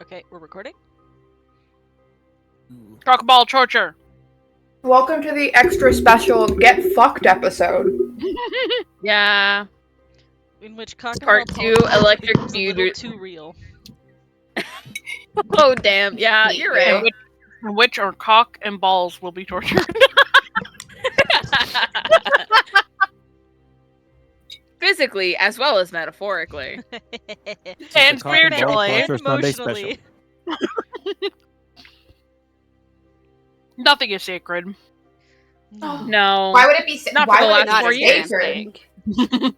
Okay, we're recording. Talk ball torture. Welcome to the extra special Get Fucked episode. Yeah. In which cock and Part ball 2, politics electric becomes a little feud. too real. Oh, damn. Yeah, you're right. Which are cock and balls will be tortured. Physically, as well as metaphorically. And Cock and ball spiritually. torture Sunday special. Emotionally. Nothing is sacred. No. No. Why would it be? Not for why the would it last be 4 years. sacred?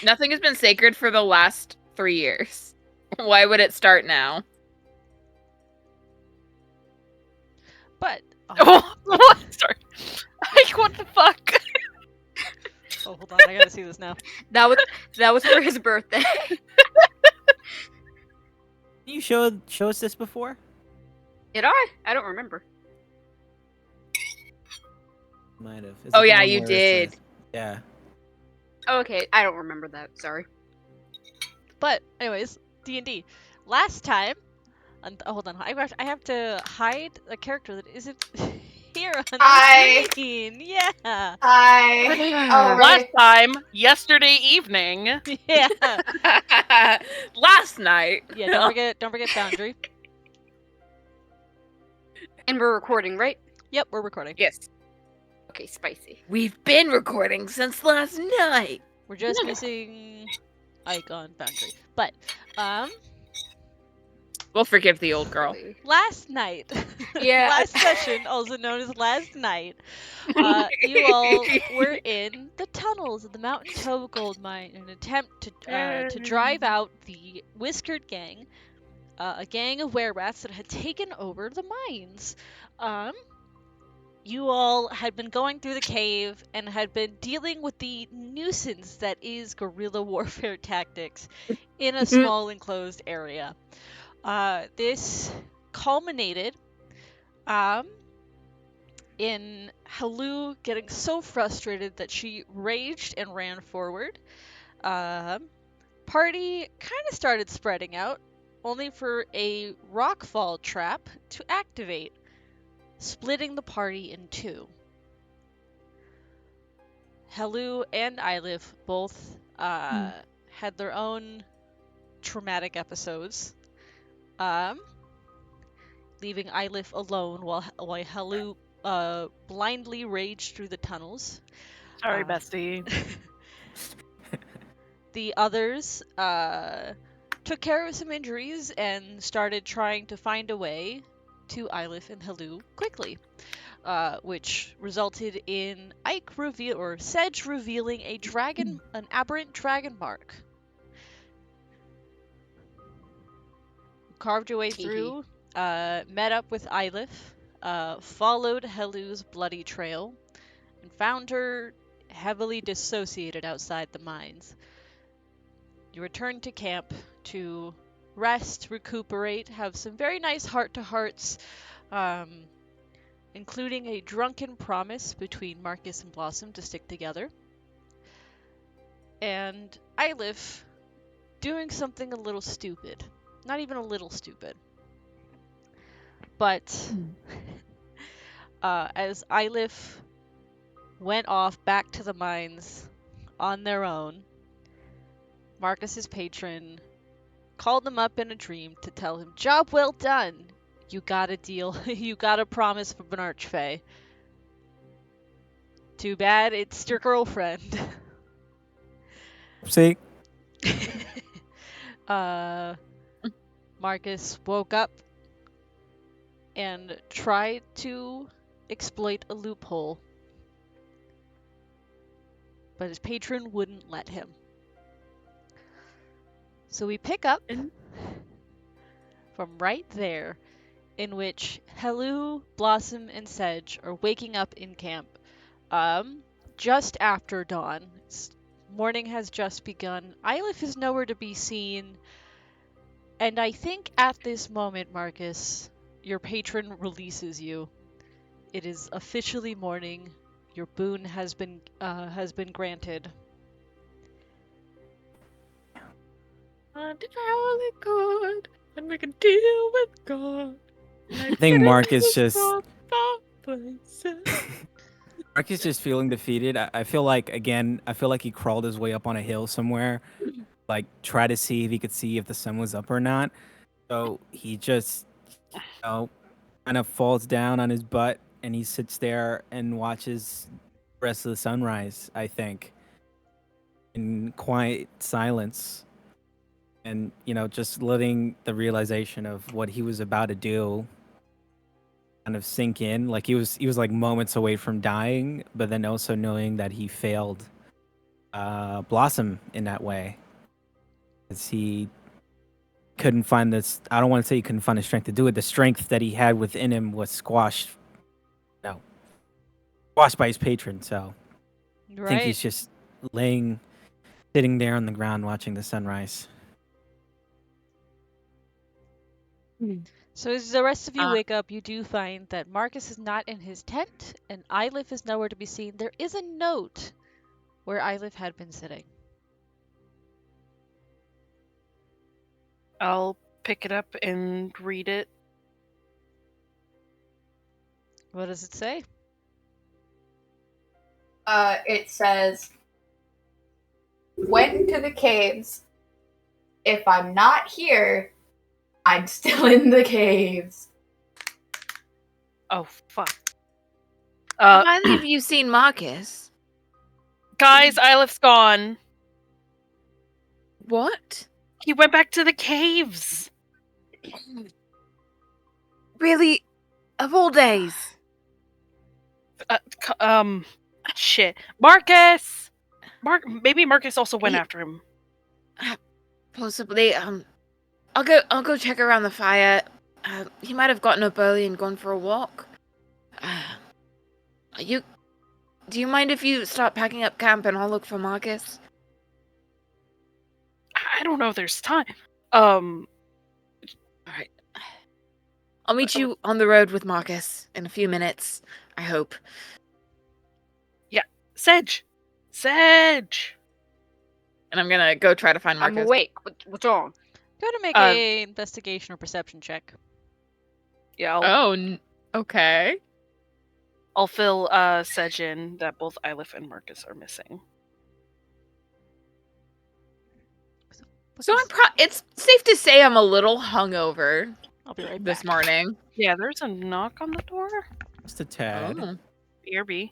Nothing has been sacred for the last 3 years. Why would it start now? But Oh, what? Sorry. Like, what the fuck? oh, hold on, I gotta see this now. That was for his birthday. You showed us this before? Did I? I don't remember. Might have. Oh, yeah, you did. Yeah. Oh, okay, I don't remember that. Sorry. But anyways, D&D. Last time, hold on, I have to hide a character that isn't here on the Hi. screen. Yeah, Hi. All Last right. time, yesterday evening. yeah, Last night. yeah. Don't forget Boundary. And we're recording, right? Yep, we're recording. Yes. Okay, spicy. We've been recording since last night. We're just missing Icon Boundary. But We'll forgive the old girl. last night, Yeah. last session, also known as last night, you all were in the tunnels of the Mountain Toe gold mine in an attempt to drive out the Whiskered Gang, a gang of were-rats that had taken over the mines. You all had been going through the cave and had been dealing with the nuisance that is guerrilla warfare tactics in a small enclosed area. This culminated in Halu getting so frustrated that she raged and ran forward. Party kind of started spreading out, only for a rockfall trap to activate, splitting the party in two. Halu and Eilif both had their own traumatic episodes, leaving Eilif alone while Halu blindly raged through the tunnels. Sorry, bestie. The others took care of some injuries and started trying to find a way to Eilif and Halu quickly, which resulted in Sedge revealing an aberrant dragon mark. Carved your way through, met up with Eilif, followed Halu's bloody trail, and found her heavily dissociated outside the mines. You return to camp to rest, recuperate, have some very nice heart-to-hearts, including a drunken promise between Marcus and Blossom to stick together. And Eilif doing something a little stupid. Not even a little stupid. But as Eilif went off back to the mines on their own, Marcus's patron called them up in a dream to tell him, "Job well done. You got a deal. You got a promise from an archfey. Too bad it's your girlfriend." See? Marcus woke up and tried to exploit a loophole, but his patron wouldn't let him. So we pick up from right there, in which Halu, Blossom, and Sedge are waking up in camp just after dawn. Morning has just begun. Eilif is nowhere to be seen, and I think at this moment, Marcus, your patron releases you. It is officially morning. Your boon has been granted. Did all it could, but make a deal with God. I think Mark is just Mark is just feeling defeated. I feel like he crawled his way up on a hill somewhere, like try to see if he could see if the sun was up or not. So he just, kind of falls down on his butt and he sits there and watches the rest of the sunrise. I think, in quiet silence, and just letting the realization of what he was about to do kind of sink in. Like he was like moments away from dying, but then also knowing that he failed Blossom in that way, as he couldn't find this. I don't want to say he couldn't find the strength to do it. The strength that he had within him was squashed by his patron. So I think he's just sitting there on the ground watching the sunrise. So as the rest of you wake up, you do find that Marcus is not in his tent, and Eilif is nowhere to be seen. There is a note where Eilif had been sitting. I'll pick it up and read it. What does it say? It says, went into the caves. If I'm not here, I'm still in the caves. Oh, fuck. Have either of you seen Marcus? Guys, Eilif's gone. What? He went back to the caves. Really? Of all days? Shit. Marcus! Maybe Marcus also went He- after him. Possibly. I'll go check around the fire. He might have gotten up early and gone for a walk. Do you mind if you start packing up camp and I'll look for Marcus? I don't know if there's time. Alright. I'll meet you on the road with Marcus in a few minutes, I hope. Sedge! And I'm gonna go try to find Marcus. I'm awake. What's wrong? Go to make a investigation or perception check. Yeah, Okay. I'll fill Sedge in that both Eilif and Marcus are missing. So it's safe to say I'm a little hungover I'll be right this back. morning. Yeah, there's a knock on the door. Just a tad. Oh. BRB.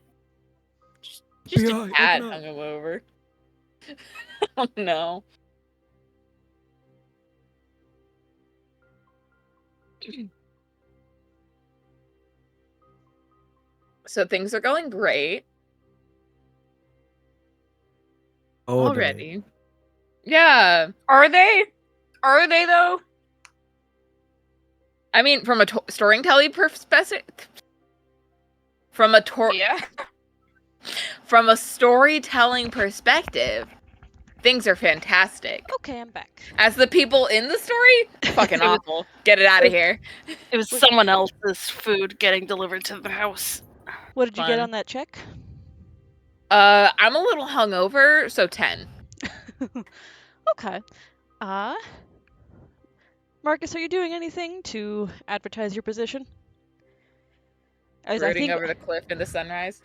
Just Yeah, a tad open up. hungover. Oh no. So things are going great already. Yeah. Are they? Are they though? I mean, from a storytelling perspective, from a storytelling perspective, things are fantastic. Okay, I'm back. As the people in the story, fucking awful. Get it out of here. It was someone else's food getting delivered to the house. What did you get Fun. on that check? I'm a little hungover, so 10. Okay. Marcus, are you doing anything to advertise your position? As Rooting over the cliff in the sunrise.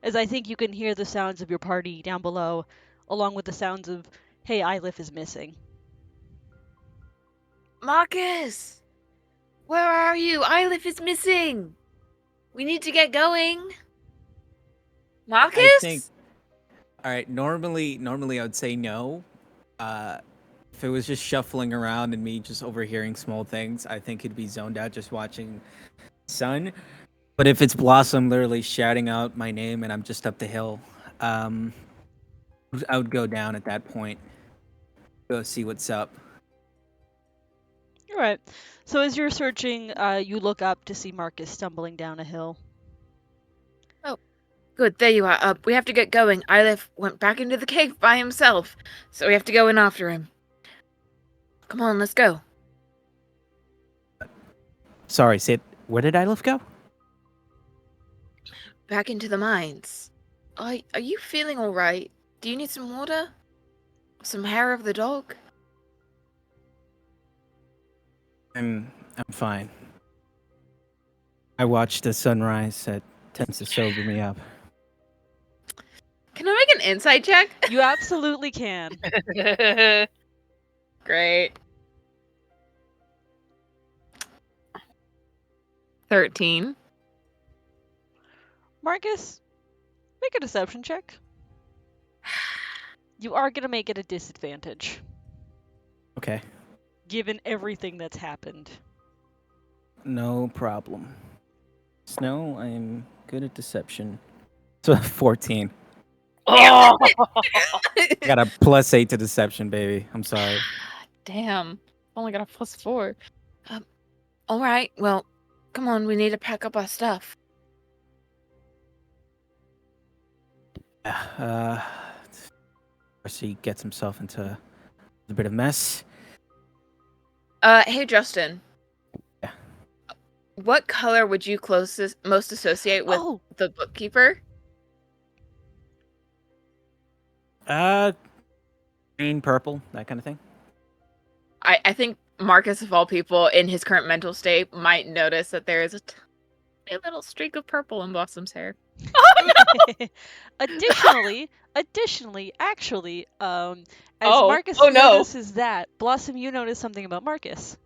as I think you can hear the sounds of your party down below, along with the sounds of, hey, Eilif is missing. Marcus! Where are you? Eilif is missing! We need to get going. Marcus? I think. All right. Normally I would say no. If it was just shuffling around and me just overhearing small things, I think he'd be zoned out just watching sun. But if it's Blossom literally shouting out my name and I'm just up the hill, I would go down at that point. Go see what's up. All right. So as you're searching, you look up to see Marcus stumbling down a hill. Good, there you are. We have to get going. Eilif went back into the cave by himself, so we have to go in after him. Come on, let's go. Sorry, Sid. Where did Eilif go? Back into the mines. Are you feeling all right? Do you need some water? Some hair of the dog? I'm fine. I watched the sunrise. That tends to sober me up. Can I make an insight check? You absolutely can. Great. 13. Marcus, make a deception check. You are gonna make it a disadvantage, Okay. given everything that's happened. No problem. Snow, I'm good at deception. So 14. Oh! I got a +8 to deception, baby. I'm sorry. Damn. Only got a +4. All right. Well, come on. We need to pack up our stuff. First he gets himself into a bit of mess. Hey, Justin. Yeah. What color would you most associate with Oh, the bookkeeper? Green, purple, that kind of thing. I think Marcus, of all people, in his current mental state, might notice that there is a little streak of purple in Blossom's hair. Additionally, actually, as Marcus Oh, no. notices that, Blossom, you notice something about Marcus.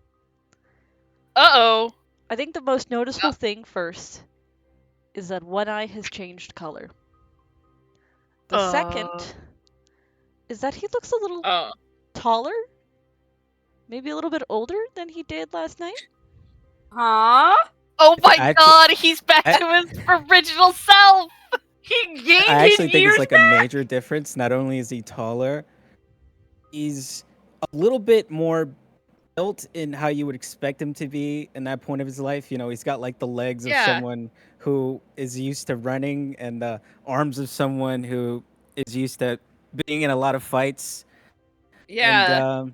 Uh-oh. I think the most noticeable thing first is that one eye has changed color. The second is that he looks a little Oh. taller, maybe a little bit older than he did last night. Huh? Oh my I- god, he's back to his original self! He gained I actually his think years it's like back! a major difference. Not only is he taller, he's a little bit more built in how you would expect him to be in that point of his life. You know, he's got like the legs of Yeah. someone who is used to running and the arms of someone who is used to being in a lot of fights. Yeah. And,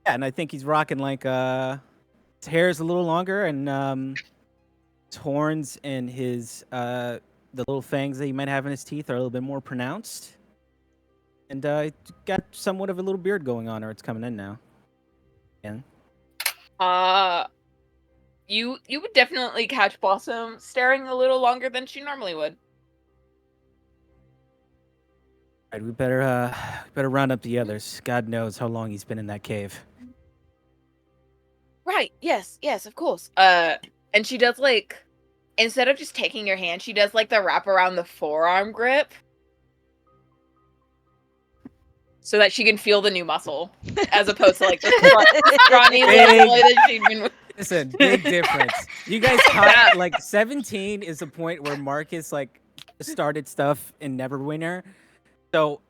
and I think he's rocking like his hair is a little longer and his horns and his the little fangs that he might have in his teeth are a little bit more pronounced. And got somewhat of a little beard going on, or it's coming in now. Again. You would definitely catch Blossom staring a little longer than she normally would. All right, we better round up the others. God knows how long he's been in that cave. Right. Yes, of course. And she does like, instead of just taking your hand, she does like the wrap around the forearm grip. So that she can feel the new muscle. As opposed to like the scrawny little boy that she'd been with. Listen, big difference. You guys caught like 17 is the point where Marcus like started stuff in Neverwinter. So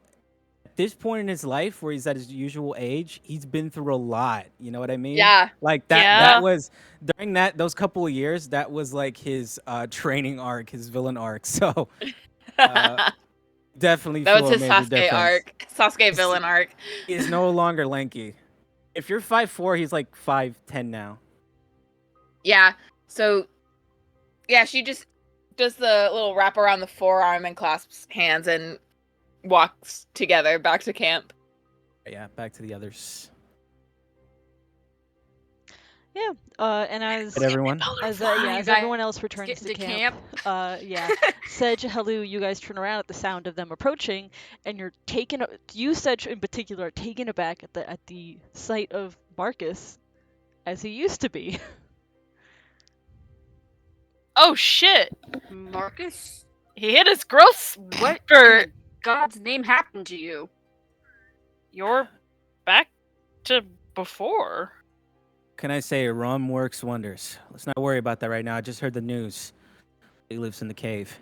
at this point in his life where he's at his usual age, he's been through a lot. You know what I mean? Yeah. Like that Yeah. that was during those couple of years, that was like his training arc, his villain arc. So definitely That feel was a his major Sasuke difference. arc. Sasuke villain arc. He is no longer lanky. If you're 5'4", he's like 5'10" now. Yeah. So, yeah, she just does the little wrap around the forearm and clasps hands and walks together back to camp. Yeah, back to the others. Yeah. And as But everyone, as Guys, everyone else returns get to to camp, Sedge, Halu, you guys turn around at the sound of them approaching, and you're you Sedge in particular are taken aback at the sight of Marcus as he used to be. Oh shit! Marcus? He hit his growth What spurt! in God's name happened to you? You're back to before. can I say rum works wonders? Let's not worry about that right now. I just heard the news. He lives in the cave.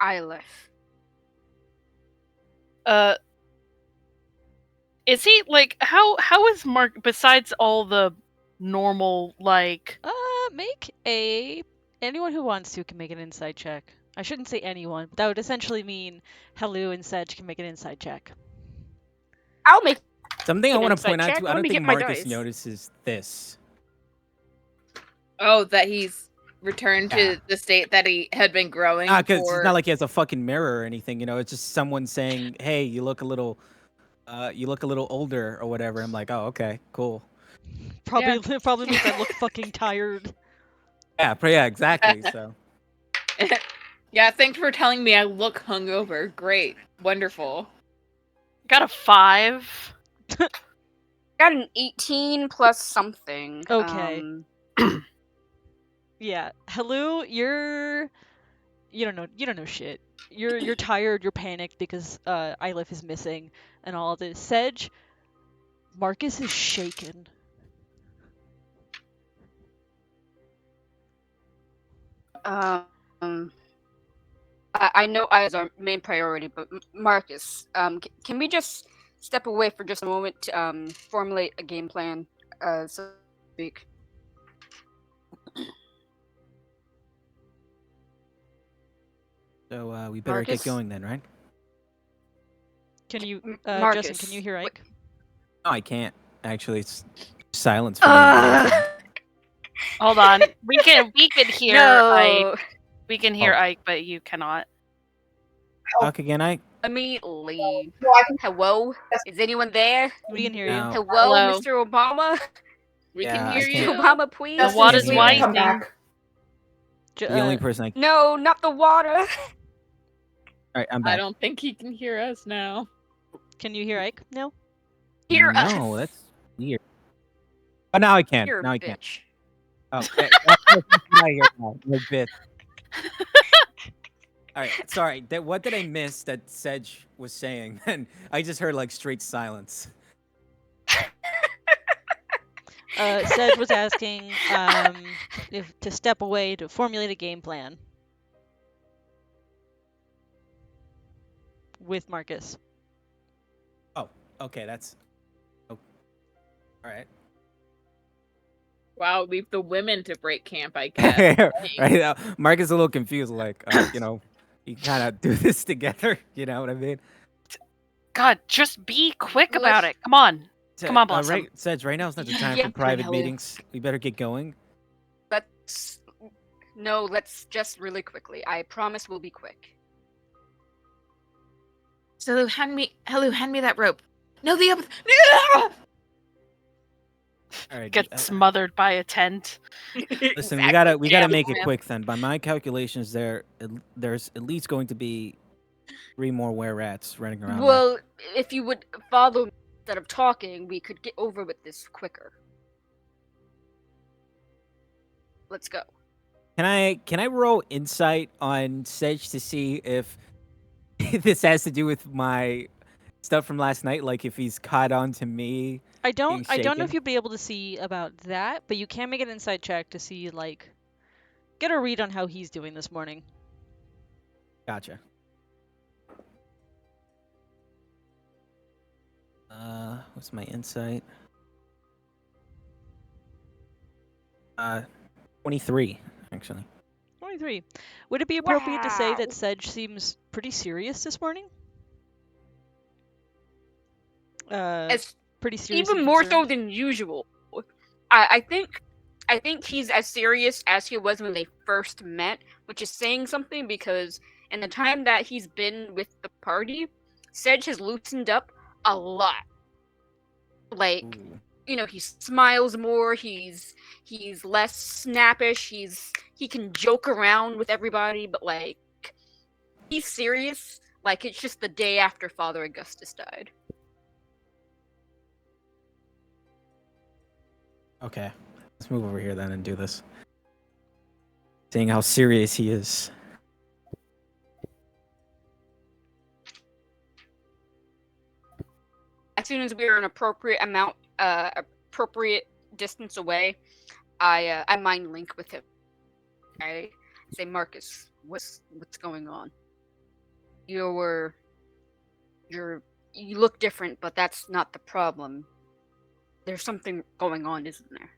Yleth. Is he like how is Mark besides all the normal like Anyone who wants to can make an inside check. I shouldn't say anyone, but that would essentially mean Halu and Sedge can make an inside check. I'll make Something I An want to insight point out check? too. I Let don't me think get my Marcus dice. notices this. Oh, that he's returned Yeah. to the state that he had been growing Because for... it's not like he has a fucking mirror or anything. You know, it's just someone saying, "Hey, you look a little you look a little older or whatever. I'm like, oh, okay, cool. Probably means I look fucking tired. Yeah, exactly. So Yeah, thanks for telling me I look hungover. Great. Wonderful. Got a 5. Got an 18 plus something. Okay. Yeah, Hello, you don't know shit. You're tired, you're panicked because Ylif is missing and all of this. Sedge, Marcus is shaken. I know I is our main priority, but Marcus, can we just step away for just a moment to formulate a game plan, so to speak? so we better Marcus? get going then, right? Can you Marcus, Justin, can you hear Ike? No, I can't. Actually, it's silence for me. Hold on. We can hear Ike. No, We can hear Oh. Ike, but you cannot. Talk again, Ike. let me leave. Well, I can Hello, is anyone there? We can hear No. you. Hello, Hello. Mr. Obama. We Yeah, can I hear can't- you. Obama, please. The water's Justin, you need to come widening. back. The only person I. No, not the water. All right, I'm I back. don't think he can hear us now. Can you hear Ike? No? Hear No, us. that's weird. Oh, now I can. You're Now a I can. bitch. Oh, yeah, that's what I hear now. Like bit. All right, sorry. What did I miss that Sedge was saying? And I just heard like straight silence. Sedge was asking if to step away to formulate a game plan with Marcus. Oh, okay, that's. Oh, all right. Wow, leave the women to break camp, I guess. Right now, Mark is a little confused. Like, you kind of do this together. You know what I mean? God, just be quick Let's- about it. Come on. Come on, Blossom. Right, Sedge, right now is not the time Yeah, for private Hello. meetings. We better get going. Let's just really quickly. I promise we'll be quick. So hand me that rope. No, the other. All right. Get smothered by a tent. Listen, Exactly. we gotta Yeah, make it man. quick then. By my calculations, there's at least going to be 3 more were rats running around. there. Well, if you would follow me instead of talking, we could get over with this quicker. Let's go. Can I roll insight on Sedge to see if this has to do with my stuff from last night? Like if he's caught on to me. I don't know shaken? if you'd be able to see about that, but you can make an insight check to see like get a read on how he's doing this morning. Gotcha. What's my insight? 23, actually. 23. Would it be appropriate to say Wow. that Sedge seems pretty serious this morning? As Pretty serious. even and more so concerned? than usual. I think he's as serious as he was when they first met, which is saying something because in the time that he's been with the party, Sedge has loosened up a lot. Like, Ooh. you know, he smiles more, he's less snappish, he can joke around with everybody, but like he's serious, like it's just the day after Father Augustus died. Okay, let's move over here then and do this. Seeing how serious he is. As soon as we are an appropriate distance away, I mind link with him. I say, Marcus, what's going on? You look different, but that's not the problem. There's something going on, isn't there?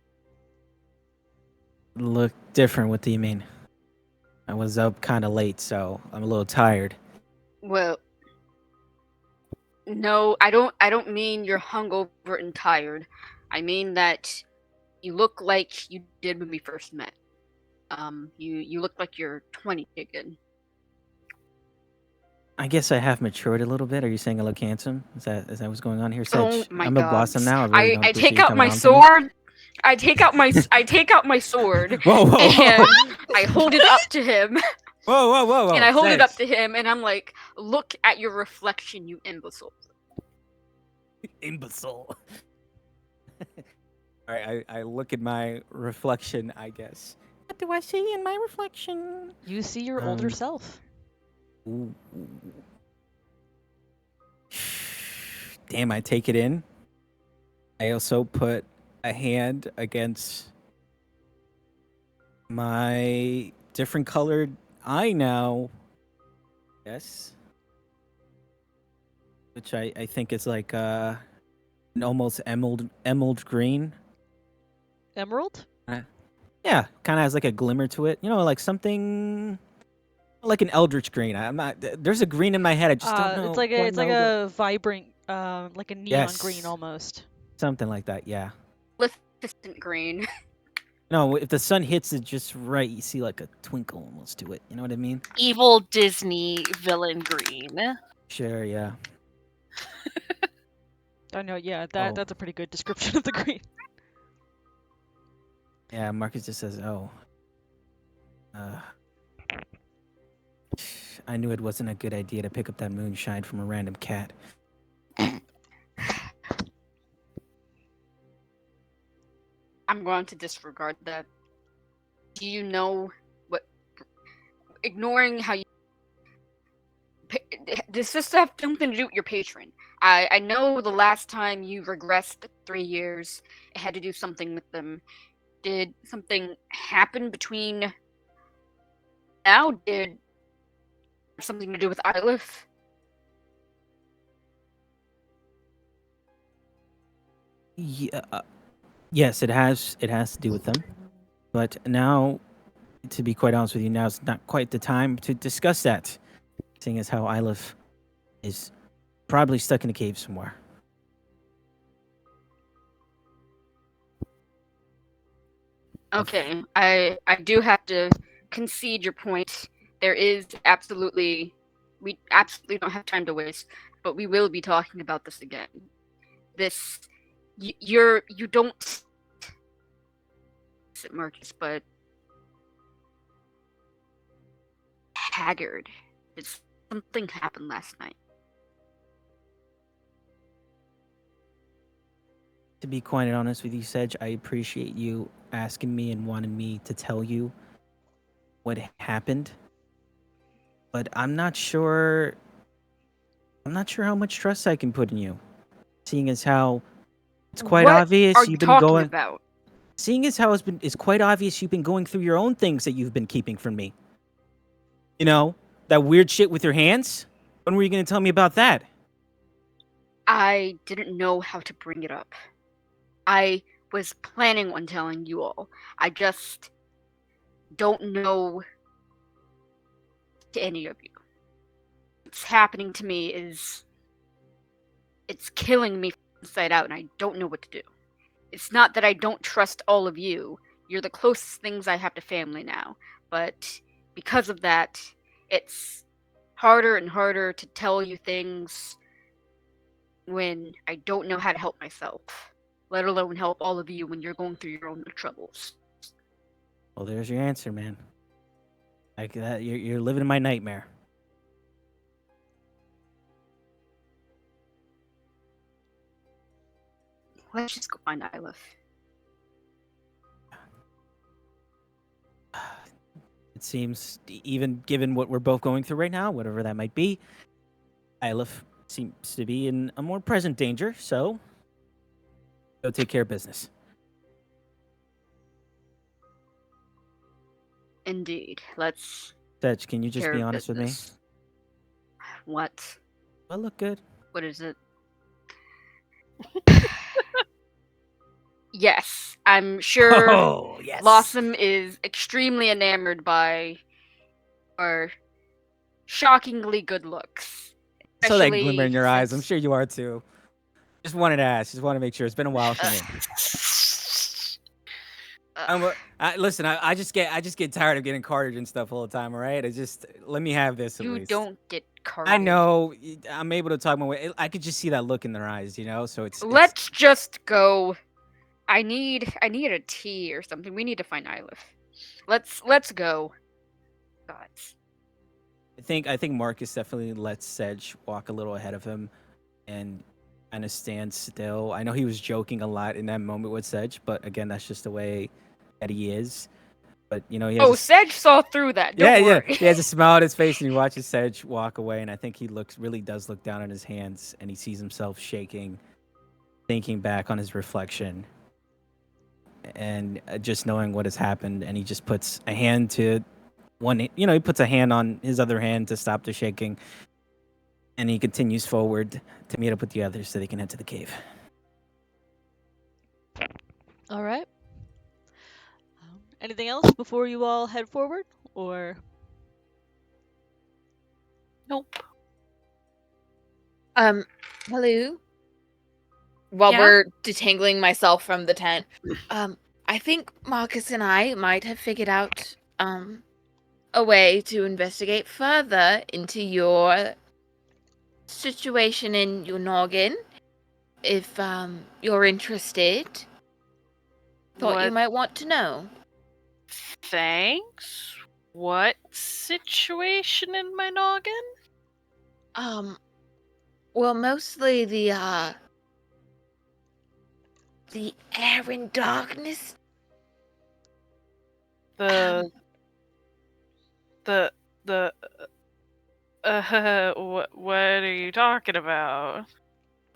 Look different, what do you mean? I was up kind of late, so I'm a little tired. Well, no, I don't mean you're hungover and tired. I mean that you look like you did when we first met. You look like you're 20 again. I guess I have matured a little bit. Are you saying I look handsome? Is that what's going on here? Oh Sedge, my I'm a god. blossom now. I really don't I appreciate take you out coming my on to me. sword. I take out my sword Whoa, whoa, and whoa. I hold it up to him. Whoa, whoa, whoa, whoa. And I hold it up Sedge. to him and I'm like, "Look at your reflection, you imbecile." Imbecile. All right, I look at my reflection, I guess. What do I see in my reflection? You see your older Um, self. Ooh. Damn, I take it in. I also put a hand against my different colored eye now. Yes. Which I think is like an almost emerald green. Emerald? Yeah, kind of has like a glimmer to it. You know, like something like an eldritch green. I'm not. There's a green in my head. I just don't know. It's like quite know the- a vibrant, like a neon green Yes. almost. something like that. Yeah. Maleficent green. No, if the sun hits it just right, you see like a twinkle almost to it. You know what I mean? Evil Disney villain green. Sure. Yeah. I know, yeah, Oh. that's a pretty good description of the green. Yeah. Marcus just says, "Oh, I knew it wasn't a good idea to pick up that moonshine from a random cat." I'm going to disregard that. Do you know what? Ignoring how you. Does this have something to do with your patron? I know the last time you regressed 3 years, it had to do something with them. Did something happen between now? Did something to do with Ilith? Yeah. Yes, it has. It has to do with them. But now, to be quite honest with you, now's not quite the time to discuss that. Seeing as how Ilith is probably stuck in a cave somewhere. Okay, I do have to concede your point. There is absolutely, we absolutely don't have time to waste, but we will be talking about this again. This, you don't, Marcus, but haggard. Did something happen last night? To be quite honest with you, Sedge, I appreciate you asking me and wanting me to tell you what happened. But I'm not sure how much trust I can put in you. Seeing as how it's quite What obvious are you you've been talking going about? seeing as how it's quite obvious you've been going through your own things that you've been keeping from me. You know, that weird shit with your hands? When were you gonna tell me about that? I didn't know how to bring it up. I was planning on telling you all. I just don't know to any of you. What's happening to me is it's killing me inside out and I don't know what to do. It's not that I don't trust all of you. You're the closest things I have to family now. But because of that, it's harder and harder to tell you things when I don't know how to help myself, let alone help all of you when you're going through your own troubles. Well, there's your answer, man. Like that, you're living in my nightmare. Let's just go find Ilith. It seems, even given what we're both going through right now, whatever that might be, Ilith seems to be in a more present danger, so go take care of business. Indeed. Let's Sedge, can you just care be of honest with me? business. What? I look good. What is it? Yes, I'm sure Oh, yes. Blossom is extremely enamored by our shockingly good looks. I saw that Especially glimmer in your eyes. I'm since- sure you are too. Just wanted to ask. Just want to make sure. It's been a while for me. Listen, I just get tired of getting carded and stuff all the time. All right, let me have this at You least. don't get carded. I know. I'm able to talk my way. I could just see that look in their eyes, so it's Let's just go. I need a tea or something. We need to find Ylif. Let's go. Gods. I think Marcus definitely lets Sedge walk a little ahead of him and kind of stand still. I know he was joking a lot in that moment with Sedge, but again, that's just the way that he is. But he has Oh, Sedge saw through that. Don't worry. He has a smile on his face, and he watches Sedge walk away, and I think he really does look down at his hands, and he sees himself shaking, thinking back on his reflection, and just knowing what has happened, and he just puts a hand to he puts a hand on his other hand to stop the shaking, and he continues forward to meet up with the others so they can head to the cave. All right. Anything else before you all head forward, or? Nope. Hello. While Yeah? we're detangling myself from the tent, I think Marcus and I might have figured out a way to investigate further into your situation in your noggin. If you're interested, thought you What? might want to know. Thanks. What situation in my noggin? Well, mostly the air and darkness. The what are you talking about?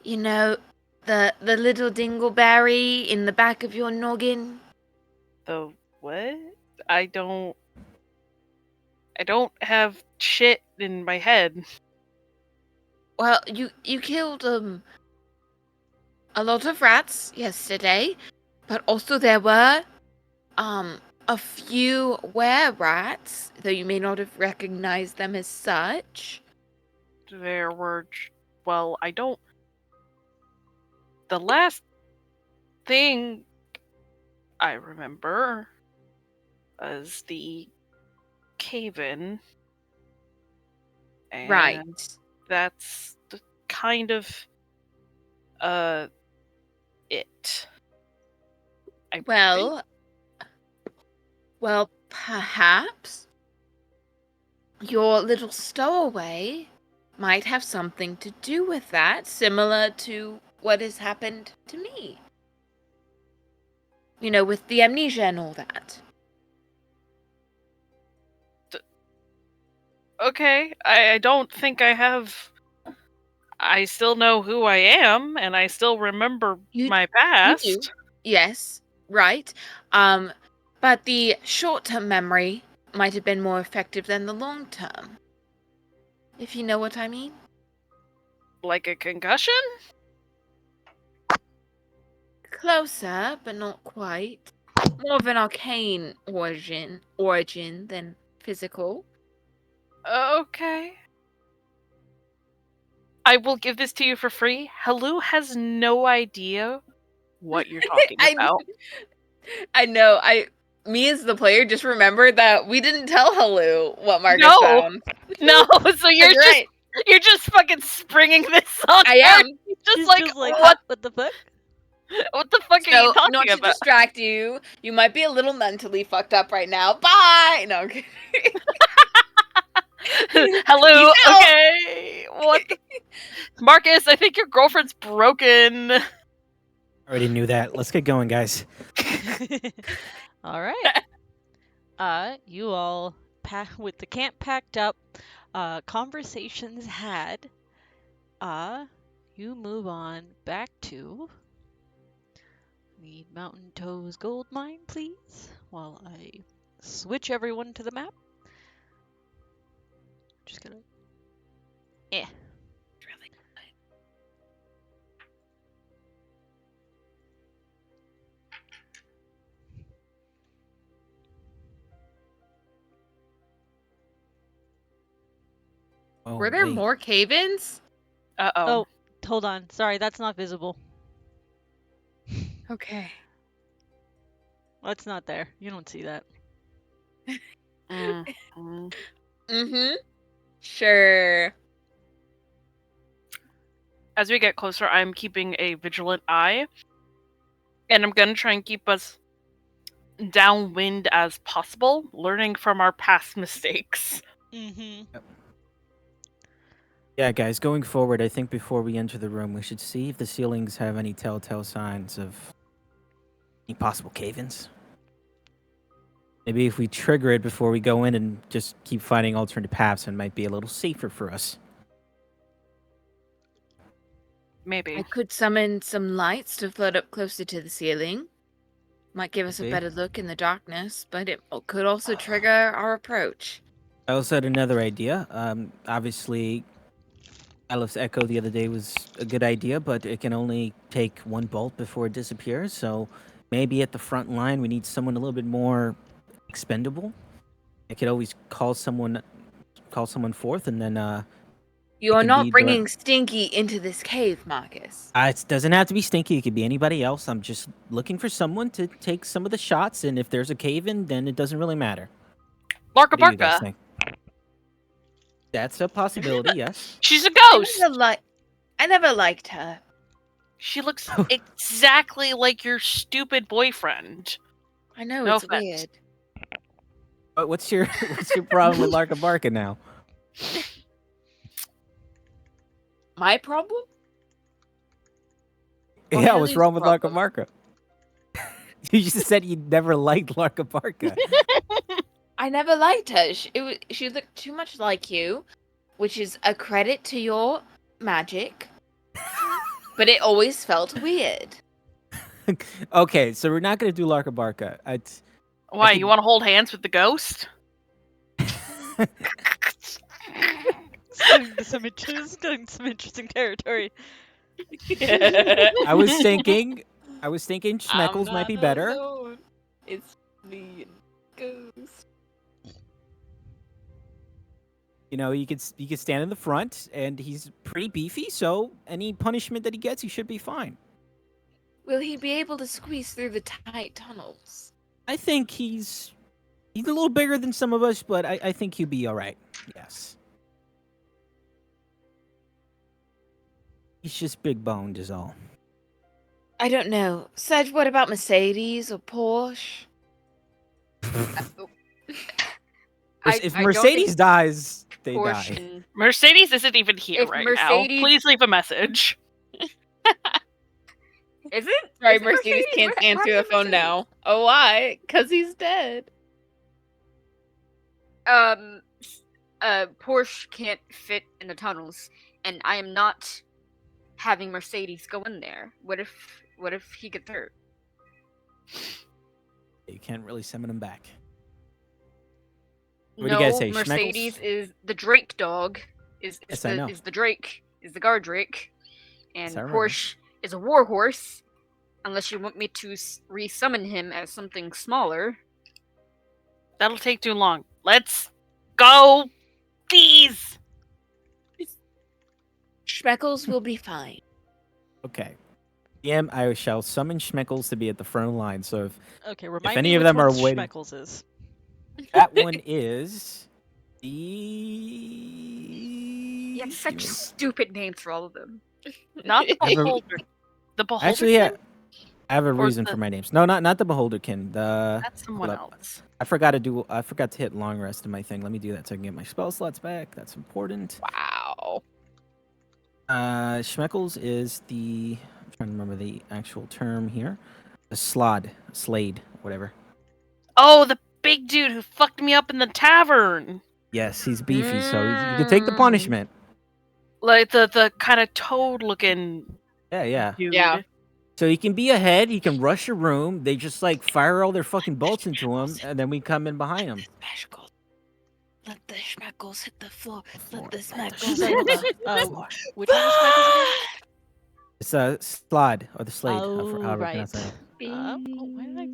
You know, the little dingleberry in the back of your noggin. The what? I don't have shit in my head. Well, you killed a lot of rats yesterday, but also there were a few were-rats, though you may not have recognized them as such. There were I don't. The last thing I remember was the cave-in. Right. And that's the kind of it. I think. Well, perhaps your little stowaway might have something to do with that, similar to what has happened to me. With the amnesia and all that. Okay, I don't think I have. I still know who I am, and I still remember my past. You do. Yes, right. But the short-term memory might have been more effective than the long-term. If you know what I mean. Like a concussion? Closer, but not quite. More of an arcane origin than physical. Okay. I will give this to you for free. Halu has no idea what you're talking about. I know. Me as the player just remembered that we didn't tell Halu what Marcus found. No, so you're just fucking springing this on I her. am. She's Like just like, what? What the fuck? What the fuck are you talking not to about? distract you, you might be a little mentally fucked up right now. Bye! No, okay. Hello. Okay. What? Marcus, I think your girlfriend's broken. Already knew that. Let's get going, guys. All right. You all with the camp packed up, conversations had. You move on back to the Mountain Toes gold mine, please, while I switch everyone to the map. Just gonna. Oh, Were there wait. more cave-ins? Uh-oh. Oh, hold on. Sorry, that's not visible. Okay. That's not there. You don't see that. Mm. Sure. As we get closer, I'm keeping a vigilant eye, and I'm gonna try and keep us downwind as possible, learning from our past mistakes. Mm-hmm. Yeah, guys, going forward, I think before we enter the room, we should see if the ceilings have any telltale signs of any possible cave-ins. Maybe if we trigger it before we go in and just keep finding alternate paths, it might be a little safer for us. Maybe. I could summon some lights to float up closer to the ceiling. Might give us a Okay. better look in the darkness, but it could also trigger our approach. I also had another idea. Obviously, Alepht's Echo the other day was a good idea, but it can only take one bolt before it disappears. So maybe at the front line, we need someone a little bit more expendable. I could always call someone forth, and then You It are can not be bringing Stinky into this cave, Marcus. it doesn't have to be Stinky. It could be anybody else. I'm just looking for someone to take some of the shots, and if there's a cave in, then it doesn't really matter. Larka What do you guys Barka. think? That's a possibility. Yes. She's a I ghost. never liked her. She looks exactly like your stupid boyfriend. I know, No it's offense. weird. But what's your problem with Larka Barka now? My problem? Or Yeah, what's Haley's wrong with Larka problem? Barka? You just said you never liked Larka Barka. I never liked her. She looked too much like you, which is a credit to your magic. But it always felt weird. Okay, so we're not gonna do Larka Barka. Why, think- you want to hold hands with the ghost? Getting some interesting territory. I was thinking Schmeckles might be better. Alone. It's me and Ghost. You know, you could stand in the front, and he's pretty beefy, so any punishment that he gets, he should be fine. Will he be able to squeeze through the tight tunnels? I think he's a little bigger than some of us, but I think he'll be all right. Yes. He's just big boned is all. I don't know. Sedge, what about Mercedes or Porsche? If Mercedes dies, they Porsche die. and- Mercedes isn't even here If right Mercedes- now. Please leave a message. Is it? Sorry, Is it Mercedes can't Where- answer where the is phone Mercedes? now. Oh, why? Because he's dead. Porsche can't fit in the tunnels, and I am not having Mercedes go in there. What if he gets hurt? You can't really summon him back. What do no, you guys say, Mercedes Schmeckles? is the Drake dog. Yes, I know. Is the Drake, is the guard Drake, and Yes, I remember. Porsche is a warhorse. Unless you want me to resummon him as something smaller. That'll take too long. Let's go, please. Schmeckles will be fine. Okay. DM, I shall summon Schmeckles to be at the front of the line. So if Okay, remind any me of which them are one waiting- Schmeckles is. that one is the You have such stupid names for all of them. Not the I have a- beholder. The beholder. Actually, yeah, I have a Or reason the- for my names. No, not the Beholderkin. That's someone hold up. else. I forgot to hit long rest in my thing. Let me do that so I can get my spell slots back. That's important. Wow. Schmeckles is the. I'm trying to remember the actual term here. A slade, whatever. Oh, the big dude who fucked me up in the tavern. Yes, he's beefy, so you can take the punishment. Like the kind of toad-looking Yeah. dude. Yeah. So he can be ahead. He can rush a room. They just like fire all their fucking bolts into him, and then we come in behind him. Schmeckles. Let the Schmeckles hit the floor. Let the Let the Schmeckles Schmeckles hit hit the the floor. Which one is Schmeckles It's a slide or the slade. Oh, however you right. pronounce that. again? oh, why did I?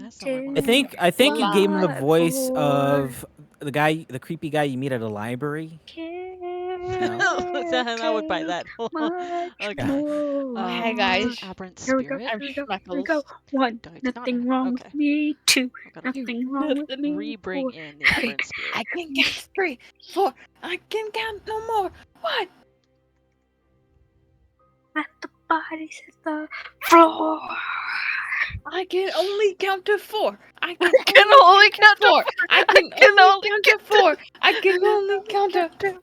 That's not what I think you gave him the Slide voice forward. of the creepy guy you meet at a library. No, that's I would buy that. Much Okay. more. Hey, guys. Aberrant Here we go. spirit. I'm Here we go. Here we Schmeckles. go. 1. Do I did not Nothing have- wrong okay. with me. 2. I'm gonna Nothing wrong with me. re-bring 4. in the aberrant spirit. I can count 3, 4. I can count no more. What? Let the bodies hit the floor. I can only count to 4. I can only count to 4. I can only count to 4. I can only count to 4.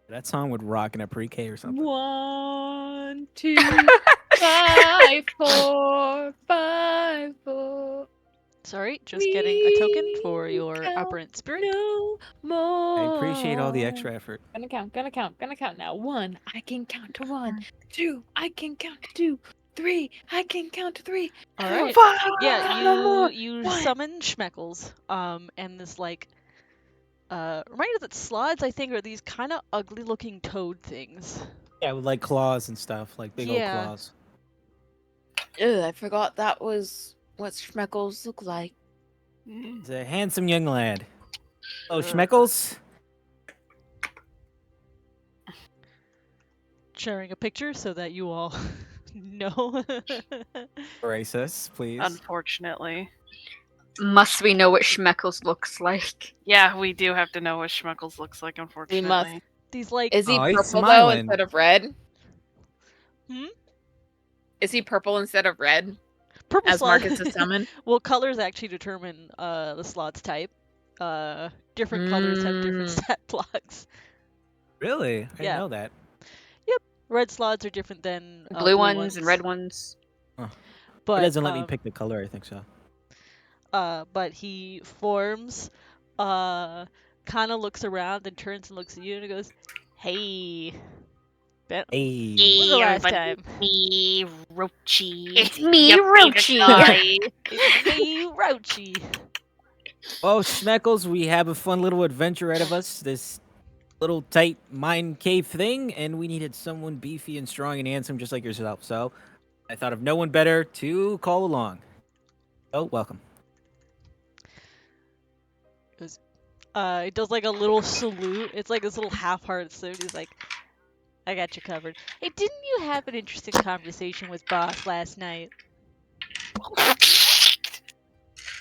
That song would rock in a pre-K or something. 1, 2, 5, 4, 5, 4. Sorry, just getting a token for We your count aberrant spirit. No more. I appreciate all the extra effort. Gonna count now. 1, I can count to 1. 2, I can count to 2. 3, I can count to 3. All right. 4, Yeah, no more. you One. summon Schmeckles, and this like, reminder that sloths I think are these kind of ugly looking toad things. Yeah, with like claws and stuff, like big Yeah. old claws. Ugh, I forgot that was what Schmeckles look like. He's a handsome young lad. Oh, Schmeckles. Sharing a picture so that you all know. Erase us, please. Unfortunately. Must we know what Schmeckles looks like? Yeah, we do have to know what Schmeckles looks like, unfortunately. must. These like Is he Oh, he's purple though smiling. instead of red? Hmm? Is he purple instead of red? purple As sloth. Marcus is summoned? Well, colors actually determine the sloth's type. Different colors have different stat blocks. Really? I Yeah. didn't know that. Red sloths are different than Blue ones and red ones. But it doesn't let me pick the color, I think so. but he forms, kind of looks around and turns and looks at you and he goes, "Hey, Ben, Hey. when's the last everybody. time? Me, Rochi. It's me, Your favorite Rochi. guy. It's me, Rochi." Oh, Schmeckles, we have a fun little adventure ahead of us. This little tight mine cave thing, and we needed someone beefy and strong and handsome just like yourself. So I thought of no one better to call along. Oh, welcome. He does like a little salute. It's like this little half-hearted salute. He's like, "I got you covered." Hey, didn't you have an interesting conversation with Boss last night?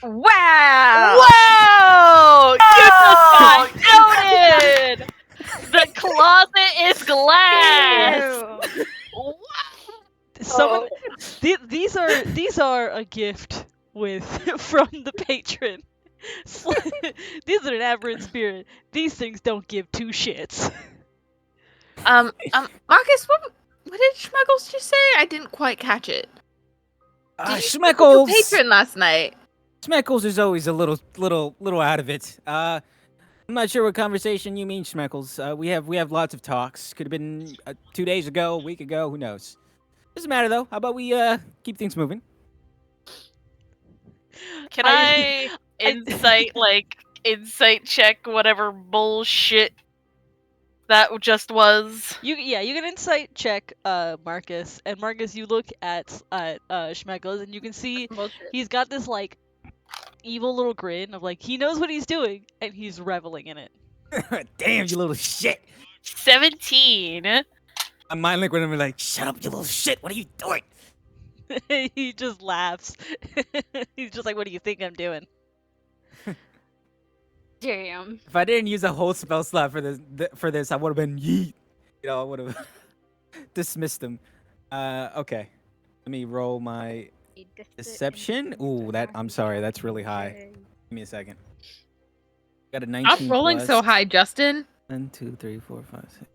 Wow! Whoa! You just got noted! The closet is glass! Someone, these are a gift with from the patron. These are an aberrant spirit. These things don't give two shits. Marcus, what did Schmeckles just say? I didn't quite catch it. Schmeckles! Patron last night. Schmeckles is always a little out of it. I'm not sure what conversation you mean, Schmeckles. We have lots of talks. Could have been 2 days ago, a week ago, who knows? Doesn't matter though. How about we keep things moving? Can I insight check whatever bullshit that just was? You can insight check Marcus, and Marcus, you look at Schmeckles, and you can see he's got this like evil little grin of like he knows what he's doing and he's reveling in it. Damn, you little shit! 17. I'm mind like when I'm like, shut up, you little shit! What are you doing? He just laughs. He's just like, "What do you think I'm doing?" Damn. If I didn't use a whole spell slot for this, I would have been yeet. You know, I would have dismissed him. Okay. Let me roll my deception. Ooh, I'm sorry, that's really high. Give me a second. Got a 19. I'm rolling so high, Justin. 1, 2, 3, 4, 5, 6.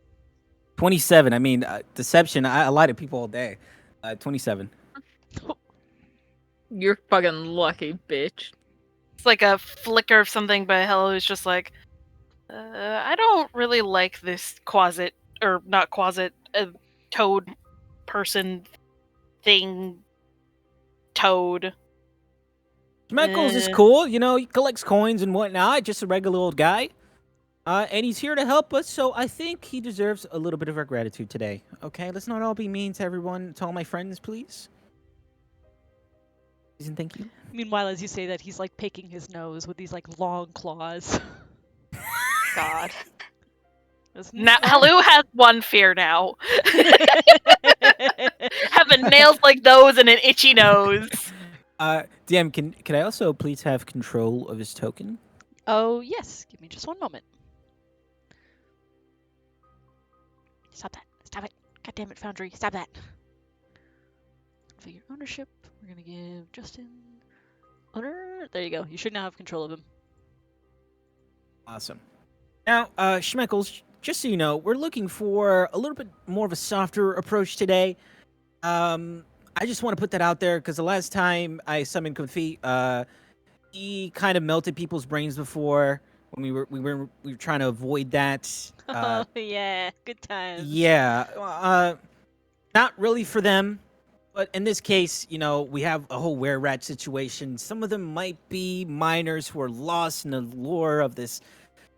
27. I mean, deception. I lie to people all day. 27. You're fucking lucky, bitch. It's like a flicker of something, but Hello is just like, I don't really like this toad person thing. Toad. Schmeckles is cool. You know, he collects coins and whatnot. Just a regular old guy. And he's here to help us, so I think he deserves a little bit of our gratitude today. Okay, let's not all be mean to everyone, to all my friends, please. Please and thank you. Meanwhile, as you say that, he's like picking his nose with these like long claws. God. Isn't it Now, fun? Halu has one fear now. Having nails like those and an itchy nose. DM, can I also please have control of his token? Oh, yes. Give me just one moment. Stop that. Stop it. God damn it, Foundry. Stop that. Figure ownership. We're going to give Justin owner. There you go. You should now have control of him. Awesome. Now, Schmeckles, just so you know, we're looking for a little bit more of a softer approach today. I just want to put that out there because the last time I summoned Comfy, he kind of melted people's brains before when we were trying to avoid that. Oh, yeah. Good times. Yeah, not really for them, but in this case, you know, we have a whole were-rat situation. Some of them might be minors who are lost in the lore of this,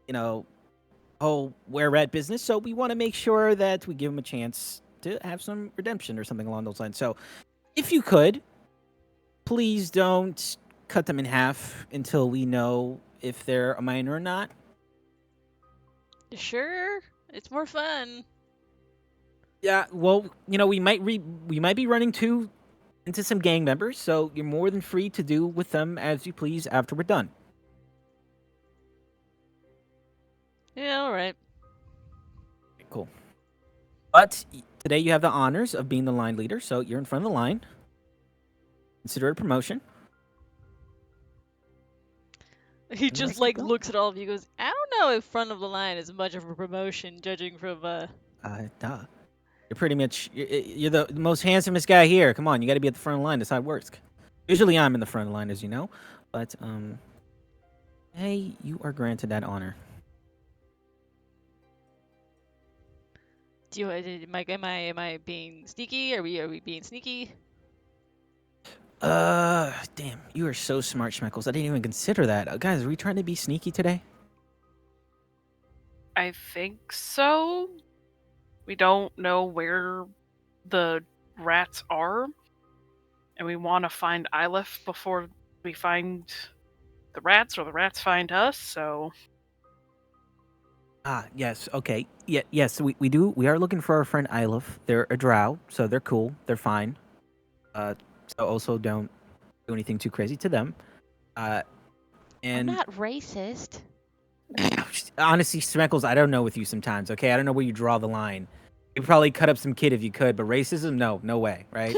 you know, whole were-rat business. So we want to make sure that we give them a chance to have some redemption or something along those lines. So if you could, please don't cut them in half until we know if they're a minor or not. You sure? It's more fun. Yeah, well, you know, we might be running into some gang members, so you're more than free to do with them as you please after we're done. Yeah, alright. Cool. But today you have the honors of being the line leader, so you're in front of the line. Consider it a promotion. He Nice just to like go. looks at all of you and goes, I don't know if front of the line is much of a promotion, judging from Duh. You're pretty much you're the most handsomest guy here. Come on, you got to be at the front of the line. That's how it works. Usually I'm in the front of the line, as you know, but hey, you are granted that honor. Do you am I being sneaky? Are we being sneaky? Damn, you are so smart, Schmeckles. I didn't even consider that. Guys, are we trying to be sneaky today? I think so. We don't know where the rats are, and we want to find Ilif before we find the rats, or the rats find us, so... Ah, yes, okay. Yeah, yes, we are looking for our friend Ilif. They're a drow, so they're cool. They're fine. So also don't do anything too crazy to them. I'm And not racist. honestly, Schmeckles, I don't know with you sometimes, okay? I don't know where you draw the line. You'd probably cut up some kid if you could, but racism, no way, right?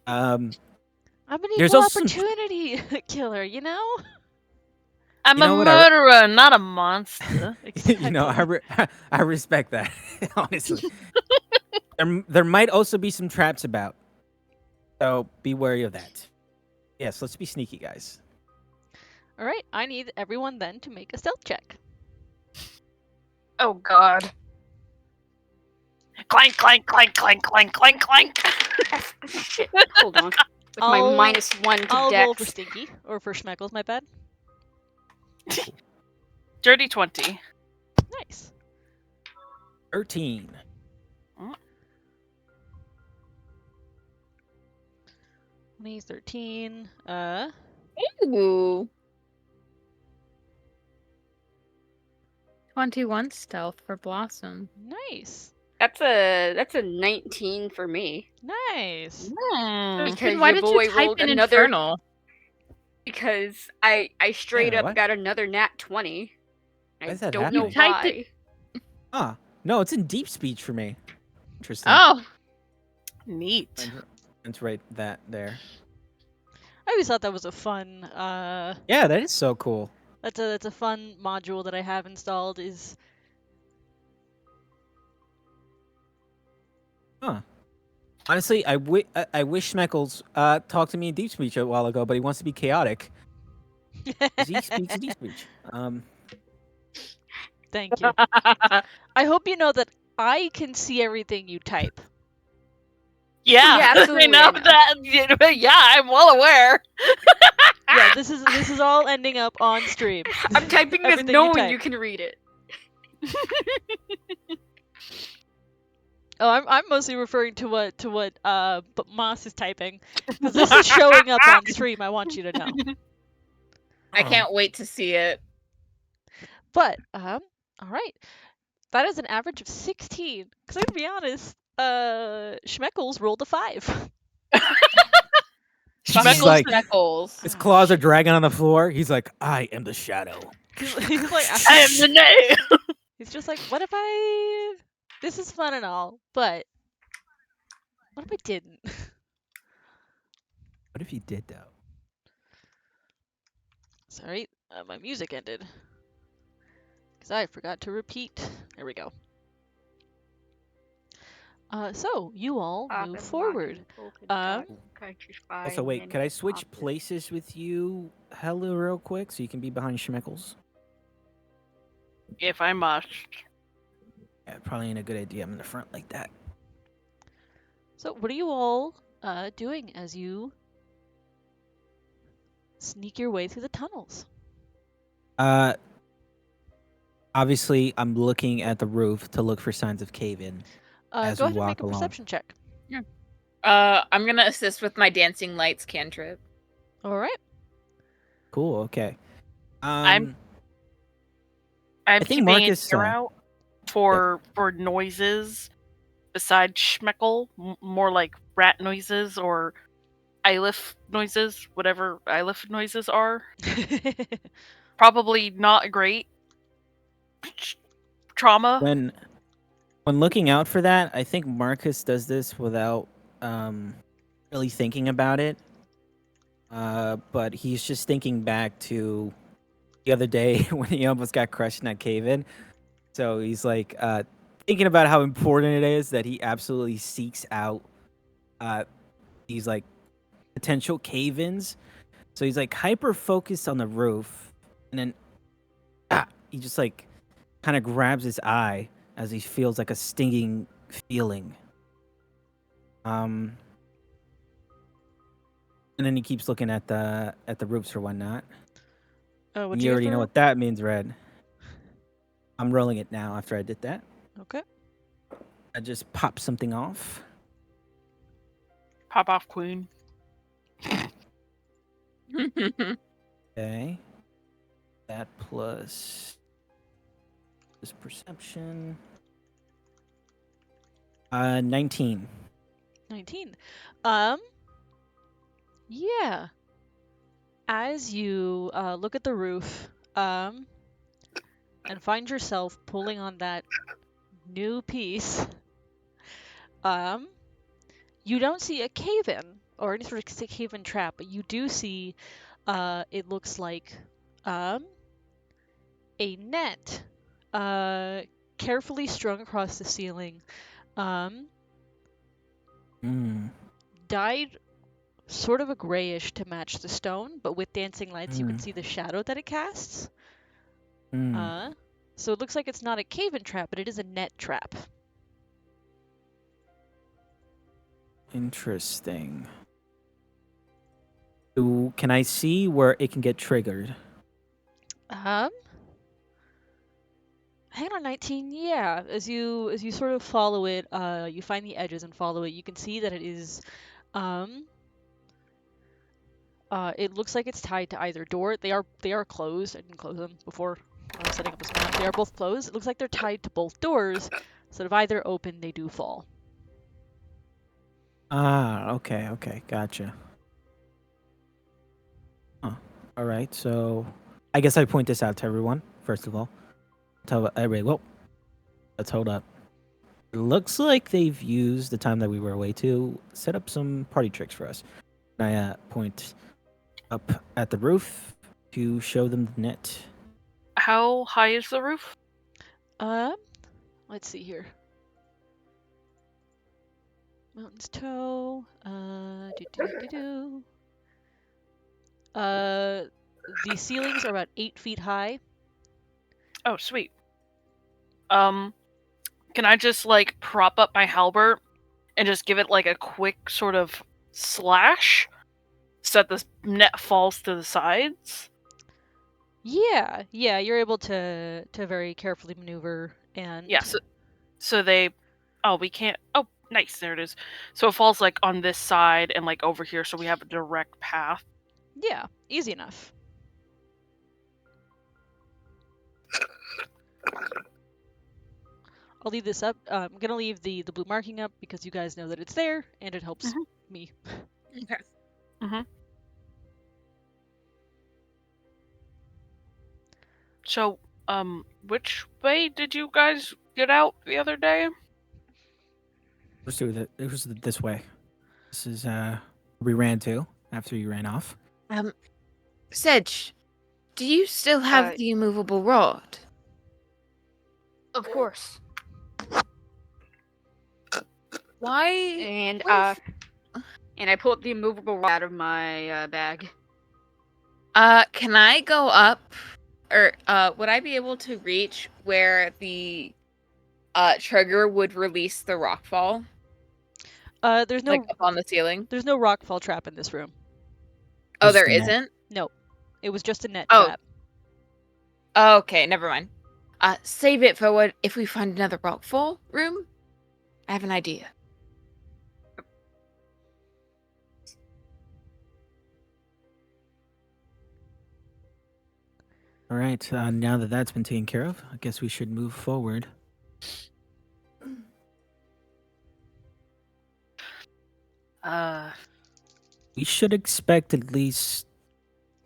I'm an There's equal also some- opportunity killer, you know? I'm You know a what, murderer, not a monster. You know, I respect that, honestly. There might also be some traps about, so be wary of that. Yes, let's be sneaky, guys. Alright, I need everyone then to make a stealth check. Oh God. Clank, clank, clank, clank, clank, clank, clank. Shit. Hold on. With my I'll- -1 to I'll roll for dex. Stinky, or for Schmeckles, my bad. Dirty 20. Nice. 13. He's 13. Ooh. 21 stealth for Blossom. Nice. That's a 19 for me. Nice. Because Then why your did boy you type rolled in another- infernal? Because I straight Yeah, up what? got another nat 20. I Why is that don't know happening? You typed why. it- Ah, no, it's in deep speech for me. Interesting. Oh, Neat. Let's write that there. I always thought that was a fun Yeah, that is so cool. that's a fun module that I have installed is Honestly, I wish Schmeckles talked to me in deep speech a while ago, but he wants to be chaotic. 'Cause he speaks in deep speech. Thank you. I hope you know that I can see everything you type. Yeah, Yeah, absolutely, I know I know. that. Yeah, I'm well aware. Yeah, this is all ending up on stream. I'm typing this Everything you knowing type. you can read it. Oh, I'm mostly referring to what Moss is typing, because this is showing up on stream. I want you to know. I can't wait to see it. But all right, that is an average of 16. Because I'm gonna be honest, Schmeckles rolled a 5. He's Fucking like, Schmeckles. his claws are dragging on the floor. He's like, I am the shadow. He's like, I am the name. he's just like, what if I? This is fun and all, but what if I didn't? What if you did, though? Sorry, my music ended. Because I forgot to repeat. There we go. So, you all move forward. Also, wait, could I switch places with you, Helu, real quick, so you can be behind Schmeckles? If I must. Yeah, probably ain't a good idea. I'm in the front like that. So, what are you all doing as you sneak your way through the tunnels? Obviously, I'm looking at the roof to look for signs of cave-in. As Go we ahead and make walk a along. perception check. I'm gonna assist with my dancing lights cantrip. All right. Cool. Okay. I'm think keeping Marcus an ear saw. out for noises besides Schmeckle, more like rat noises or Eilif noises, whatever Eilif noises are. Probably not great. Trauma. When looking out for that, I think Marcus does this without really thinking about it. But he's just thinking back to the other day when he almost got crushed in that cave-in. So he's like thinking about how important it is that he absolutely seeks out these like potential cave-ins. So he's like hyper focused on the roof, and then he just like kind of grabs his eye as he feels like a stinging feeling. And then he keeps looking at the roofs or whatnot. What'd You already get know for what that means, Red. I'm rolling it now after I did that. Okay. I just popped something off. Pop off, Queen. Okay. That plus this perception. 19. 19. Yeah. As you look at the roof, and find yourself pulling on that new piece, you don't see a cave-in or any sort of cave-in trap, but you do see, it looks like, a net, carefully strung across the ceiling, dyed sort of a grayish to match the stone, but with dancing lights you can see the shadow that it casts. So it looks like it's not a cave-in trap, but it is a net trap. Interesting. Can I see where it can get triggered? Hang on, 19. Yeah, as you sort of follow it, you find the edges and follow it. You can see that it is, it looks like it's tied to either door. They are closed. I didn't close them before I was setting up this map. They are both closed. It looks like they're tied to both doors, so if either open, they do fall. Okay, gotcha. All right, so I guess I point this out to everyone first of all. Tell everybody, well, let's hold up. It looks like they've used the time that we were away to set up some party tricks for us. I point up at the roof to show them the net. How high is the roof? Let's see here. Mountain's Toe. The ceilings are about 8 feet high. Oh, sweet. Can I just like prop up my halberd and just give it like a quick sort of slash so that the net falls to the sides? Yeah, you're able to very carefully maneuver and Yeah, so they Oh, we can't. Oh, nice. There it is. So it falls like on this side and like over here, so we have a direct path. Yeah, easy enough. I'll leave this up. I'm gonna leave the blue marking up because you guys know that it's there and it helps me. Okay. So, which way did you guys get out the other day? Let's do it. It was this way. This is where we ran to after you ran off. Sedge, do you still have the immovable rod? Of course. Why? And What and I pulled the immovable rod out of my bag. Can I go up, or would I be able to reach where the trigger would release the rockfall? There's no Like up on the ceiling? there's no rockfall trap in this room. Oh, Just there a net. isn't? No, it was just a net Oh. trap. Oh, okay, never mind. Save it for what if we find another rockfall room? I have an idea. All right. Now that that's been taken care of, I guess we should move forward. We should expect at least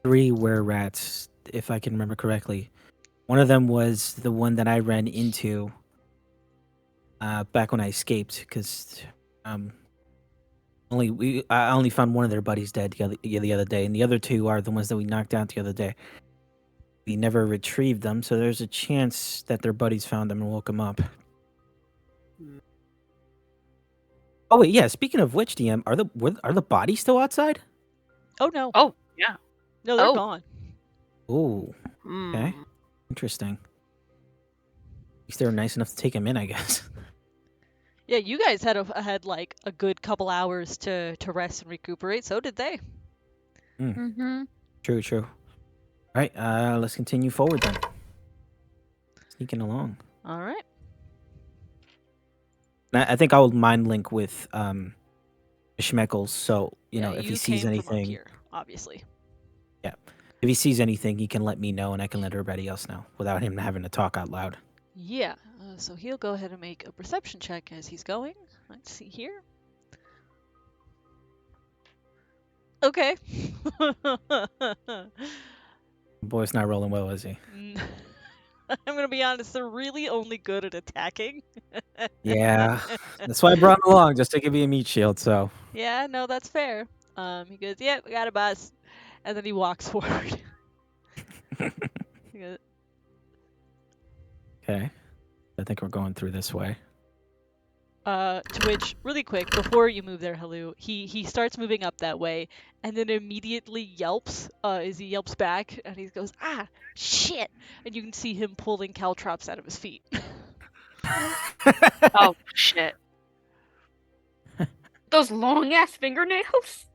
3 were-rats, if I can remember correctly. One of them was the one that I ran into back when I escaped, because I only found one of their buddies dead the other day, and the other 2 are the ones that we knocked out the other day. We never retrieved them, so there's a chance that their buddies found them and woke them up. Oh wait, yeah. Speaking of which, DM, are the bodies still outside? Oh no. Oh, yeah. No, they're Oh. gone. Oh, Hmm. okay. Interesting. At least they were nice enough to take him in, I guess. Yeah, you guys had like a good couple hours to rest and recuperate. So did they. Mm-hmm. True. All right, let's continue forward then. Sneaking along. All right. I think I will mind link with Schmeckles, so you know Yeah, if you he sees came from up anything, here, obviously. if he sees anything, he can let me know, and I can let everybody else know without him having to talk out loud. Yeah. So he'll go ahead and make a perception check as he's going. Let's see here. Okay. Boy's not rolling well, is he? I'm gonna be honest. They're really only good at attacking. Yeah, that's why I brought him along, just to give you a meat shield. So Yeah, no, that's fair. He goes, "Yeah, we got a bus," and then he walks forward. He goes, okay, I think we're going through this way. to which, really quick, before you move there, Halu, he starts moving up that way, and then immediately yelps. As he yelps back, and he goes, "Ah, shit!" And you can see him pulling caltrops out of his feet. Oh, shit. Those long ass fingernails.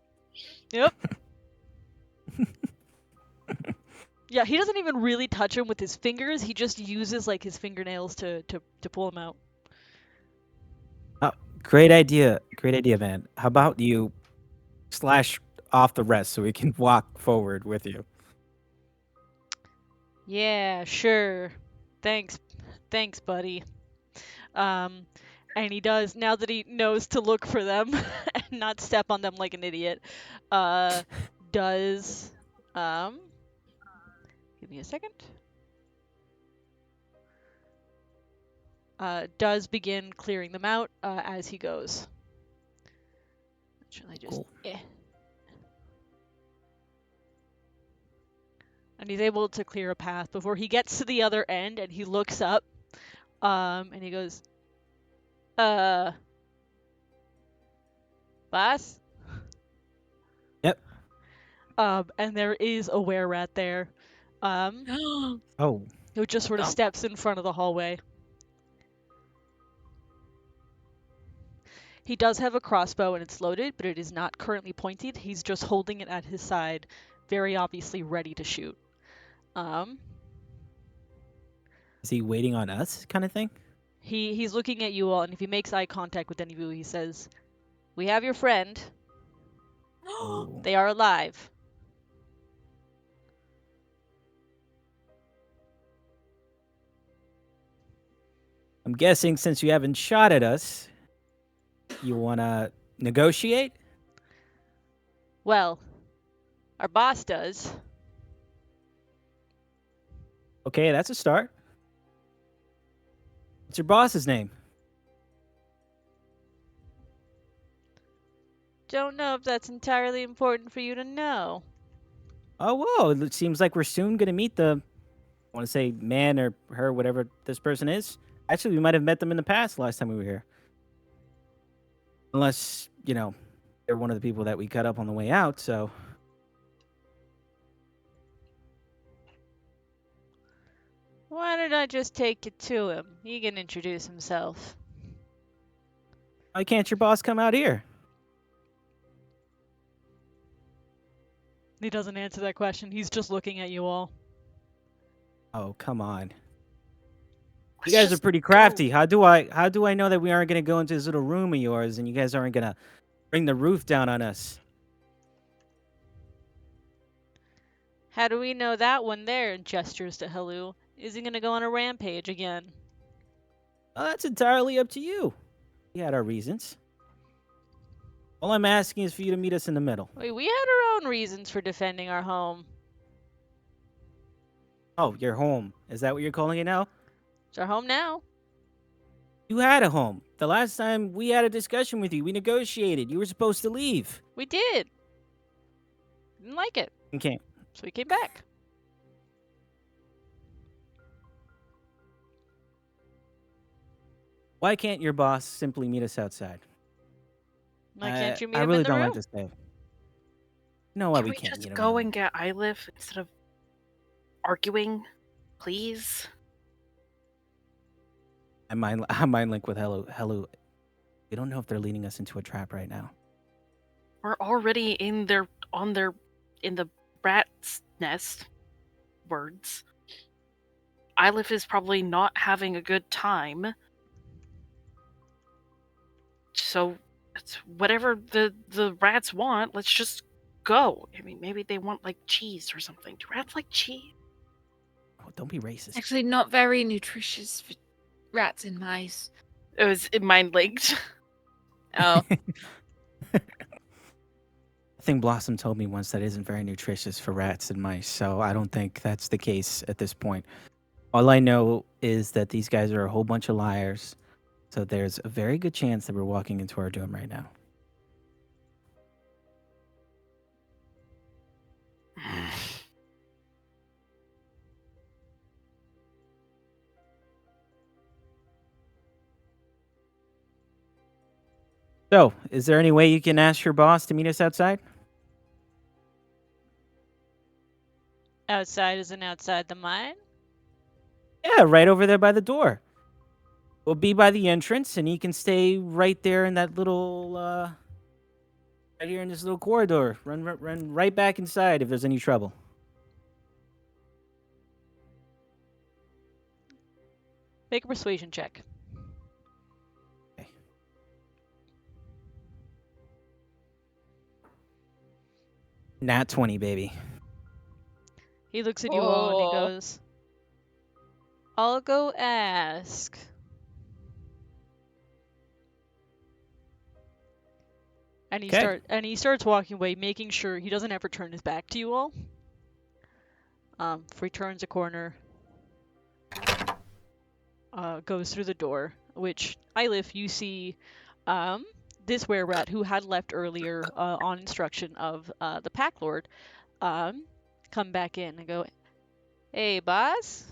Yep. Yeah, he doesn't even really touch him with his fingers. He just uses like his fingernails to pull him out. Great idea, Van. How about you slash off the rest so we can walk forward with you? Yeah, sure. Thanks, buddy. And he does, now that he knows to look for them and not step on them like an idiot. Does give me a second. Does begin clearing them out as he goes. Should I just Cool. And he's able to clear a path before he gets to the other end, and he looks up, and he goes, boss? Yep. And there is a were-rat there, Oh, who just sort of steps in front of the hallway. He does have a crossbow and it's loaded, but it is not currently pointed. He's just holding it at his side, very obviously ready to shoot. is he waiting on us, kind of thing? He's looking at you all, and if he makes eye contact with any of you, he says, "We have your friend. Oh. They are alive." I'm guessing since you haven't shot at us, you want to negotiate? Well, our boss does. Okay, that's a start. What's your boss's name? Don't know if that's entirely important for you to know. Oh, whoa. It seems like we're soon going to meet the, I want to say man or her, whatever this person is. Actually, we might have met them in the past last time we were here. Unless, they're one of the people that we cut up on the way out, so. Why don't I just take you to him? He can introduce himself. Why can't your boss come out here? He doesn't answer that question. He's just looking at you all. Oh, come on. Let's You guys are just pretty go. crafty. How do I know that we aren't going to go into this little room of yours and you guys aren't going to bring the roof down on us? How do we know that one there, gestures to Helu, isn't going to go on a rampage again? Well, that's entirely up to you. We had our reasons. All I'm asking is for you to meet us in the middle. Wait, we had our own reasons for defending our home. Oh, your home. Is that what you're calling it now? It's our home now. You had a home. The last time we had a discussion with you, we negotiated. You were supposed to leave. We did. Didn't like it, Okay. so we came back. Why can't your boss simply meet us outside? Why can't you meet I him really in the don't room? like this day. No, why Can we we can't just meet him go in and get Ylif instead of arguing, please? I mind link with Hello. We don't know if they're leading us into a trap right now. We're already in the rat's nest. Words. Ylif is probably not having a good time. So it's whatever the rats want, let's just go. I mean, maybe they want like cheese or something. Do rats like cheese? Oh, don't be racist. Actually, not very nutritious for rats and mice. It was mind linked. Oh, I think Blossom told me once that isn't very nutritious for rats and mice, so I don't think that's the case at this point. All I know is that these guys are a whole bunch of liars, so there's a very good chance that we're walking into our doom right now. So, is there any way you can ask your boss to meet us outside? Outside isn't outside the mine? Yeah, right over there by the door. We'll be by the entrance, and he can stay right there in that little, right here in this little corridor. Run right back inside if there's any trouble. Make a persuasion check. Okay. Nat 20, baby. He looks at you all and he Oh. goes, "I'll go ask." And he 'Kay. starts walking away, making sure he doesn't ever turn his back to you all. Before he turns a corner, goes through the door, which Ylif, you see, this were-rat who had left earlier on instruction of the Pack Lord, come back in and go, "Hey, boss."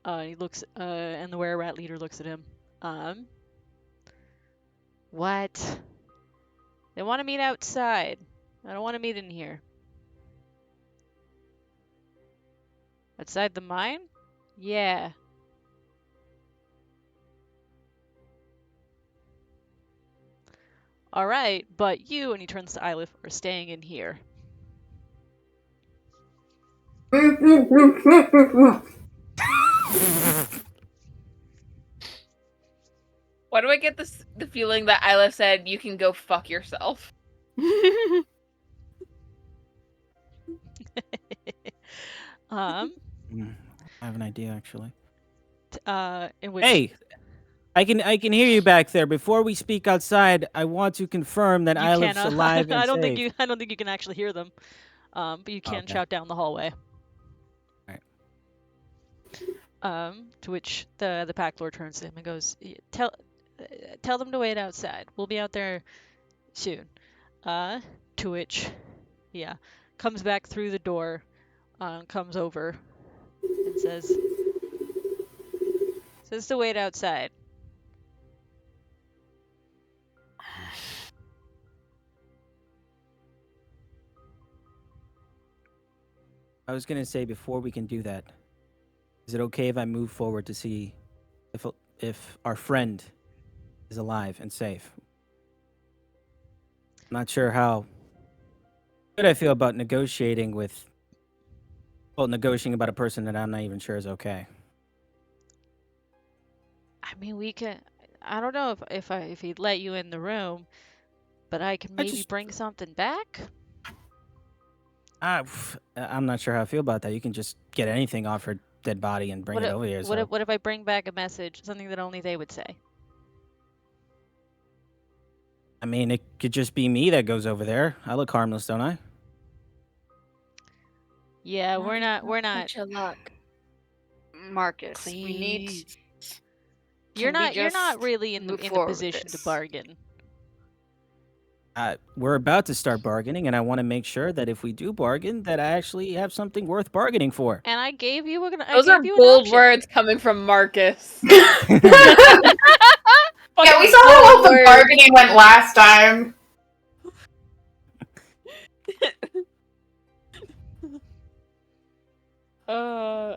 He looks, and the were-rat leader looks at him. What? They want to meet outside. I don't want to meet in here. Outside the mine? Yeah. Alright, but you, and he turns to Ylif, are staying in here. Why do I get the feeling that Isla said you can go fuck yourself? um, I have an idea actually. in which Hey, I can hear you back there. Before we speak outside, I want to confirm that you Ilif's can. alive and I don't safe. think you can actually hear them. But you can Okay. shout down the hallway. Alright. To which the pack lord turns to him and goes, Tell them to wait outside. We'll be out there soon." To which, yeah, comes back through the door, comes over, and says to wait outside. I was gonna say before we can do that, is it okay if I move forward to see if our friend is alive and safe? I'm not sure how good I feel about negotiating about a person that I'm not even sure is okay. I mean, we can. I don't know if he'd let you in the room, but I can maybe bring something back. I'm not sure how I feel about that. You can just get anything off her dead body and bring it over here. What if I bring back a message, something that only they would say? I mean, it could just be me that goes over there. I look harmless, don't I? Yeah, we're not. Such a luck. Marcus, we need. You're Can we not. You're not just really in move the forward with position to this? bargain. We're about to start bargaining, and I want to make sure that if we do bargain, that I actually have something worth bargaining for. And I gave you Those are bold words coming from Marcus. Yeah, we saw how well the bargaining went last time.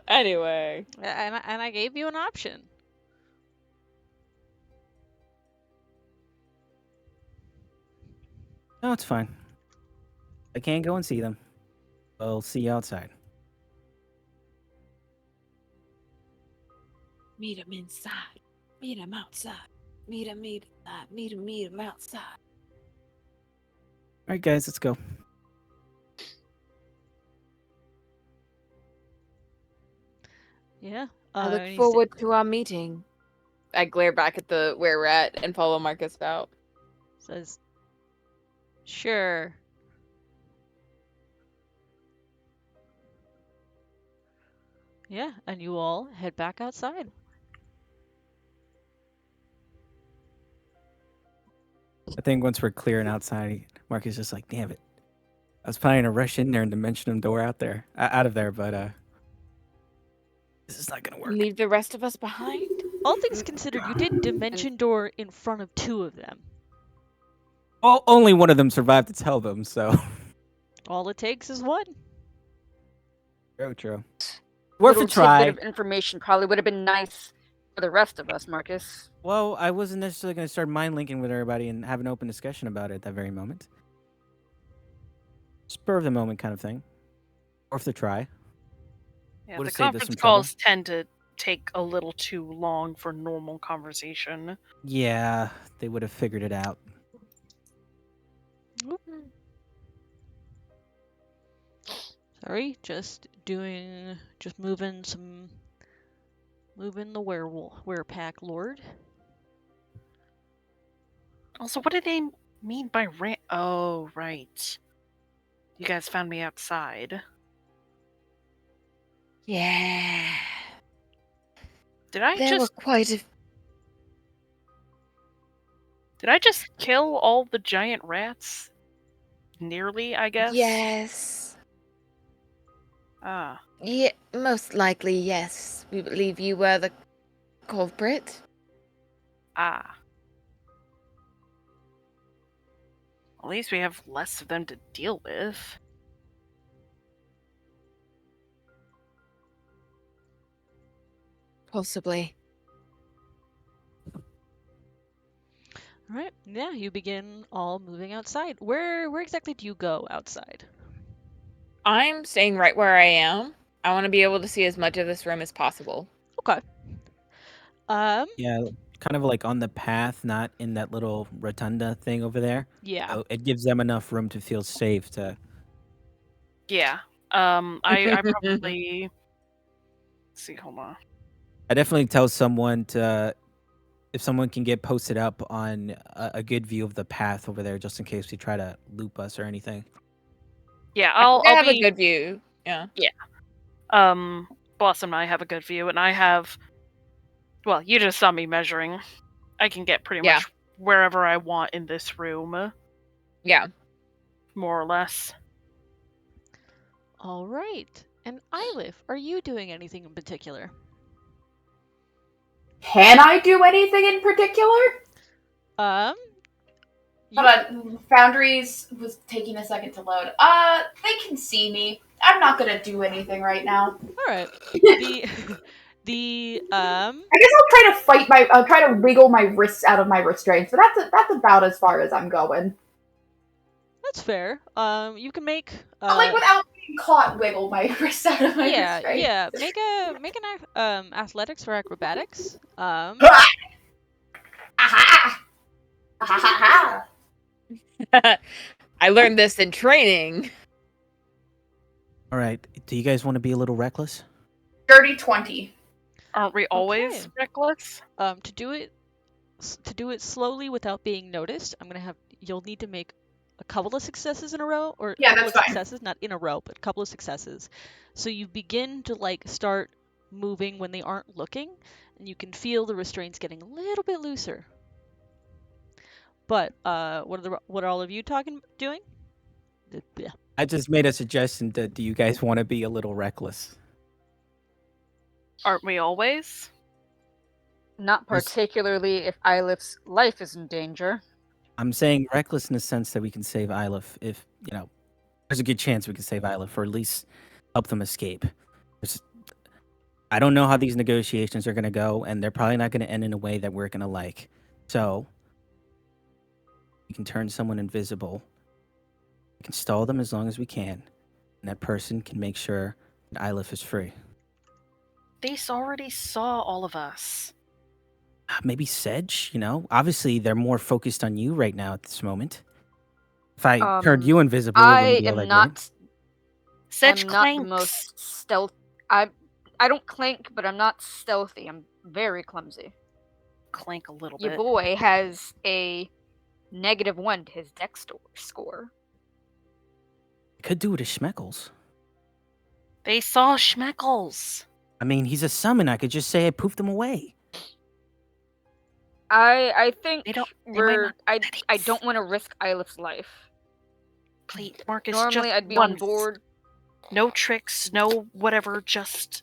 Anyway. And I gave you an option. No, it's fine. I can't go and see them. I'll see you outside. Meet him inside. Meet him outside. Meet him inside. Meet him outside. All right, guys, let's go. Yeah. I look forward to our meeting. I glare back at where we're at and follow Marcus out. Says, "Sure." Yeah, and you all head back outside. I think once we're clearing outside, Marcus is just like, damn it. I was planning to rush in there and dimension him door out of there, but this is not gonna work. Leave the rest of us behind? All things considered, you did dimension door in front of 2 of them. Oh, only one of them survived to tell them, so. All it takes is one. True. Worth a try. Little tidbit of information probably would have been nice for the rest of us, Marcus. Well, I wasn't necessarily going to start mind linking with everybody and have an open discussion about it at that very moment. Spur of the moment kind of thing. Worth a try. Yeah, Would've the saved us conference some calls tend to take a little too long for normal conversation. Yeah, they would have figured it out. Sorry, just moving the werepack lord. Also, what did they mean by Oh, right. You guys found me outside. Yeah. Did I just kill all the giant rats? Nearly, I guess? Yes. Ah. Yeah, most likely, yes. We believe you were the culprit. Ah. At least we have less of them to deal with. Possibly. All right. Yeah, you begin all moving outside. Where exactly do you go outside? I'm staying right where I am. I want to be able to see as much of this room as possible. Okay. Yeah, kind of like on the path, not in that little rotunda thing over there. Yeah. So it gives them enough room to feel safe to. Yeah. I probably. Let's see, hold on. I definitely tell someone to, if someone can get posted up on a good view of the path over there, just in case we try to loop us or anything. Yeah, I I'll have be. a good view. Yeah. Blossom and I have a good view, and I have. Well, you just saw me measuring. I can get pretty Yeah. much wherever I want in this room, Yeah. more or less. All right. And Ylif, are you doing anything in particular? Can I do anything in particular? You- Hold on. Foundries was taking a second to load. They can see me. I'm not gonna do anything right now. All right. The I guess I'll try to wiggle my wrists out of my restraints, but that's about as far as I'm going. that's fair. You can make But, like, without being caught, wiggle my wrists out of my restraints. yeah. Make an athletics or acrobatics. Aha! Ahahaha! I learned this in training. All right. Do you guys want to be a little reckless? Dirty 20. Aren't we always Okay. reckless? To do it slowly without being noticed, you'll need to make a couple of successes in a row, or Yeah, a couple that's of fine. successes, not in a row, but a couple of successes. So you begin to start moving when they aren't looking, and you can feel the restraints getting a little bit looser. But what are all of you doing? Yeah. I just made a suggestion. Do you guys want to be a little reckless? Aren't we always? Not There's- particularly if Ylif's life is in danger. I'm saying reckless in the sense that we can save Ylif if, there's a good chance we can save Ylif, or at least help them escape. I don't know how these negotiations are going to go, and they're probably not going to end in a way that we're going to like. So, we can turn someone invisible. We can stall them as long as we can, and that person can make sure that Ylif is free. They already saw all of us. Maybe Sedge, Obviously, they're more focused on you right now at this moment. If I turned you invisible, it I wouldn't be all am that not. great. Sedge I'm not the clanks. most stealth. I don't clank, but I'm not stealthy. I'm very clumsy. Clank a little Your bit. boy has a -1 to his dex score. Could do it as Schmeckles. They saw Schmeckles. I mean, he's a summon. I could just say I poofed him away. I think They might not I that don't want to risk Ylif's life. Please, Marcus. Normally just I'd be once. on board. No tricks, no whatever. Just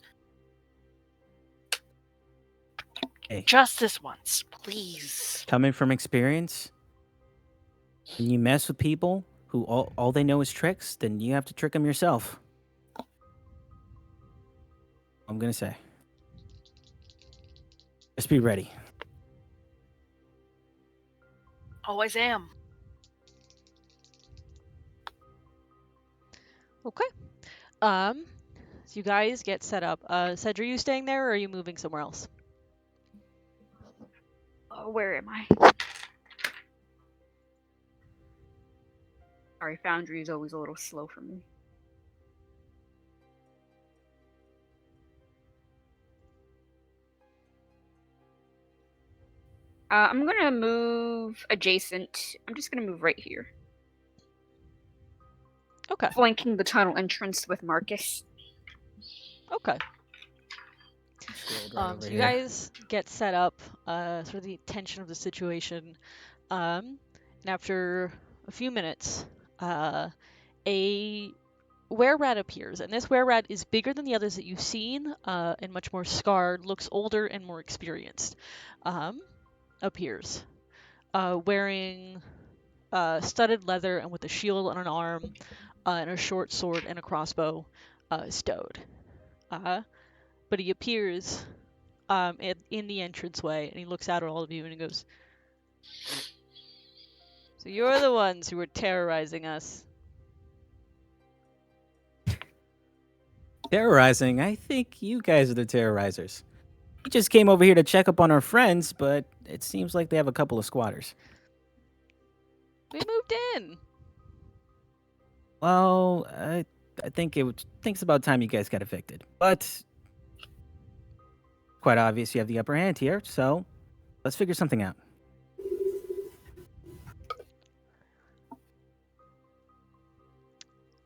Hey, this once, please. coming from experience, when you mess with people who all they know is tricks, then you have to trick them yourself. I'm going to say. Just be ready. Always am. Okay. So you guys get set up. Sedge, are you staying there, or are you moving somewhere else? Where am I? Sorry, Foundry is always a little slow for me. I'm gonna move adjacent. I'm just gonna move right here, Okay. flanking the tunnel entrance with Marcus. Okay. So you guys get set up, sort of the tension of the situation, and after a few minutes, a were-rat appears, and this were-rat is bigger than the others that you've seen, and much more scarred, looks older and more experienced, appears, wearing studded leather and with a shield on an arm, and a short sword and a crossbow, stowed. But he appears in the entranceway, and he looks out at all of you and he goes, "So you're the ones who were terrorizing us." Terrorizing? I think you guys are the terrorizers. We just came over here to check up on our friends, but it seems like they have a couple of squatters. We moved in. Well, I think it's about time you guys got evicted. But quite obvious you have the upper hand here, so let's figure something out.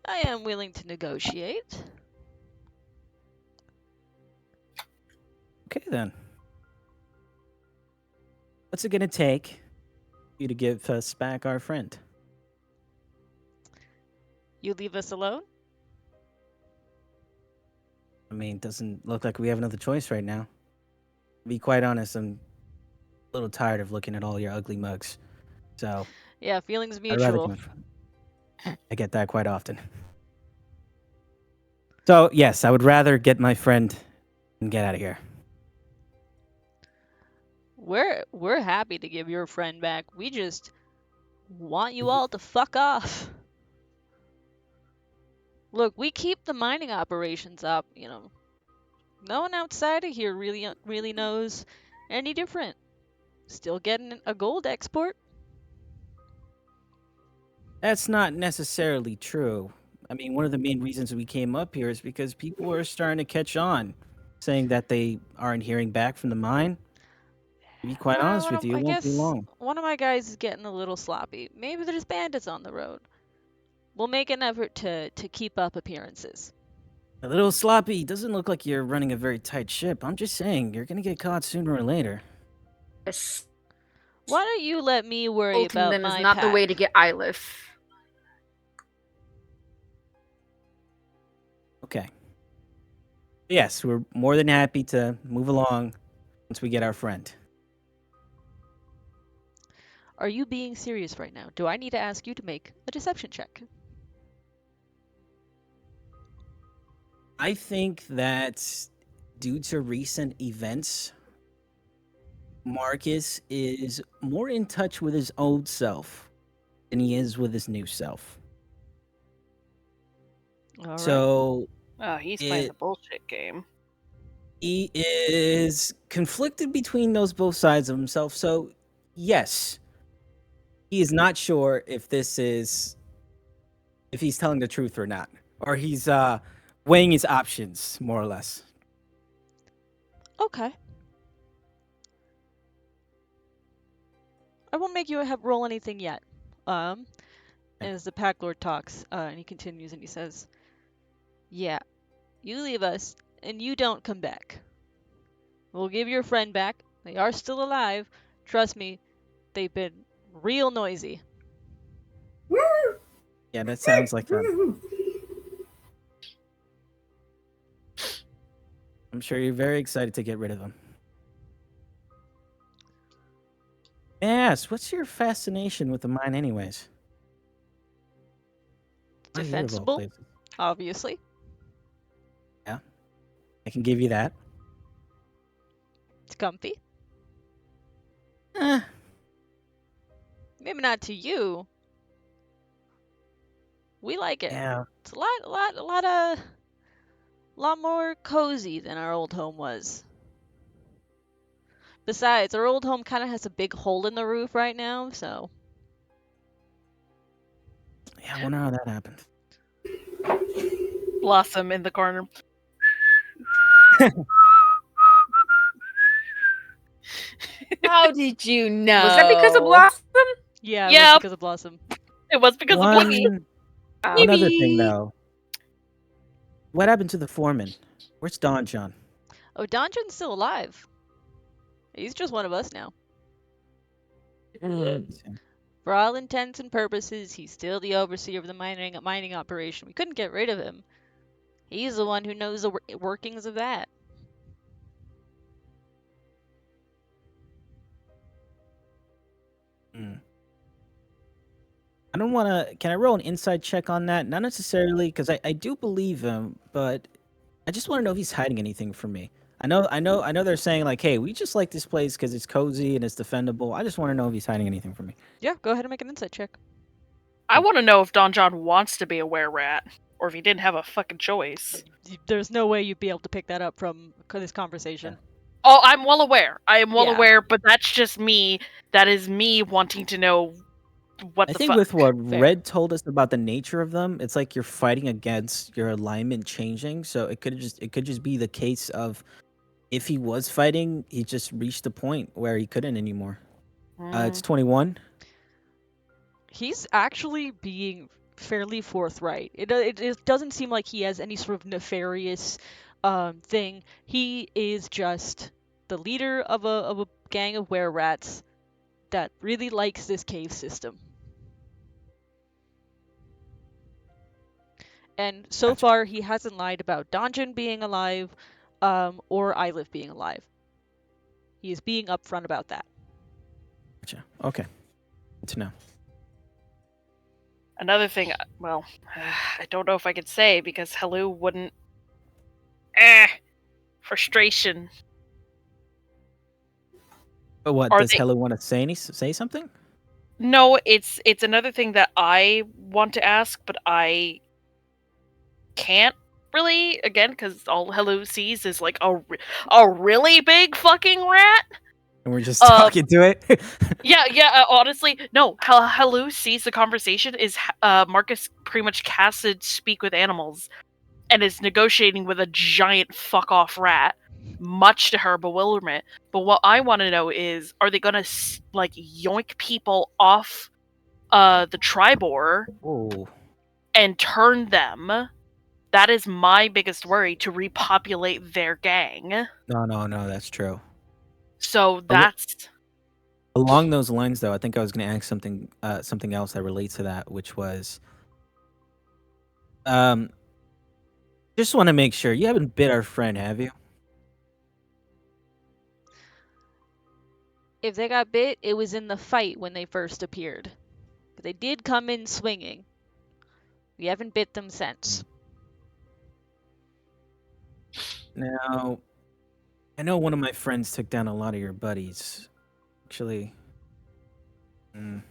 I am willing to negotiate. Okay, then. What's it gonna take for you to give us back our friend? You leave us alone? I mean, it doesn't look like we have another choice right now. To be quite honest, I'm a little tired of looking at all your ugly mugs. So, Yeah, feelings I'd rather mutual. I get that quite often. So, yes, I would rather get my friend and get out of here. We're happy to give your friend back. We just want you all to fuck off. Look, we keep the mining operations up, you know. No one outside of here really knows any different. Still getting a gold export. That's not necessarily true. I mean, one of the main reasons we came up here is because people are starting to catch on, saying that they aren't hearing back from the mine. To be quite honest with you, I it won't be guess long. one of my guys is getting a little sloppy. Maybe there's bandits on the road. We'll make an effort to keep up appearances. A little sloppy. Doesn't look like you're running a very tight ship. I'm just saying, you're gonna get caught sooner or later. Why don't you let me worry Assaulting about them my is not the way to get Ylith. Okay. Yes, we're more than happy to move along once we get our friend. Are you being serious right now? Do I need to ask you to make a deception check? I think that due to recent events, Marcus is more in touch with his old self than he is with his new self. All right. So He's playing the bullshit game. he is conflicted between those both sides of himself. So yes, he is not sure if he's telling the truth or not, or he's weighing his options more or less. Okay. I won't make you roll anything yet. As the Pack Lord talks, and he continues and he says, "Yeah, you leave us and you don't come back. We'll give your friend back. They are still alive. Trust me, they've been real noisy." Yeah, that sounds like them. I'm sure you're very excited to get rid of them. Yes, what's your fascination with the mine anyways? Why here of all Defensible, places? obviously. I can give you that. It's comfy. Eh, Maybe not to you. We like it. yeah. It's a lot more cozy than our old home was. Besides, our old home kind of has a big hole in the roof right now, so. Yeah, I wonder how that happened. Blossom in the corner. How did you know? Was that because of Blossom? Yeah, it Yep. was because of Blossom. It was because of Blossom. One other thing Maybe. though. What happened to the foreman? Where's Don John? Oh, Donjan's still alive. He's just one of us now. For all intents and purposes, he's still the overseer of the mining operation. We couldn't get rid of him. He's the one who knows the workings of that. I don't want to. Can I roll an inside check on that? Not necessarily, because I do believe him, but I just want to know if he's hiding anything from me. I know. They're saying like, "Hey, we just like this place because it's cozy and it's defendable." I just want to know if he's hiding anything from me. Yeah, go ahead and make an insight check. I want to know if Don John wants to be a were-rat, or if he didn't have a fucking choice. There's no way you'd be able to pick that up from this conversation. Oh, I'm well aware. I am well Yeah. aware, but that's just me. That is me wanting to know what I the think fuck. with what Fair. Red told us about the nature of them, it's like you're fighting against your alignment changing. So it could just be the case of if he was fighting, he just reached the point where he couldn't anymore. It's 21. He's actually being fairly forthright. It doesn't seem like he has any sort of nefarious thing. He is just the leader of a gang of were-rats that really likes this cave system. And so Gotcha. far, he hasn't lied about Donjon being alive, or Ylif being alive. He is being upfront about that. Gotcha. Okay. Good to know. Another thing, well, I don't know if I could say because Helu wouldn't. Frustration. But what Are does they- Hella want to say something? No, it's another thing that I want to ask, but I can't really, again, because all Helu sees is like a really big fucking rat. And we're just talking to it. Yeah. Honestly, no. How Helu sees the conversation is Marcus pretty much casted speak with animals, and is negotiating with a giant fuck off rat, much to her bewilderment. But what I want to know is, are they gonna like yoink people off the Tribor Oh, and turn them? That is my biggest worry, to repopulate their gang. no, that's true. So that's Along those lines, though, I think I was going to ask something else that relates to that, which was, just want to make sure you haven't bit our friend, have you? If they got bit, it was in the fight when they first appeared. But they did come in swinging. We haven't bit them since. Now, I know one of my friends took down a lot of your buddies. Actually, I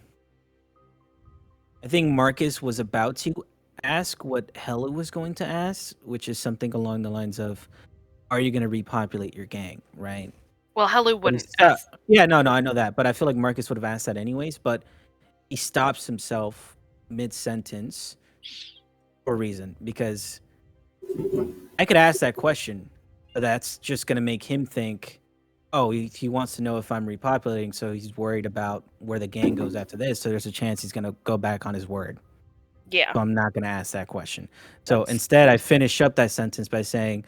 think Marcus was about to ask what Hella was going to ask, which is something along the lines of, "Are you going to repopulate your gang?" Right? well, Helu But he wouldn't. stopped- Yeah, no, I know that, but I feel like Marcus would have asked that anyways. But he stops himself mid-sentence for a reason, because I could ask that question, but that's just going to make him think, oh, he wants to know if I'm repopulating, so he's worried about where the gang goes after this, so there's a chance he's going to go back on his word. Yeah. So I'm not going to ask that question. So That's- instead, I finish up that sentence by saying,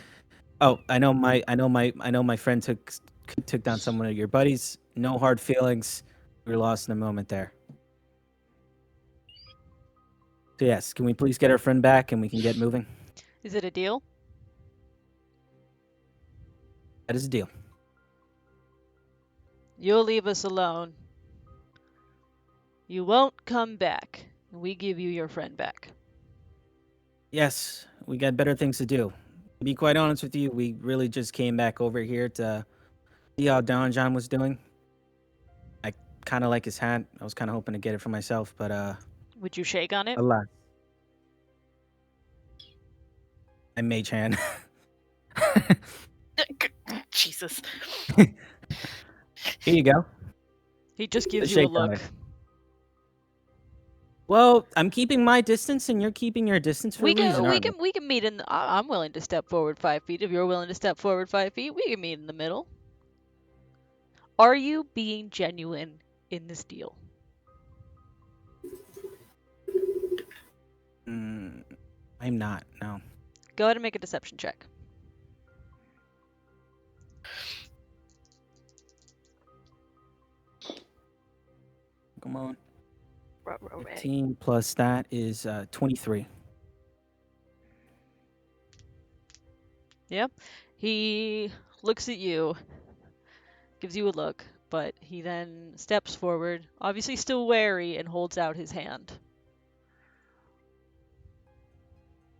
"Oh, I know my friend took down someone of your buddies. No hard feelings. We were lost in a moment there." So yes, can we please get our friend back and we can get moving? Is it a deal? That is a deal. You'll leave us alone. You won't come back. We give you your friend back. Yes, we got better things to do. To be quite honest with you, we really just came back over here to see how Don John was doing. I kind of like his hat. I was kind of hoping to get it for myself, but Would you shake on it? alas. I mage hand. Jesus. Here you go. He just gives A you a shake on look. it. Well, I'm keeping my distance, and you're keeping your distance for We a reason, aren't we? can meet in. I'm willing to step forward 5 feet. If you're willing to step forward 5 feet, we can meet in the middle. Are you being genuine in this deal? I'm not. No. Go ahead and make a deception check. Come on. Ruh-roh. 15 plus that is 23. Yep. He looks at you, gives you a look, but he then steps forward, obviously still wary, and holds out his hand.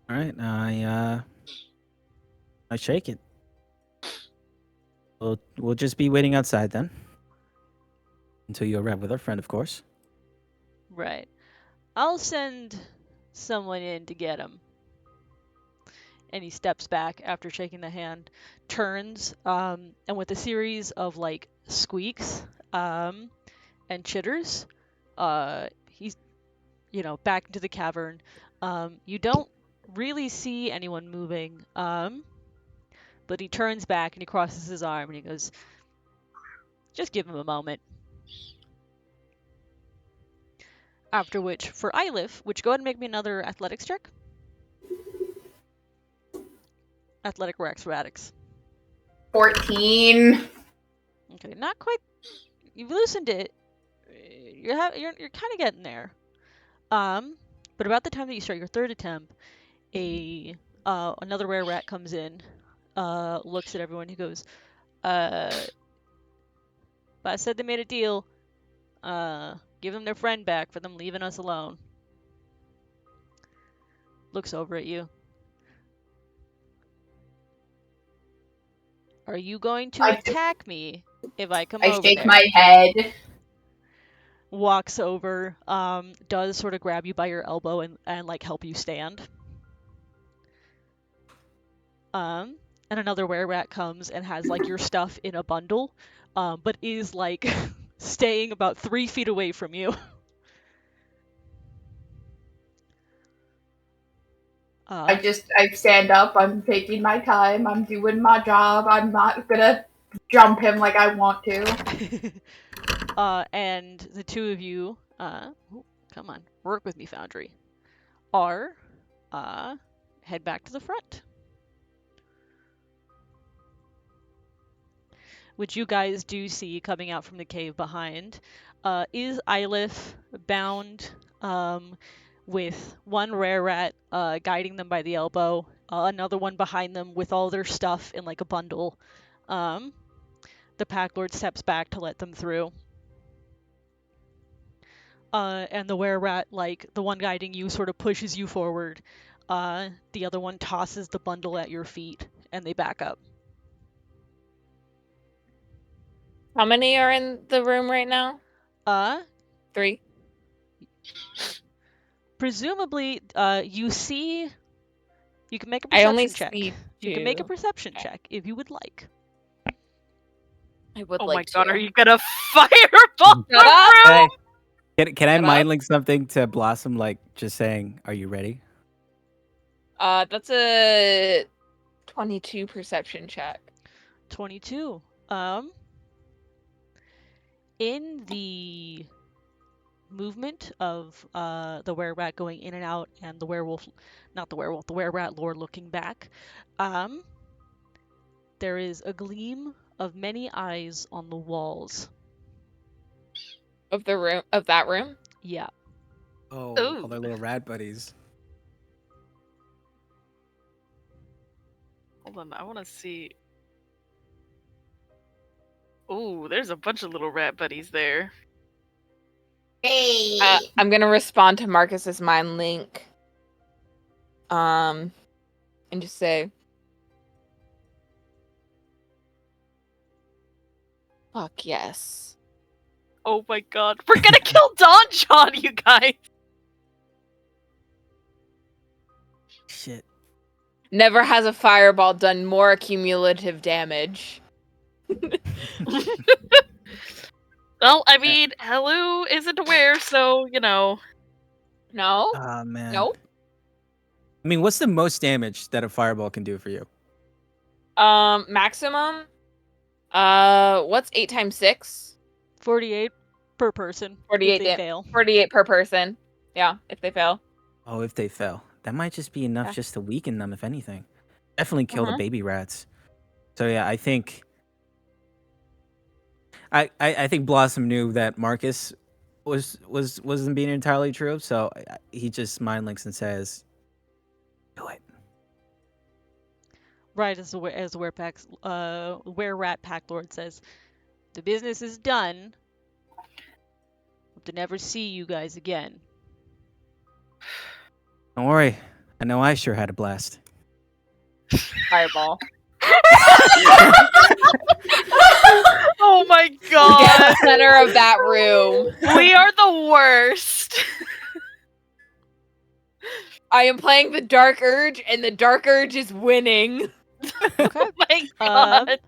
All right, I shake it. We'll just be waiting outside then, until you arrive with our friend, of course. Right. I'll send someone in to get him. and he steps back after shaking the hand, turns, and with a series of like squeaks and chitters, he's back into the cavern. You don't really see anyone moving, but he turns back and he crosses his arm and he goes, "Just give him a moment." After which, for Ylif, would you go ahead and make me another athletics check? Athletic or acrobatics? 14. Okay, not quite. You've loosened it. You're kind of getting there. But about the time that you start your third attempt, another rare rat comes in, looks at everyone. He goes, "But I said they made a deal. Give them their friend back for them leaving us alone." Looks over at you. "Are you going to attack me if I come over there?" I shake my head. Walks over, does sort of grab you by your elbow and like help you stand. And another were-rat comes and has like your stuff in a bundle, but is like staying about 3 feet away from you. I stand up, I'm taking my time, I'm doing my job, I'm not gonna jump him like I want to. And the two of you, come on, work with me, Foundry, are, head back to the front. Which you guys do see coming out from the cave behind, is Ylif bound, with one rare rat guiding them by the elbow, another one behind them with all their stuff in like a bundle. The Pack Lord steps back to let them through. And the were rat, like the one guiding you, sort of pushes you forward. The other one tosses the bundle at your feet, and they back up. How many are in the room right now? 3. Presumably, you see. You can make a I only perception check. see You can make a 2. perception check if you would like. I would Oh like my god, to. are you gonna fireball the Shut up! room? Can I Shut mind up. link something to Blossom, like just saying, "Are you ready?" That's a 22 perception check. 22. In the movement of the were-rat going in and out and the werewolf, not the werewolf, the were-rat lord looking back, there is a gleam of many eyes on the walls. Of the room, of that room? Yeah. Oh, Ooh. all their little rat buddies. Hold on, I want to see. Ooh, there's a bunch of little rat buddies there. Hey! I'm gonna respond to Marcus's mind link. And just say, "Fuck yes." Oh my god, we're gonna kill Don John, you guys! Shit. Never has a fireball done more cumulative damage. Well, I mean, Helu isn't aware, so, No? Oh man. Nope. I mean, what's the most damage that a fireball can do for you? Maximum? What's 8 times 6? 48 per person. 48 if they dam- fail. 48 per person. Yeah, if they fail. Oh, if they fell, that might just be enough Yeah. just to weaken them, if anything. Definitely kill the Mhm. baby rats. So yeah, I think. I think Blossom knew that Marcus wasn't being entirely true, so he just mind links and says, "Do it." Right as the were-rat pack lord says, "The business is done. Hope to never see you guys again." Don't worry, I know I sure had a blast. Fireball. oh my Get god! the center of that room. We are the worst! I am playing the Dark Urge, and the Dark Urge is winning. Okay. Oh my god.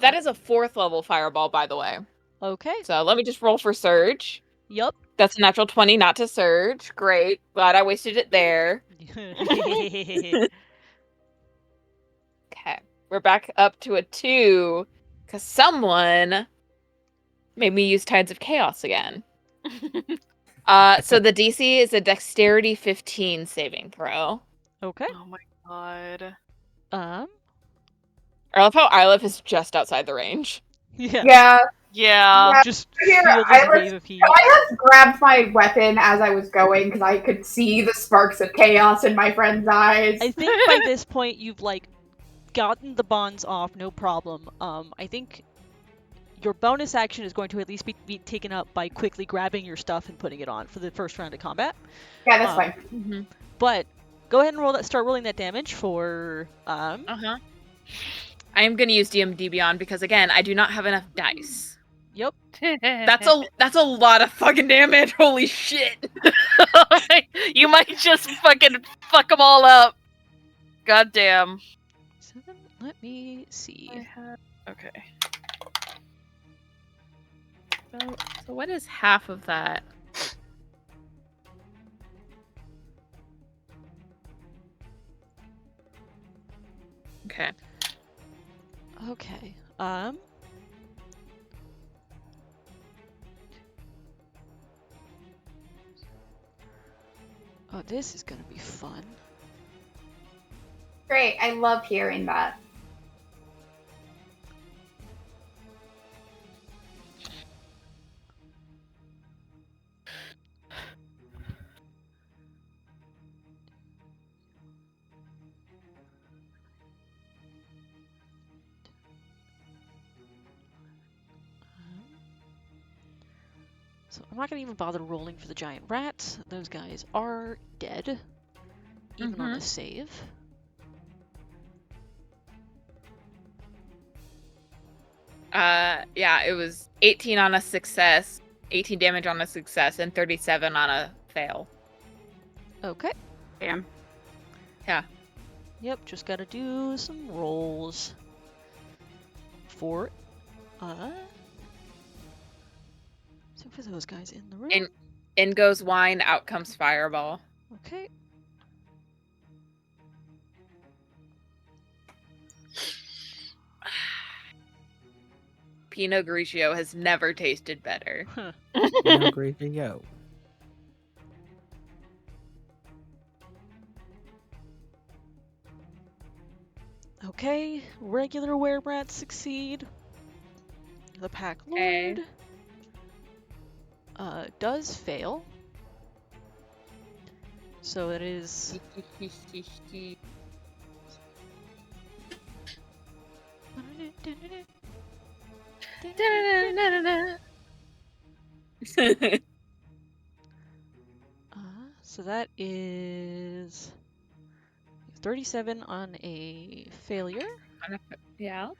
That is a 4th level fireball, by the way. Okay. So let me just roll for Surge. Yup. That's a natural 20, not to Surge. Great. Glad I wasted it there. Okay. We're back up to a 2, because someone made me use Tides of Chaos again. So the DC is a Dexterity 15 saving throw. Okay. Oh my god. Um. I love how Ilif is just outside the range. Yeah. Yeah. Yeah. Just Here, feel I this was- wave of heat. I just grabbed my weapon as I was going because I could see the sparks of chaos in my friend's eyes. I think by this point you've like gotten the bonds off, no problem. I think your bonus action is going to at least be taken up by quickly grabbing your stuff and putting it on for the first round of combat. Yeah, that's um, fine. Mm-hmm. But go ahead and roll that. Start rolling that damage for Uh-huh. I am going to use DMD Beyond because, again, I do not have enough dice. Yep. That's a lot of fucking damage. Holy shit. You might just fucking fuck them all up. God damn. 7. Let me see. Okay. So what is half of that? Okay. Okay. Oh, this is gonna be fun. Great, I love hearing that. So I'm not gonna even bother rolling for the giant rats. Those guys are dead, even on a save. Yeah, it was 18 on a success, 18 damage on a success, and 37 on a fail. Okay. Damn. Yep, just gotta do some rolls for so for those guys in the room. In goes wine, out comes fireball. Okay. Pinot Grigio has never tasted better. Huh. No, great to go. Okay, regular were-rats succeed. The Pack Lord Okay. Does fail. So it is so that is 37 on a failure Yeah.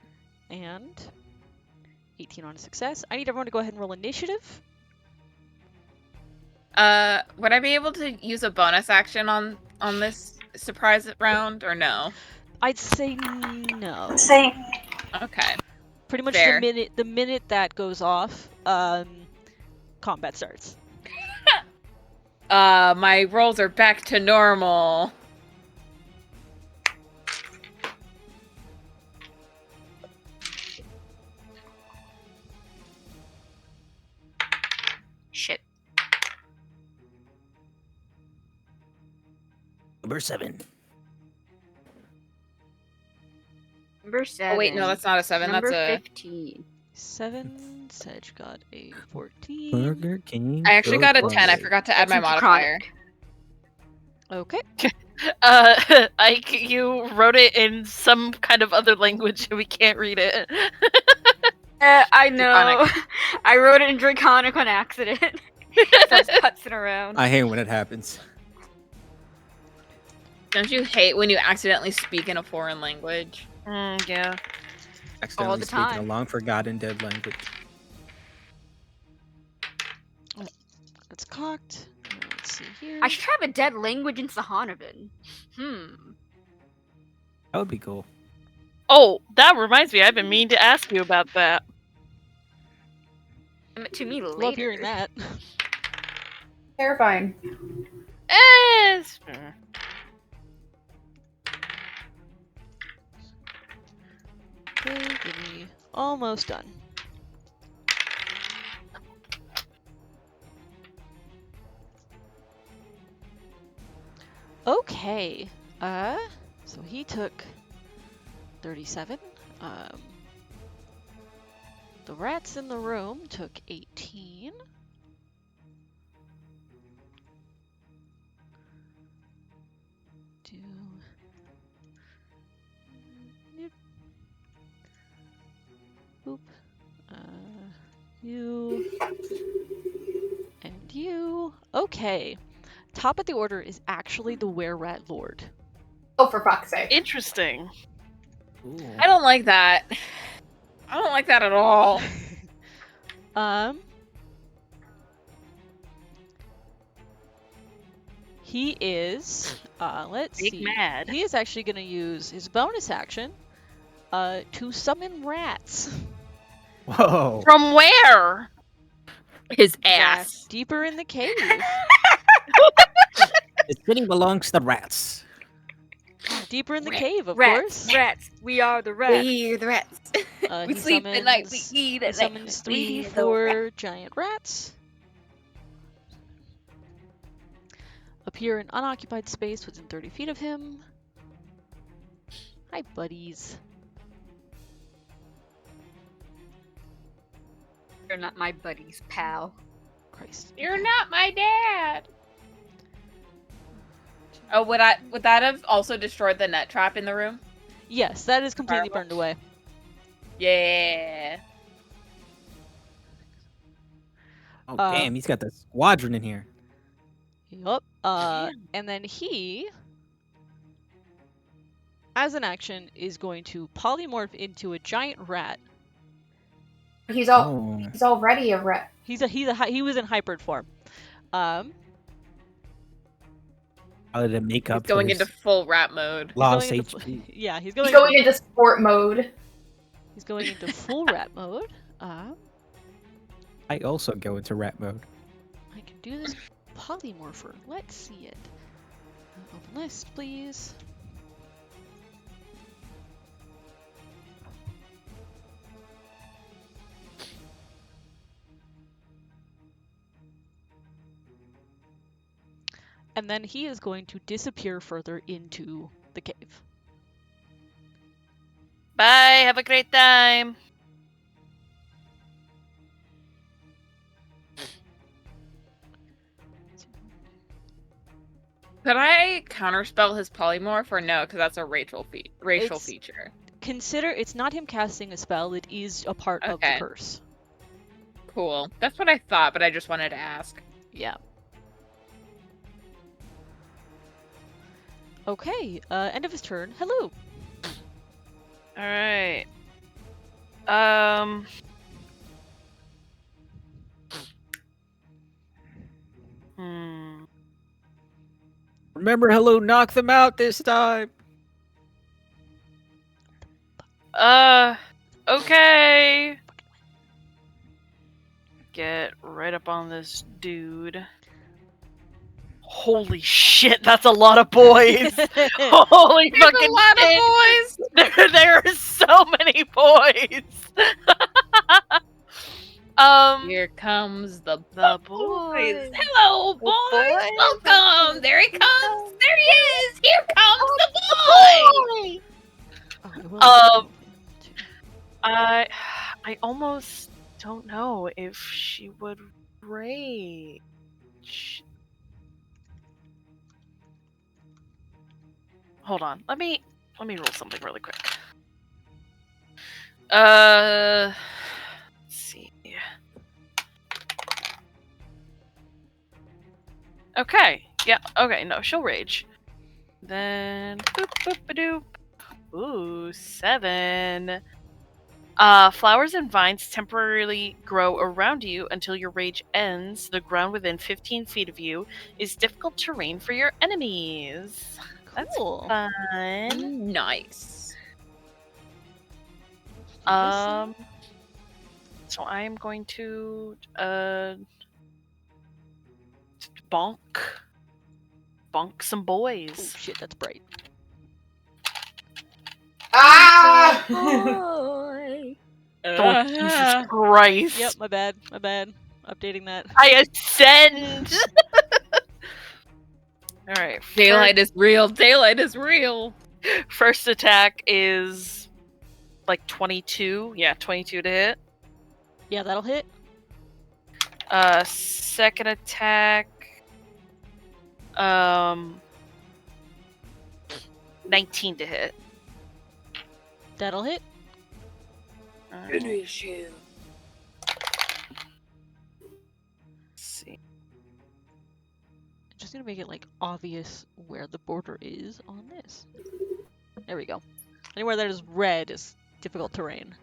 and 18 on a success. I need everyone to go ahead and roll initiative. Would I be able to use a bonus action on this surprise round or no? I'd say no. Okay. Pretty much Fair. the minute that goes off, combat starts. My rolls are back to normal. Shit. Number 7. Number 7. Oh wait, no, that's not a 7. Number That's a 15. 7. Sedge got a 14. Burger King. I actually got a Burger 10. I King. forgot to add my That's modifier. Okay. You wrote it in some kind of other language and we can't read it. I know. I wrote it in Draconic on accident. So I was putzing around. I hate when it happens. Don't you hate when you accidentally speak in a foreign language? Yeah. Accidentally the speaking a time. long forgotten dead language. It's cocked. Let's see here. I should have a dead language in Sahanovan. That would be cool. Oh, that reminds me. I've been meaning to ask you about that. To me later. Love hearing that. Terrifying. Yes. Okay, give me almost done. Okay. So he took 37. The rats in the room took 18. Boop. You. And you. Okay. Top of the order is actually the Were-Rat Lord. Oh, for fuck's sake. Interesting. Ooh. I don't like that. I don't like that at all. He is, let's Big see. mad. He is actually going to use his bonus action, to summon rats. Whoa. From where? His ass. Deeper in the cave. The city belongs to the rats. Deeper in the Rat- cave, of Rats, course. rats, we are the rats. We're the rats. Uh, We he sleep at night, we summons- eat He at night. summons We the 3d4 giant rats. Appear in unoccupied space within 30 feet of him. Hi, buddies. You're not my buddies, pal. Christ. You're not my dad. Oh, would that have also destroyed the net trap in the room? Yes, that is completely Fireball. burned away. Yeah. Oh, Uh, damn, he's got the squadron in here. Yup. And then he, as an action, is going to polymorph into a giant rat. He's Oh. already a rat. He was in hybrid form. How did it make He's up going for into his full rat mode. lost going into- HP? Yeah, he's He's going. going into sport mode. He's going into full rat mode. I also go into rat mode. I can do this polymorpher. Let's see it. Open list, please. And then he is going to disappear further into the cave. Bye. Have a great time. Could I counterspell his polymorph or no? Because that's a racial It's- feature. Consider it's not him casting a spell, it is a part of the Okay. curse. Cool. That's what I thought, but I just wanted to ask. Yeah. Okay, end of his turn. Hello. All right. Remember, hello, knock them out this time. Okay. Get right up on this dude. Holy shit, that's a lot of boys. Holy There's fucking a lot shit. of boys. There are so many boys. Here comes the The boys. boys. Hello, boys. boys. Welcome. There he comes. There he is. Here comes the boy. Oh, I will Um, too. I almost don't know if she would rage. Hold on. Let me roll something really quick. Let's see. Okay. Yeah. Okay. No, she'll rage. Then boop boop a doop. Ooh, 7. Flowers and vines temporarily grow around you until your rage ends. The ground within 15 feet of you is difficult terrain for your enemies. That's Cool. fun. Nice. So I'm going to bonk some Oh boys. shit, that's bright. Ah! Boy. Oh, Jesus Christ. Yep, my bad. Updating that. I ascend. All right. Daylight is real. Daylight is real. First attack is like 22. Yeah, 22 to hit. Yeah, that'll hit. Second attack 19 to hit. That'll hit. Finish him. Let's see. I'm just gonna make it like obvious where the border is on this. There we go. Anywhere that is red is difficult terrain.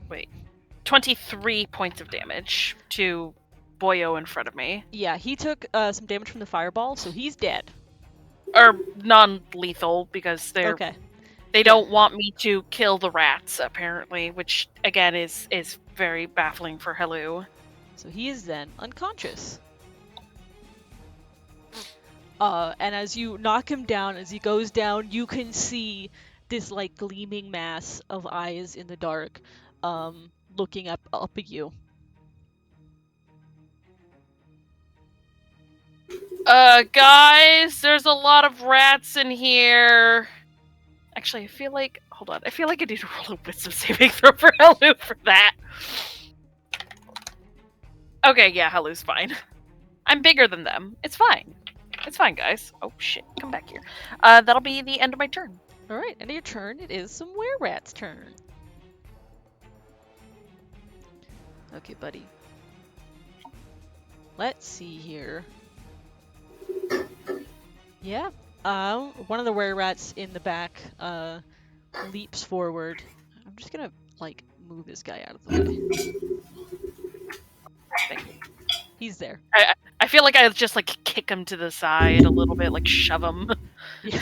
Wait. 23 points of damage to Boyo in front of me. Yeah, he took some damage from the fireball, so he's dead. Or non-lethal, because Okay. they don't want me to kill the rats, apparently, which, again, is very baffling for Helu. So he is then unconscious. And as you knock him down, as he goes down, you can see this like gleaming mass of eyes in the dark, looking up at you. Guys, there's a lot of rats in here. Actually, I feel like I need to roll a wisdom saving throw for Helu for that. Okay, yeah, Helu's fine. I'm bigger than them. It's fine. It's fine, guys. Oh shit, come back here. That'll be the end of my turn. All right, end of your turn. It is some were-rat's turn. Okay, buddy. Let's see here. Yeah. One of the were-rats in the back leaps forward. I'm just gonna like move this guy out of the way. Thank you. He's there. I feel like I just like kick him to the side a little bit, like shove him. Yeah.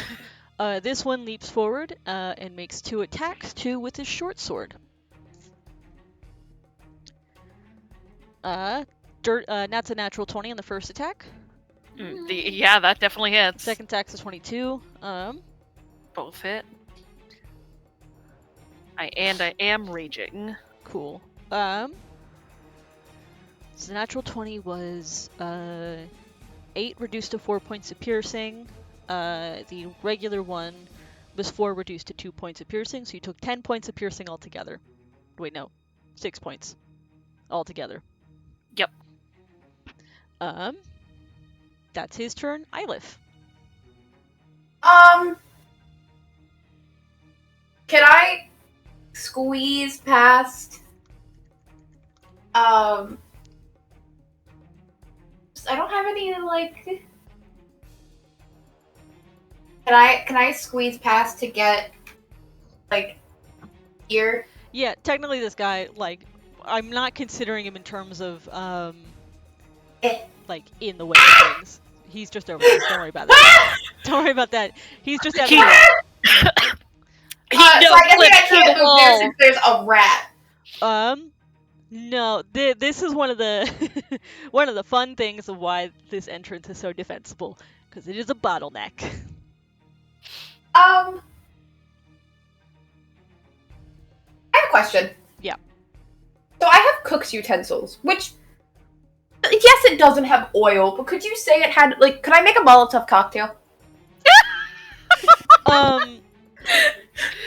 This one leaps forward and makes 2 attacks, 2 with his short sword. That's a natural 20 on the first attack. Yeah, that definitely hits. Second attack's a 22. Both hit. I am raging. Cool. So the natural 20 was 8 reduced to 4 points of piercing. The regular one was 4 reduced to 2 points of piercing, so you took 10 points of piercing altogether. Wait, no. 6 points altogether. Yep. That's his turn. Ylith. Can I squeeze past? I don't have any like. Can I squeeze past to get like here? Yeah, technically this guy, like, I'm not considering him in terms of like in the way of things. He's just over there. Don't worry about that. Don't worry about that. He's just out of the way. So I guess I can't move there since there's a rat. No. This is one of the one of the fun things of why this entrance is so defensible, because it is a bottleneck. I have a question. Yeah. So I have cook's utensils, which, yes, it doesn't have oil, but could you say it had, like, could I make a Molotov cocktail?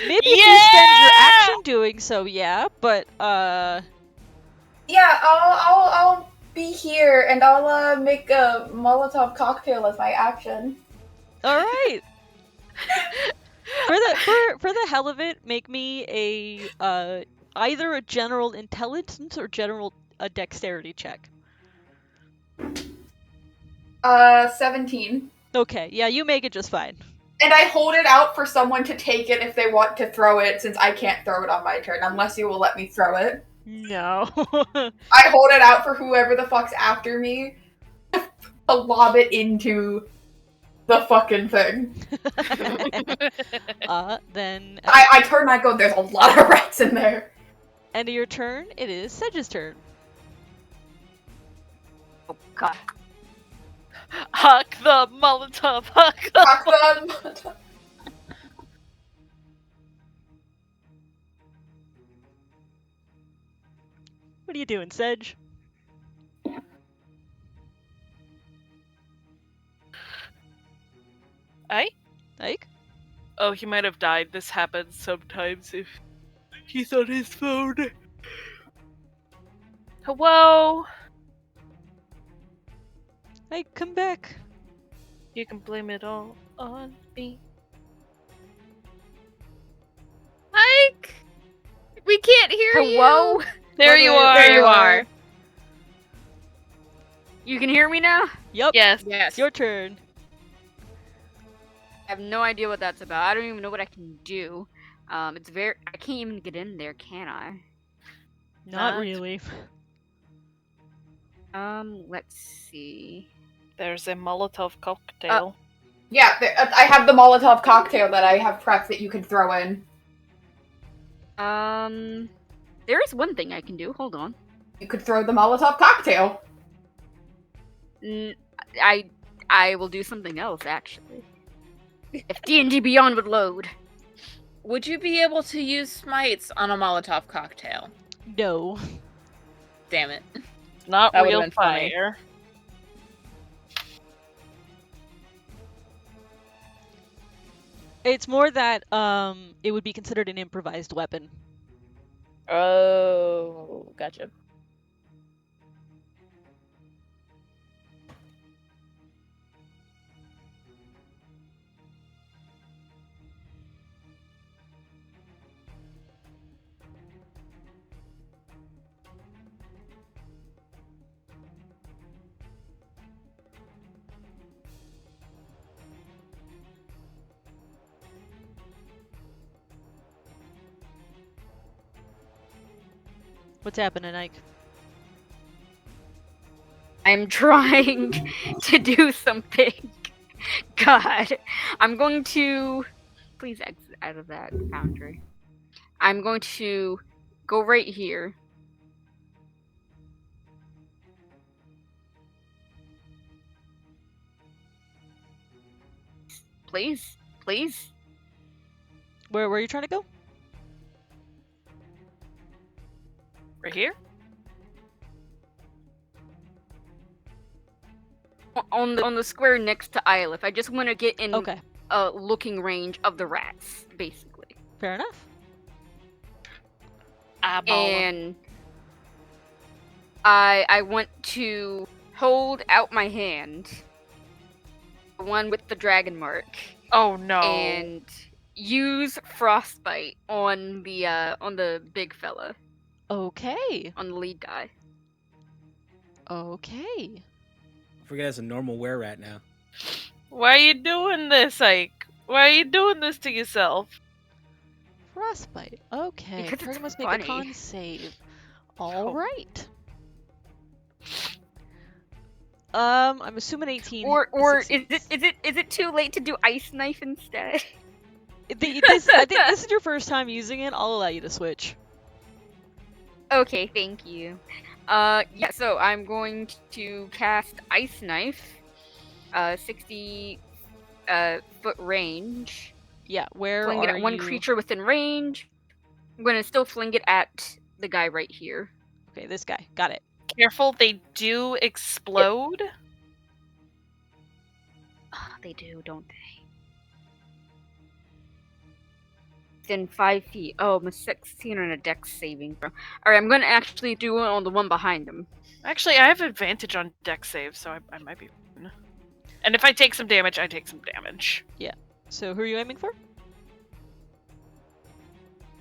Maybe if you spend your action doing so, yeah, but, Yeah, I'll be here, and I'll, make a Molotov cocktail as my action. alright. For the hell of it, make me a, either a general intelligence or general dexterity check. 17. Okay, yeah, you make it just fine. And I hold it out for someone to take it if they want to throw it, since I can't throw it on my turn, unless you will let me throw it. No. I hold it out for whoever the fuck's after me to lob it into the fucking thing. Then I turn and I go, there's a lot of rats in there. end of your turn, it is Sedge's turn. Oh god. Huck the Molotov! Huck the Fuck them. What are you doing, Sedge? Ike? Ike? Oh, he might have died. This happens sometimes if he's on his phone. Hello? Ike, come back. You can blame it all on me. Ike! We can't hear Hello? you! There you are! There you are. You can hear me now? Yup. Yes. Yes. It's your turn. I have no idea what that's about. I don't even know what I can do. It's very. I can't even get in there, can I? Not Not- really. Let's see. There's a Molotov cocktail. Yeah, I have the Molotov cocktail that I have prepped that you can throw in. There is one thing I can do. Hold on. You could throw the Molotov cocktail. I will do something else actually. If D&D Beyond would load. Would you be able to use smites on a Molotov cocktail? No. Damn it. Not that would've real been funny. fire. It's more that it would be considered an improvised weapon. Oh, gotcha. What's happening, Ike? I'm trying to do something. God. I'm going to please exit out of that boundary. I'm going to go right here. Please. Please. Where are you trying to go? Right here? On the square next to Ylif. I just want to get in Okay, a looking range of the rats, basically. fair enough. Eyeball 'em. And I want to hold out my hand, the one with the dragon mark, Oh no. and use frostbite on the big fella, Okay. on the lead guy. Okay. I forget it's a normal were rat now. Why are you doing this, Ike? Why are you doing this to yourself? Frostbite. Okay. Because Target it's must make funny. a con save. All Oh. right. I'm assuming 18. Or succeeds. is it too late to do ice knife instead? I think this is your first time using it. I'll allow you to switch. Okay, thank you. Yeah, so I'm going to cast Ice Knife, 60 foot range. Yeah. Where Fling it are at one you? creature within range. I'm gonna still fling it at the guy right here. Okay, this guy. Got it. Careful, they do explode. They do, don't they? Within 5 feet. Oh, I'm a 16 on a dex saving throw. Alright, I'm gonna actually do it on the one behind him. Actually, I have advantage on dex saves, so I might be fine. And if I take some damage, I take some damage. So who are you aiming for?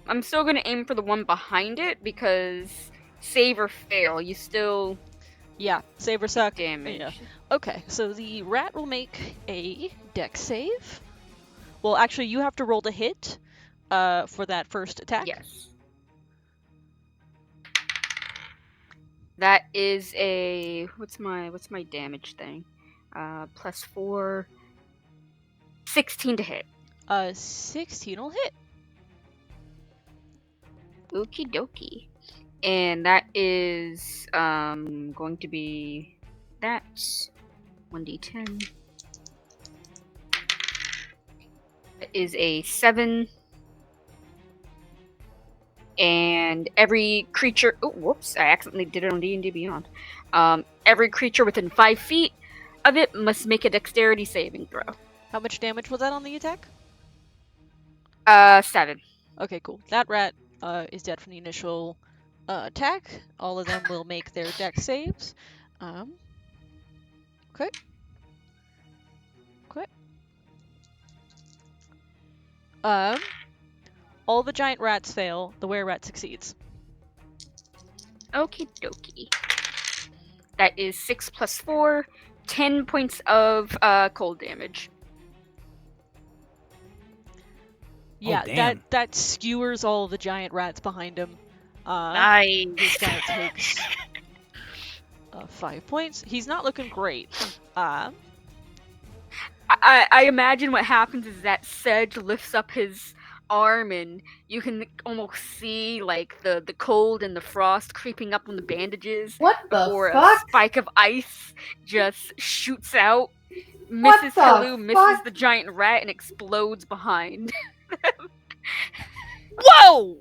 I'm still gonna aim for the one behind it because save or fail, you still Yeah. Save or suck. damage. Yeah. Okay. So the rat will make a dex save. Well, actually, you have to roll to hit for that first attack. Yes. That is a what's my damage thing? +4, 16 to hit. 16 will hit. Okie dokie. And that is going to be that 1d10. That is a 7. And every creature... Oh, whoops. I accidentally did it on D&D Beyond. Every creature within 5 feet of it must make a dexterity saving throw. How much damage was that on the attack? 7. Okay, cool. That rat is dead from the initial attack. All of them will make their dex saves. Okay. All the giant rats fail. The were-rat succeeds. Okie dokie. That is 6 + 4, 10 points of cold damage. Yeah, damn. that skewers all the giant rats behind him. This Nice. guy takes 5 points. He's not looking great. I imagine what happens is that Sedge lifts up his arm and you can almost see like the cold and the frost creeping up on the bandages. What the Or a fuck? spike of ice just shoots out, What misses the Hellu, misses fuck? the giant rat, and explodes behind. Whoa!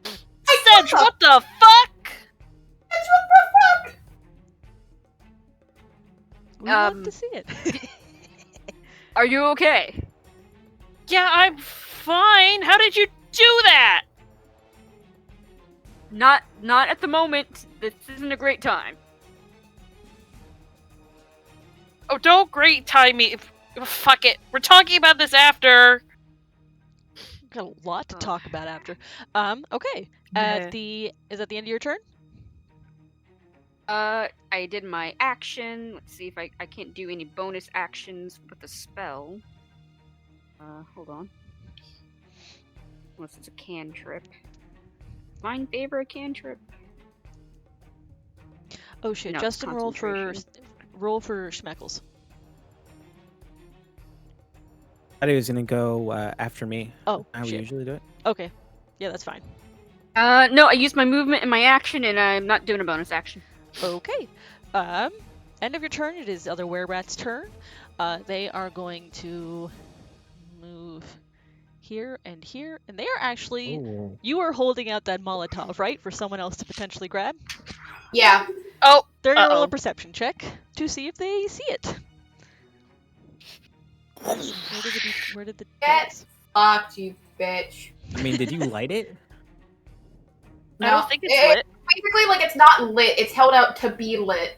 Sedge, what the fuck? We love to see it. Are you okay? Yeah, I'm fine. How did you do that? Not at the moment. This isn't a great time. Oh, don't great time me. Fuck it. We're talking about this after. Got a lot to Oh. talk about after. Okay. Yeah. Is that the end of your turn? I did my action. Let's see if I can't do any bonus actions with the spell. Hold on. Unless it's a cantrip. Mine favor a cantrip. Oh shit! No, Justin, roll for concentration. Schmeckles. I thought he was gonna go after me. Oh How we shit. usually do it. Okay. Yeah, that's fine. No, I used my movement and my action, and I'm not doing a bonus action. Okay. End of your turn. It is the other were-rat's turn. They are going to move here, and they are actually. Ooh. You are holding out that Molotov, right, for someone else to potentially grab. Yeah. Oh, They're gonna roll a Uh-oh. perception check to see if they see it. Where did the Get dice- fucked, you bitch. I mean, did you light it? I don't think it's It- lit. Basically, like, it's not lit. It's held out to be lit.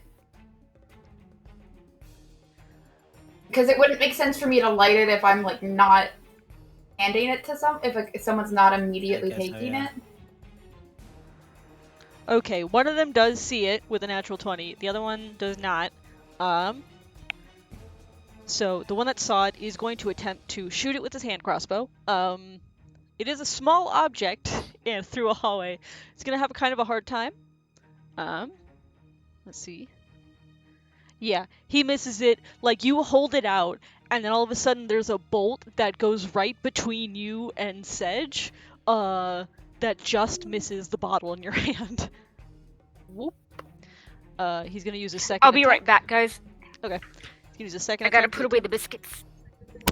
Because it wouldn't make sense for me to light it if I'm, like, not handing it to if someone's not immediately I guess so, taking yeah. it. Okay, one of them does see it with a natural 20. The other one does not. So the one that saw it is going to attempt to shoot it with his hand crossbow. It is a small object and through a hallway. It's gonna have a kind of a hard time. Let's see. Yeah, he misses it. Like, you hold it out, and then all of a sudden there's a bolt that goes right between you and Sedge. That just misses the bottle in your hand. Whoop. He's gonna use a second. I'll be attack. right back, guys. He's gonna use a second. I gotta attack put away the biscuits.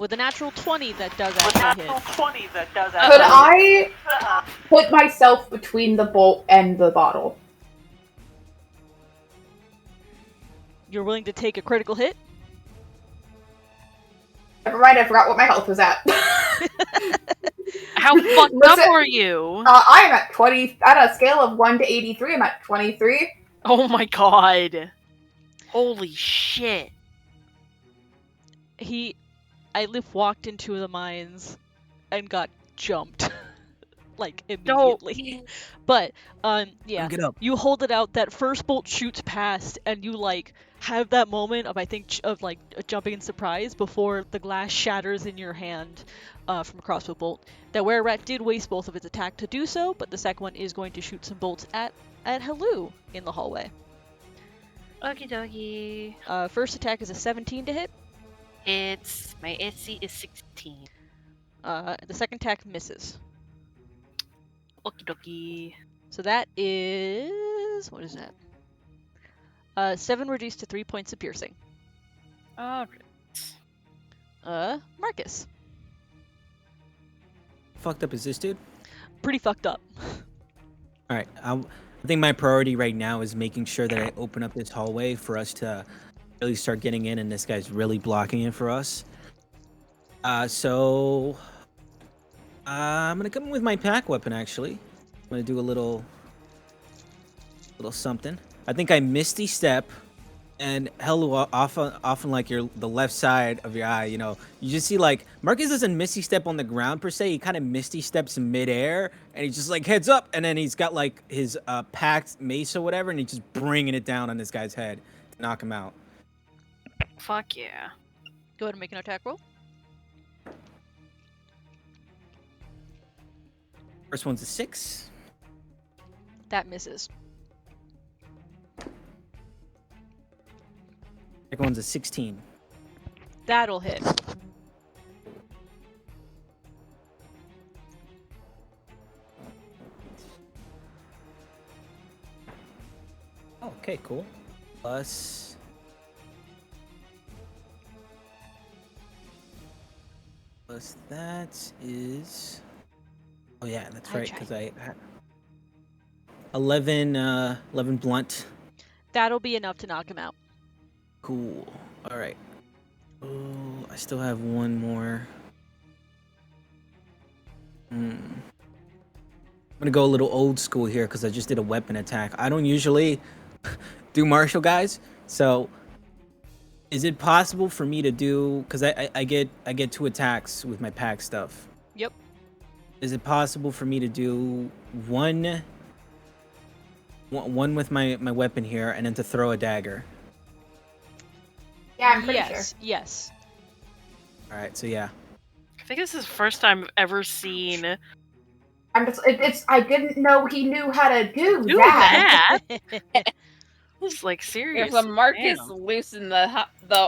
with a natural 20 that does actually hit. 20 that does Could I put myself between the bolt and the bottle? You're willing to take a critical hit? Never mind, I forgot what my health was at. How fucked up Listen, are you? I am at 20. At a scale of 1 to 83, I'm at 23. Oh my god. Holy shit. I walked into the mines and got jumped. like No. immediately. But yeah, Get up. you hold it out. That first bolt shoots past, and you like have that moment of of like jumping in surprise before the glass shatters in your hand from a crossbow bolt. That Were-Rat did waste both of its attack to do so, but the second one is going to shoot some bolts at Hellu in the hallway. Okie dokie. First attack is a 17 to hit. It's my AC is 16. The second attack misses. Okie dokie. So that is what is that? 7 reduced to 3 points of piercing. Alright. Marcus. Fucked up is this dude? Pretty fucked up. All right. I think my priority right now is making sure that I open up this hallway for us to really start getting in, and this guy's really blocking it for us. So I'm gonna come in with my pack weapon. Actually, I'm gonna do a little something. I think I Misty Step, and Hellu often like the left side of your eye. You know, you just see like Marcus doesn't Misty Step on the ground per se. He kind of Misty Steps in midair, and he's just like heads up, and then he's got like his packed mace or whatever, and he's just bringing it down on this guy's head to knock him out. Fuck yeah. Go ahead and make an attack roll. First one's a 6. That misses. Second one's a 16. That'll hit. Oh, okay, cool. Plus that is. Oh yeah, that's I right. tried. Because I 11 blunt. That'll be enough to knock him out. Cool. All right. Oh, I still have one more. I'm gonna go a little old school here because I just did a weapon attack. I don't usually do martial guys, so is it possible for me to do? Because I get 2 attacks with my pack stuff. Yep. Is it possible for me to do one with my weapon here and then to throw a dagger? Yeah, I'm pretty sure. Yes. All right, so yeah. I think this is the first time I've ever seen I didn't know he knew how to do do that. that. It's like serious. If the Marcus Damn. loosen the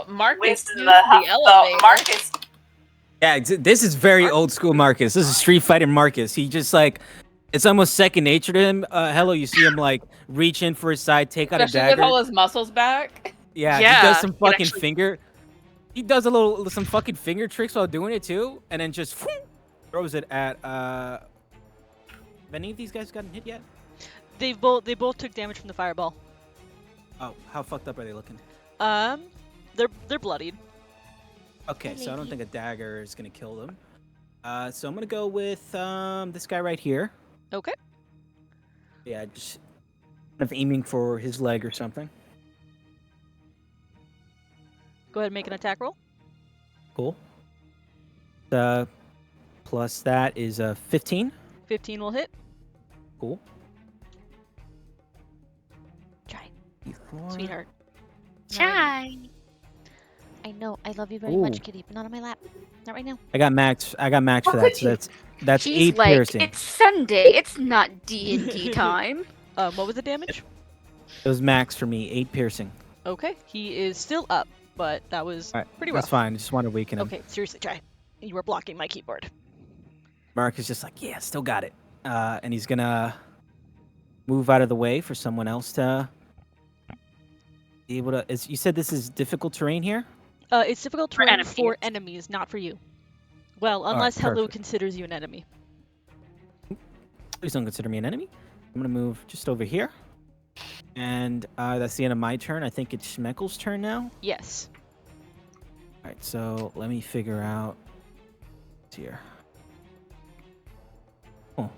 Marcus Loosen used the elevator. Marcus. Yeah, this is very old school Marcus. This is Street Fighter Marcus. He just like, it's almost second nature to him. Hello, you see him like reach in for his side, take out a Especially with dagger. all his muscles back. Yeah, Yeah, he does some he can fucking actually- finger. He does some fucking finger tricks while doing it too, and then just throws it at. Have any of these guys gotten hit yet? They both took damage from the fireball. Oh, how fucked up are they looking? They're bloodied. Okay, so I don't think a dagger is gonna kill them. So I'm gonna go with this guy right here. Okay. Yeah, just kind of aiming for his leg or something. Go ahead and make an attack roll. Cool. Plus that is 15. 15 will hit. Cool. Try, D4. sweetheart. Chai. I know. I love you very Ooh. much, kitty, but not on my lap. Not right now. I got max for How that. could So you? that's She's 8 like, piercing. it's Sunday. It's not D&D time. What was the damage? It was max for me, 8 piercing. Okay. He is still up, but that was All right, pretty that's rough. fine. I just wanted to weaken him. Okay, seriously, try. You were blocking my keyboard. Mark is just like, yeah, still got it. And he's gonna move out of the way for someone else to be able to. You said this is difficult terrain here? It's difficult terrain for enemies. enemies, not for you. Well, right, unless Hello perfect. considers you an enemy. Please don't consider me an enemy. I'm gonna move just over here. And that's the end of my turn. I think it's Schmeckel's turn now. Yes. All right, so let me figure out what's here. Oh,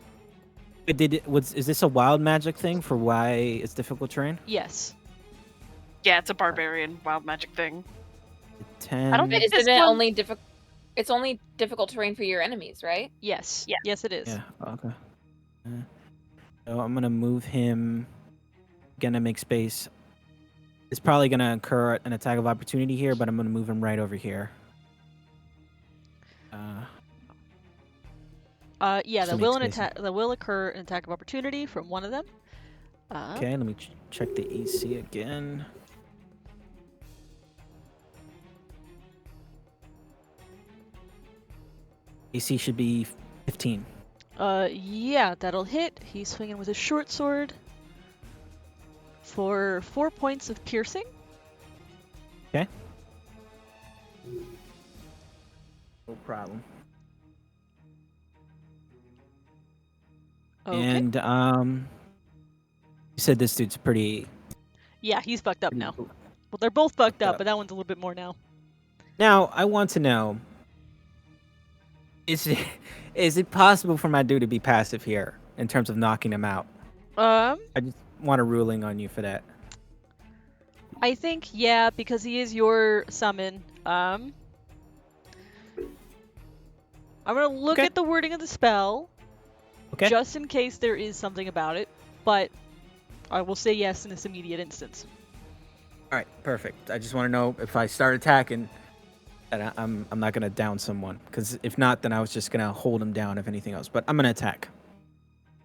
is this a wild magic thing for why it's difficult terrain? Yes. Yeah, it's a barbarian wild magic thing. 10. I don't think Isn't this it one- only difficult? It's only difficult terrain for your enemies, right? Yes. Yeah. Yes, it is. Yeah. Okay. So I'm gonna move him. Gonna make space. It's probably gonna incur an attack of opportunity here, but I'm gonna move him right over here. Yeah, to that make will space. that will occur an attack of opportunity from one of them. Okay, let me check the AC again. AC should be 15. Yeah, that'll hit. He's swinging with his short sword for 4 points of piercing. Okay. No problem. Okay. And you said this dude's pretty. Yeah, he's fucked up now. Well, they're both fucked up, up. but that one's a little bit more now. Now I want to know: is it possible for my dude to be passive here in terms of knocking him out? I just want a ruling on you for that. I think yeah, because he is your summon. I'm gonna look Okay. at the wording of the spell, Okay. just in case there is something about it, but I will say yes in this immediate instance. All right. Perfect. I just want to know if I start attacking, that I'm not gonna down someone. Because if not, then I was just gonna hold him down if anything else. But I'm gonna attack.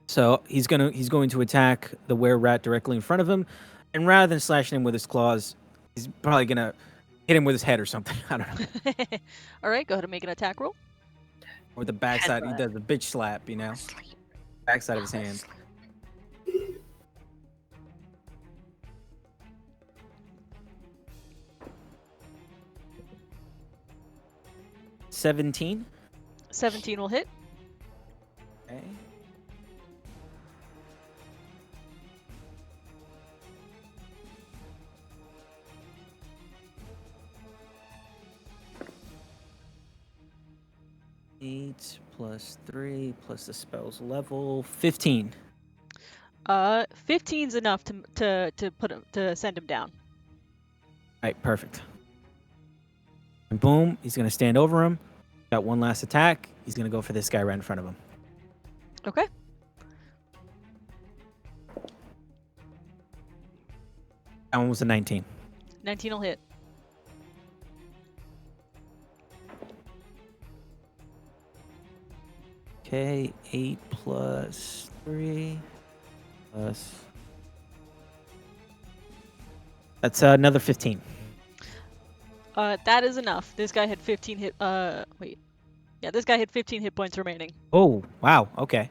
So he's going to attack the were-rat directly in front of him, and rather than slashing him with his claws, he's probably gonna hit him with his head or something. I don't know. All right, go ahead and make an attack roll. Or the backside. He Headbutt. does a bitch slap, you know, backside of his hand. 17. 17 will hit. Okay. Eight plus 3 plus the spell's level 15. 15's enough to send him down. All right, perfect. And boom, he's gonna stand over him. Got one last attack. He's gonna go for this guy right in front of him. Okay. That one was a 19. 19 will hit. Okay, 8 plus 3 plus. That's another 15. That is enough. This guy had 15 hit. Wait. Yeah, this guy had 15 hit points remaining. Oh, wow. Okay.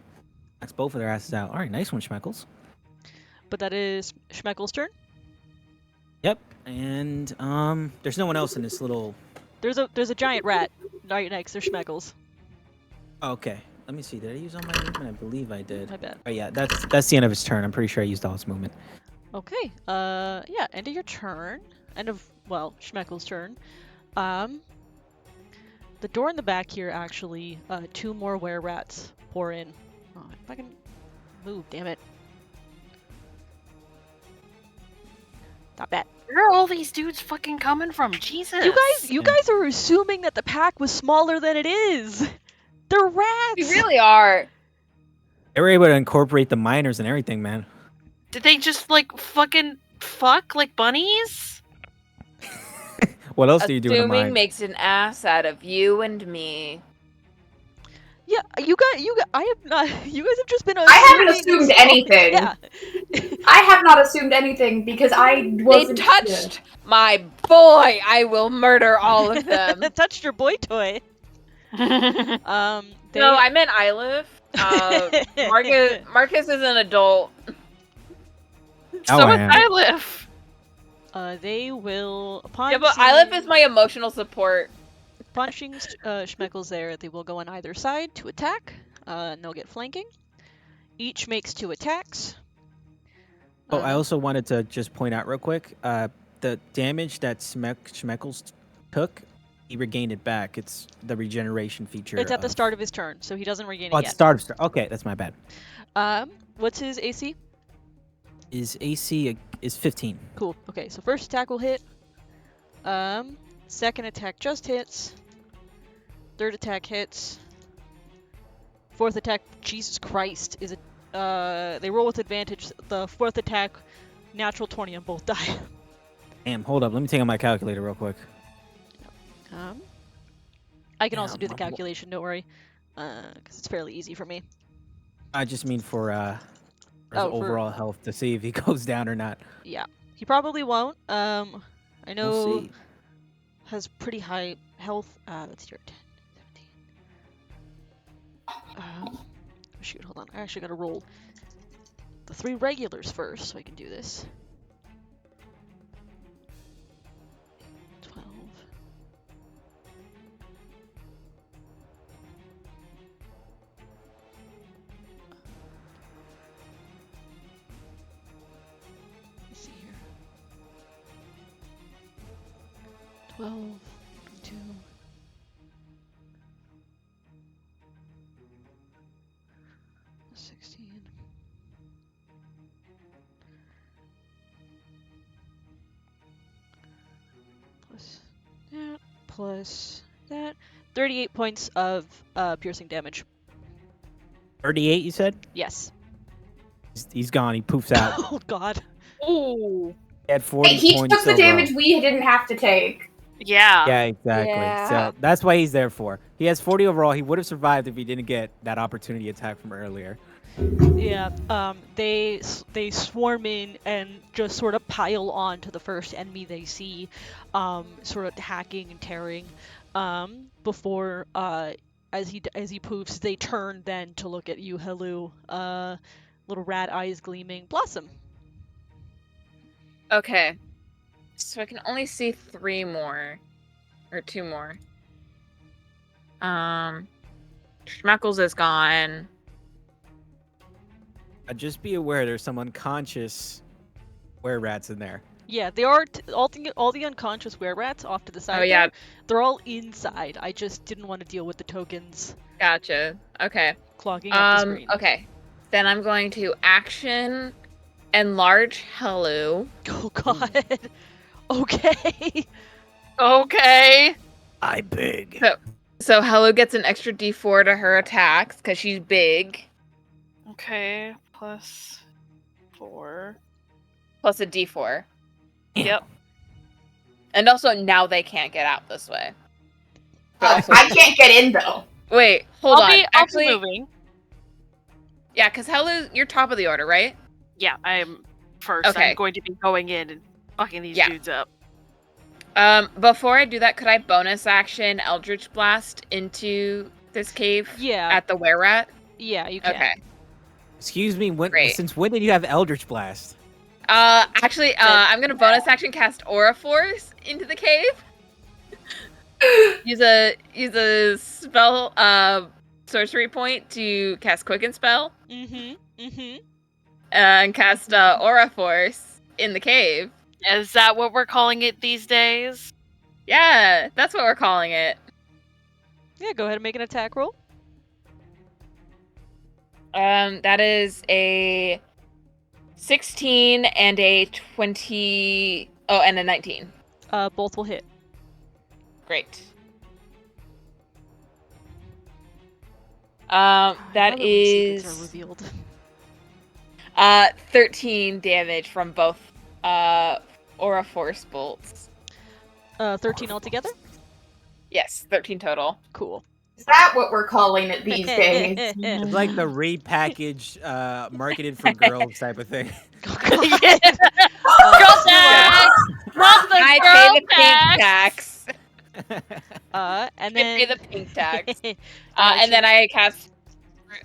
That's both of their asses out. All right, nice one, Schmeckles. But that is Schmeckles' turn. Yep. And there's no one else in this little. There's a giant rat right next to Schmeckles. Okay. Let me see. Did I use all my movement? I believe I did. I bet. Oh yeah, that's the end of his turn. I'm pretty sure I used all his movement. Okay. Yeah. End of your turn. End of Schmeckles' turn. The door in the back here actually. 2 more were-rats pour in. Oh, if I can move, damn it. Not bad. Where are all these dudes fucking coming from? Jesus. You guys are assuming that the pack was smaller than it is. They're rats. We really are. They were able to incorporate the miners and everything, man. Did they just like fucking fuck like bunnies? What else do you do in a Assuming mine? makes an ass out of you and me. Yeah, you guys have just been. I haven't assuming assumed it's- anything. Yeah. I have not assumed anything because I They wasn't. touched my boy. I will murder all of them. Touched your boy toy. They, No, I meant Ylif. Marcus is an adult. So I is am. Ylif. They will upon Yeah, but seeing- Ylif is my emotional support. punching Schmeckles there. They will go on either side to attack. And they'll get flanking. Each makes 2 attacks. Oh, I also wanted to just point out real quick, the damage that Schmeckles took, he regained it back. It's the regeneration feature. It's at the start of his turn, so he doesn't regain Oh, it at the yet. start of okay, that's my bad. What's his AC? His AC is 15. Cool. Okay, so first attack will hit. Second attack just hits. Third attack hits. Fourth attack, Jesus Christ, is a They roll with advantage. The 4th attack, natural 20 on both die. Damn, hold up. Let me take out my calculator real quick. I can also do the Yeah, calculation. Don't worry, because it's fairly easy for me. I just mean for his Oh, for- overall health to see if he goes down or not. Yeah, he probably won't. I know We'll see. has pretty high health. Let's see here, 10, 17. Shoot, hold on. I actually gotta roll the 3 regulars first, so I can do this. 12. Let's see here. 12, 22. 16. Plus that. 38 points of piercing damage. 38, you said? Yes. He's gone. He poofs out. Oh god. Ooh. He had 40 He points took the of, damage we didn't have to take. Yeah. Yeah, exactly. Yeah. So that's why he's there for. He has 40 overall. He would have survived if he didn't get that opportunity attack from earlier. Yeah. They swarm in and just sort of pile on to the first enemy they see, sort of hacking and tearing. Before as he poofs, they turn then to look at you, Helu. Little rat eyes gleaming. Blossom. Okay. So I can only see 3 more. Or 2 more. Schmeckles is gone. Just be aware there's some unconscious were-rats in there. Yeah, they are all the unconscious were-rats off to the side. Oh, yeah. there, they're all inside. I just didn't want to deal with the tokens Gotcha. Okay. clogging up the screen. Okay. Then I'm going to action enlarge Helu. Oh god. Okay. Okay. I big. So Helu gets an extra D4 to her attacks because she's big, Okay. Plus 4. plus a D4. Yep. And also now they can't get out this way. I can't get in though. Wait, hold on. I'll be Actually, moving. yeah, because Helu, you're top of the order, right? Yeah, I'm first. Okay. I'm going to be going in and fucking these Yeah. dudes up. Before I do that, could I bonus action Eldritch Blast into this cave Yeah. at the were-rat? Yeah, you can. Okay. Excuse me, Great. since when did you have Eldritch Blast? Actually, I'm gonna bonus action cast Aura Force into the cave. use a spell sorcery point to cast Quicken Spell, and cast Aura Force in the cave. Is that what we're calling it these days? Yeah, that's what we're calling it. Yeah, go ahead and make an attack roll. That is a 16 and a 20. Oh, and a 19. Both will hit. Great. I That love when secrets are is revealed. 13 damage from both Aura Force bolts. 13 altogether? Yes, 13 total. Cool. Is that what we're calling it these days? It's like the repackaged, marketed for girls type of thing. Oh, Yeah. Girl tax! Not the I girl pay the pink tax. And I then pay the pink tax. And then I cast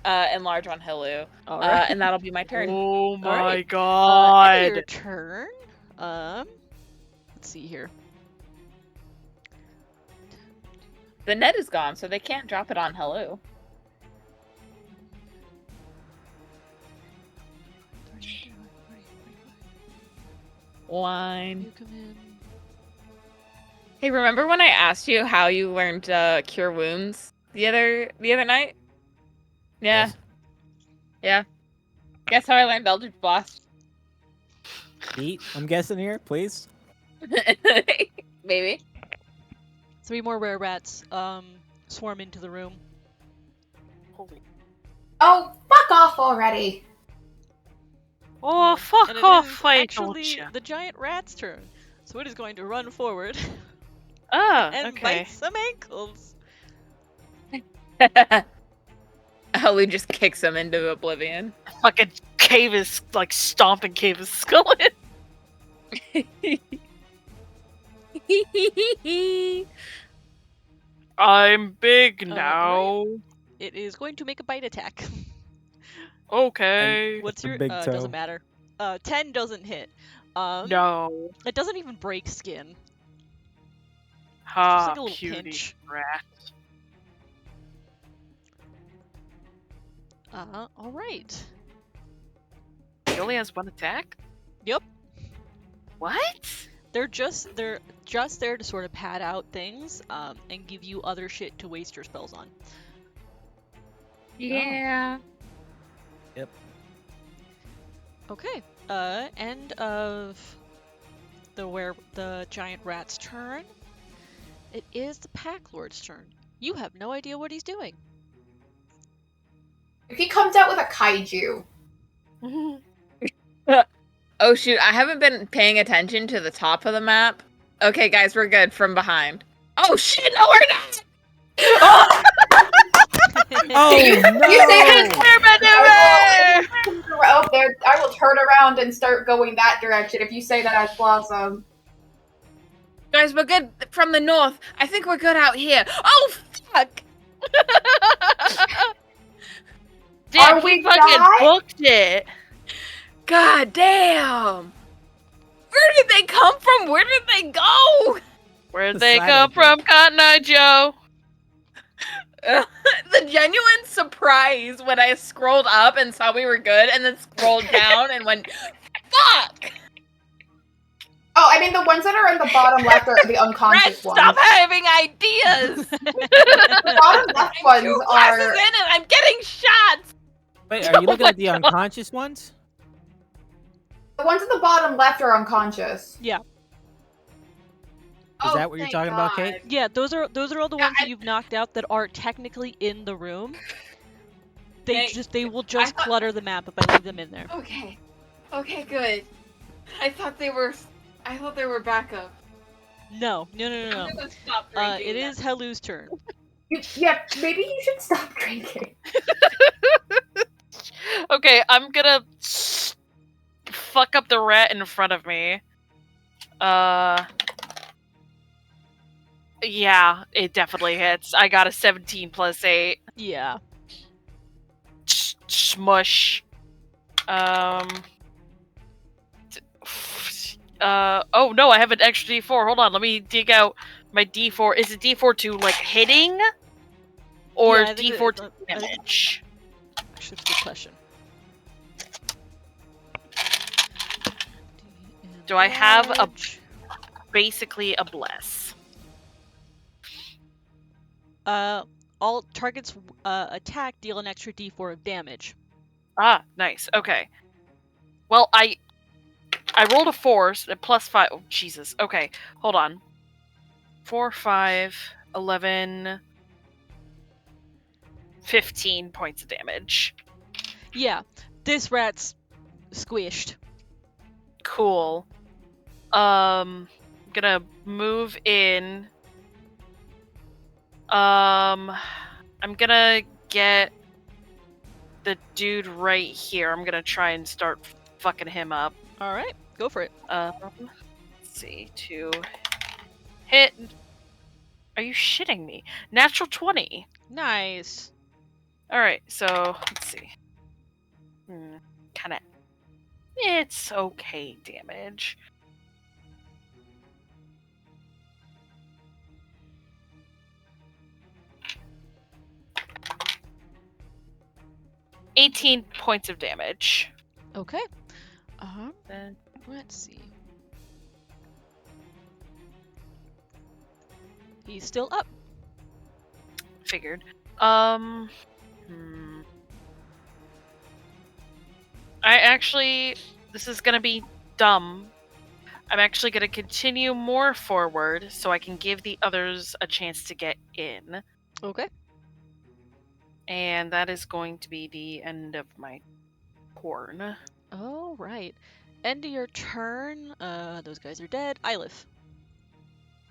enlarge on Helu. All right. And that'll be my turn. Oh my right. End god. of your turn. Let's see here. The net is gone, so they can't drop it on Helu. Line. You come in. Hey, remember when I asked you how you learned cure wounds the other night? Yeah. Yes. Yeah. Guess how I learned Eldritch Blast? Eat, I'm guessing here, please. Maybe. 3 more rare rats swarm into the room. Holy. Oh, fuck off already. Oh, fuck and it off, is I actually told ya. the giant rat's turn. So it is going to run forward Ah, and okay. bite some ankles. Helu just kicks him into oblivion. Fucking cave is, like, stomped and cave his skull in. I'm big now. It is going to make a bite attack. Okay. What's the your big doesn't toe. matter. 10 doesn't hit. No. It doesn't even break skin. Ha, Just like a little cutie pinch. rat. All right. He only has one attack? Yep. What? They're just there to sort of pad out things, and give you other shit to waste your spells on. Yeah. Yep. Okay. End of the giant rat's turn. It is the Pack Lord's turn. You have no idea what he's doing. If he comes out with a kaiju, Oh shoot, I haven't been paying attention to the top of the map. Okay, guys, we're good from behind. Oh shit, no, we're not! Oh You no! oh, there, I will turn around and start going that direction if you say that as Blossom. Guys, we're good from the north. I think we're good out here. Oh fuck! Damn, Are he we fucking die? booked it. God damn! Where did they come from? Where did they go? Where'd The they side come from, Cotton Eye Joe? The genuine surprise when I scrolled up and saw we were good, and then scrolled down and went, fuck! Oh, I mean the ones that are in the bottom left are the Brett, unconscious ones. stop having ideas! The bottom left ones Two classes are. in and I'm getting shots! Wait, are you looking my at the God. unconscious ones? The ones at the bottom left are unconscious. Yeah. Is that what you're talking about, Kate? Yeah, those are all the Yeah, ones that you've knocked out that are technically in the room. They Okay. will just thought- clutter the map if I leave them in there. Okay. Okay, good. I thought they were backup. No. I'm gonna stop drinking It now. is Helu's turn. Yeah, maybe you should stop drinking. Okay, I'm gonna fuck up the rat in front of me. Yeah, it definitely hits. I got a 17 plus 8. Yeah. Smush. Oh no, I have an extra D4. Hold on, let me dig out my D4. Is it D4 to, like, hitting? Or Yeah, I think D4 it- to I think- damage? Actually, that's a good question. Do I have a- Damage. Basically a bless. All targets attack deal an extra D4 of damage. Ah, nice. Okay. Well, I rolled a 4, so plus 5. Oh, Jesus. Okay, hold on. 4, 5, 11, 15 points of damage. Yeah, this rat's squished. Cool. Gonna move in. I'm gonna get the dude right here. I'm gonna try and start fucking him up. All right, go for it. Let's see, to hit. Are you shitting me? Natural 20. Nice. All right, so let's see. Kind of. It's okay damage. $18 points of damage. Okay. Then Let's see. He's still up. figured. I actually, this is gonna be dumb. I'm actually gonna continue more forward so I can give the others a chance to get in. Okay. And that is going to be the end of my turn. All right. End of your turn. Those guys are dead. Ylif.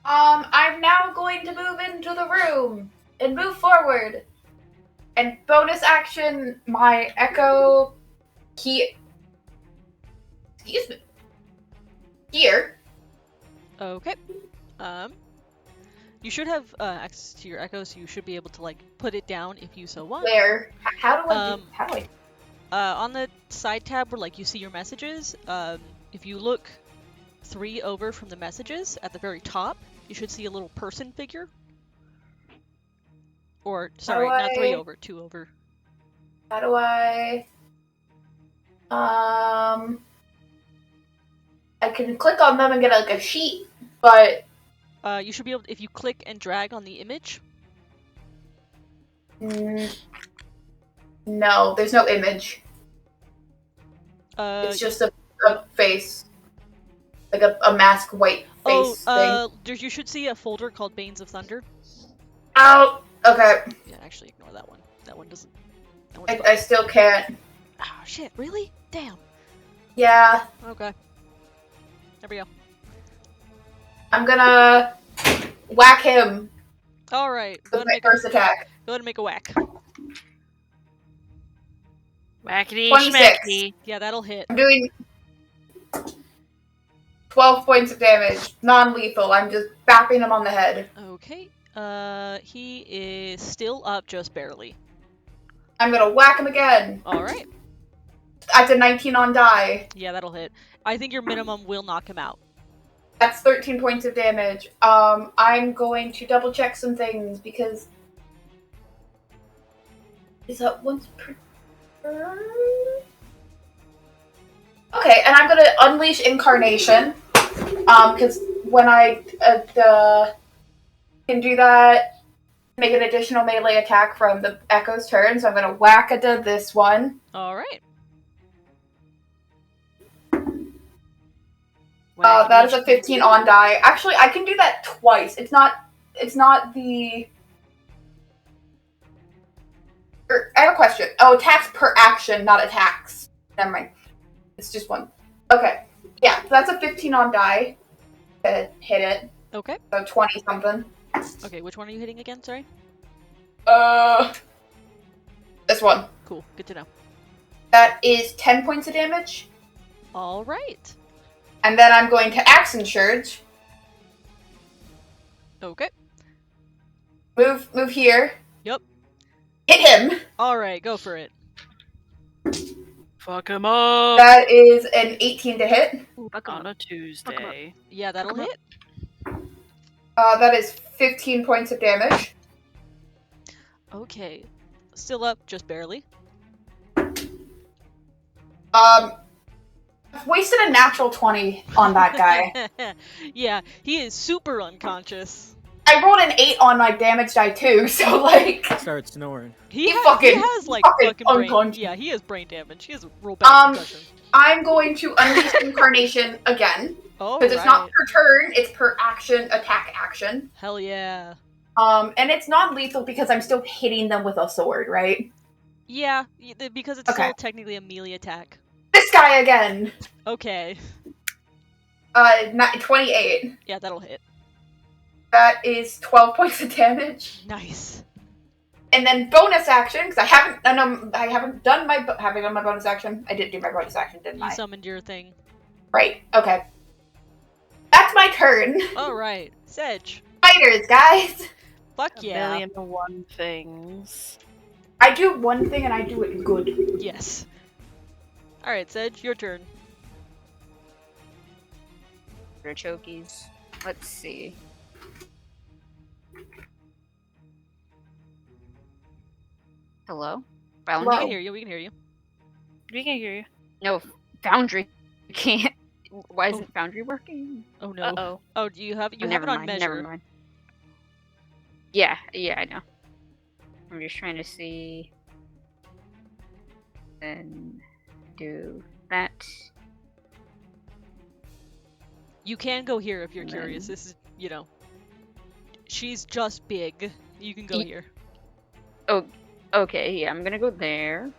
I'm now going to move into the room and move forward. And bonus action, my echo key. Excuse me. Here. Okay. You should have access to your echo, so you should be able to like put it down if you so want. Where? How do I do? How do I? On the side tab where like you see your messages, if you look 3 over from the messages at the very top, you should see a little person figure. Or sorry, not 3 over, 2 over. How do I? I can click on them and get like a sheet, but You should be able to, if you click and drag on the image. no, there's no image. Uh, It's just a face, like a masked white face thing. You should see a folder called Banes of Thunder. Oh, okay. Yeah, actually ignore that one. That one doesn't. I still can't. Oh shit! Really? Damn. Yeah, Okay. There we go. I'm gonna whack him All right. Go with ahead and my make a, first attack. go ahead and make a whack. Whackity 26. schmackity. Yeah, that'll hit. I'm doing 12 points of damage, non-lethal. I'm just bapping him on the head. Okay. He is still up just barely. I'm gonna whack him again. All right. That's a 19 on die. Yeah, that'll hit. I think your minimum will knock him out. That's 13 points of damage. I'm going to double check some things because is that once per turn? Okay, and I'm gonna unleash incarnation. Because when I can do that, make an additional melee attack from the Echo's turn. So I'm gonna whack at this one. All right. That is a 15 on die. Actually, I can do that twice. It's not the. I have a question. Oh, attacks per action, not attacks. Never mind. It's just one. Okay. Yeah, so that's a 15 on die to hit it. Okay. So 20 something. Okay, which one are you hitting again? Sorry. This one. Cool. Good to know. That is 10 points of damage. All right. And then I'm going to Action Surge. Okay. Move here. Yep. Hit him. All right, go for it. Fuck him up That is an 18 to hit. Ooh, fuck 'em on up. a Tuesday. Yeah, that'll hit. That is 15 points of damage. Okay. Still up, just barely. I've wasted a natural 20 on that guy. Yeah, he is super unconscious. I rolled an 8 on my damage die too, so like. Start snoring. He fucking- has like fucking fucking brain. unconscious. Yeah, he has brain damage. He has real bad concussion. I'm going to unleash incarnation again Oh, because it's not per turn; it's per action, attack action. Hell yeah. And it's non-lethal because I'm still hitting them with a sword, right? Yeah, because it's Okay. still technically a melee attack. This guy again. Okay. 28. Yeah, that'll hit. That is 12 points of damage. Nice. And then bonus action, because I haven't done my bonus action. I did do my bonus action, didn't You I? summoned your thing. Right. Okay. That's my turn. All right, Sedge. Fighters, guys. Fuck A yeah. million and one things. I do one thing and I do it good. Yes. All right, Sedge, your turn. Chokies. Let's see. Hello? Foundry? We Wow. can hear you. We can hear you. We can hear you. No, Foundry can't. Why isn't Foundry working? Oh no. Uh-oh. Oh, do you have Oh, have never it on mind, measure? Never mind. Yeah, I know. I'm just trying to see. Then do that. You can go here if you're And curious. then- This is, she's just big. You can go Ye- here. Okay, yeah, I'm gonna go there.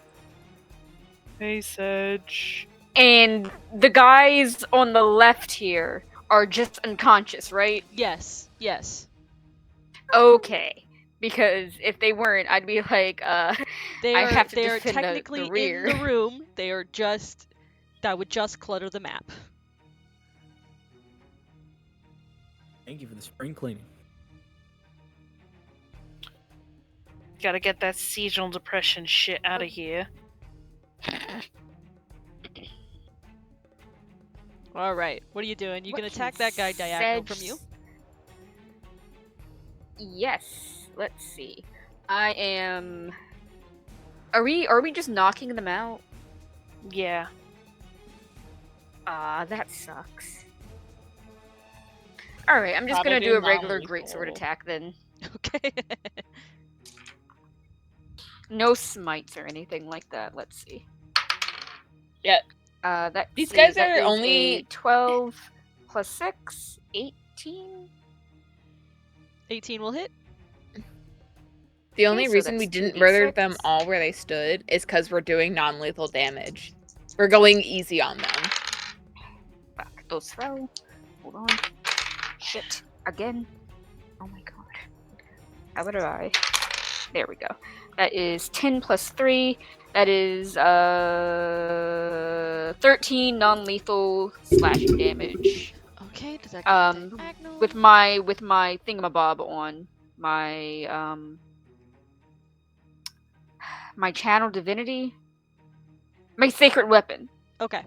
Hey, Sedge. And the guys on the left here are just unconscious, right? Yes. Yes. Okay. Because if they weren't, I'd be like, They I are. have to They are defend the technically rear. in the room. They are just. That would just clutter the map. Thank you for the spring cleaning. Gotta get that seasonal depression shit out of here. All right. What are you doing? You What can attack that guy diagonal from you. Yes. Let's see. I am. Are we just knocking them out? Yeah. Ah, that sucks. All right, I'm just gonna Probably do a regular non-lethal. greatsword attack then. Okay. No smites or anything like that. Let's see. Yeah. That These see, guys that are is only- a 12 plus 6, 18. 18 will hit. The only so reason we that's didn't 2d6. murder them all where they stood is because we're doing non-lethal damage. We're going easy on them. Fuck, those throw. Hold on. Shit. Again. Oh my god. How would I? There we go. That is 10 plus 3. That is 13 non-lethal slashing damage. Okay. Does that diagonal? With my thingamabob on my my channel divinity, my sacred weapon. Okay.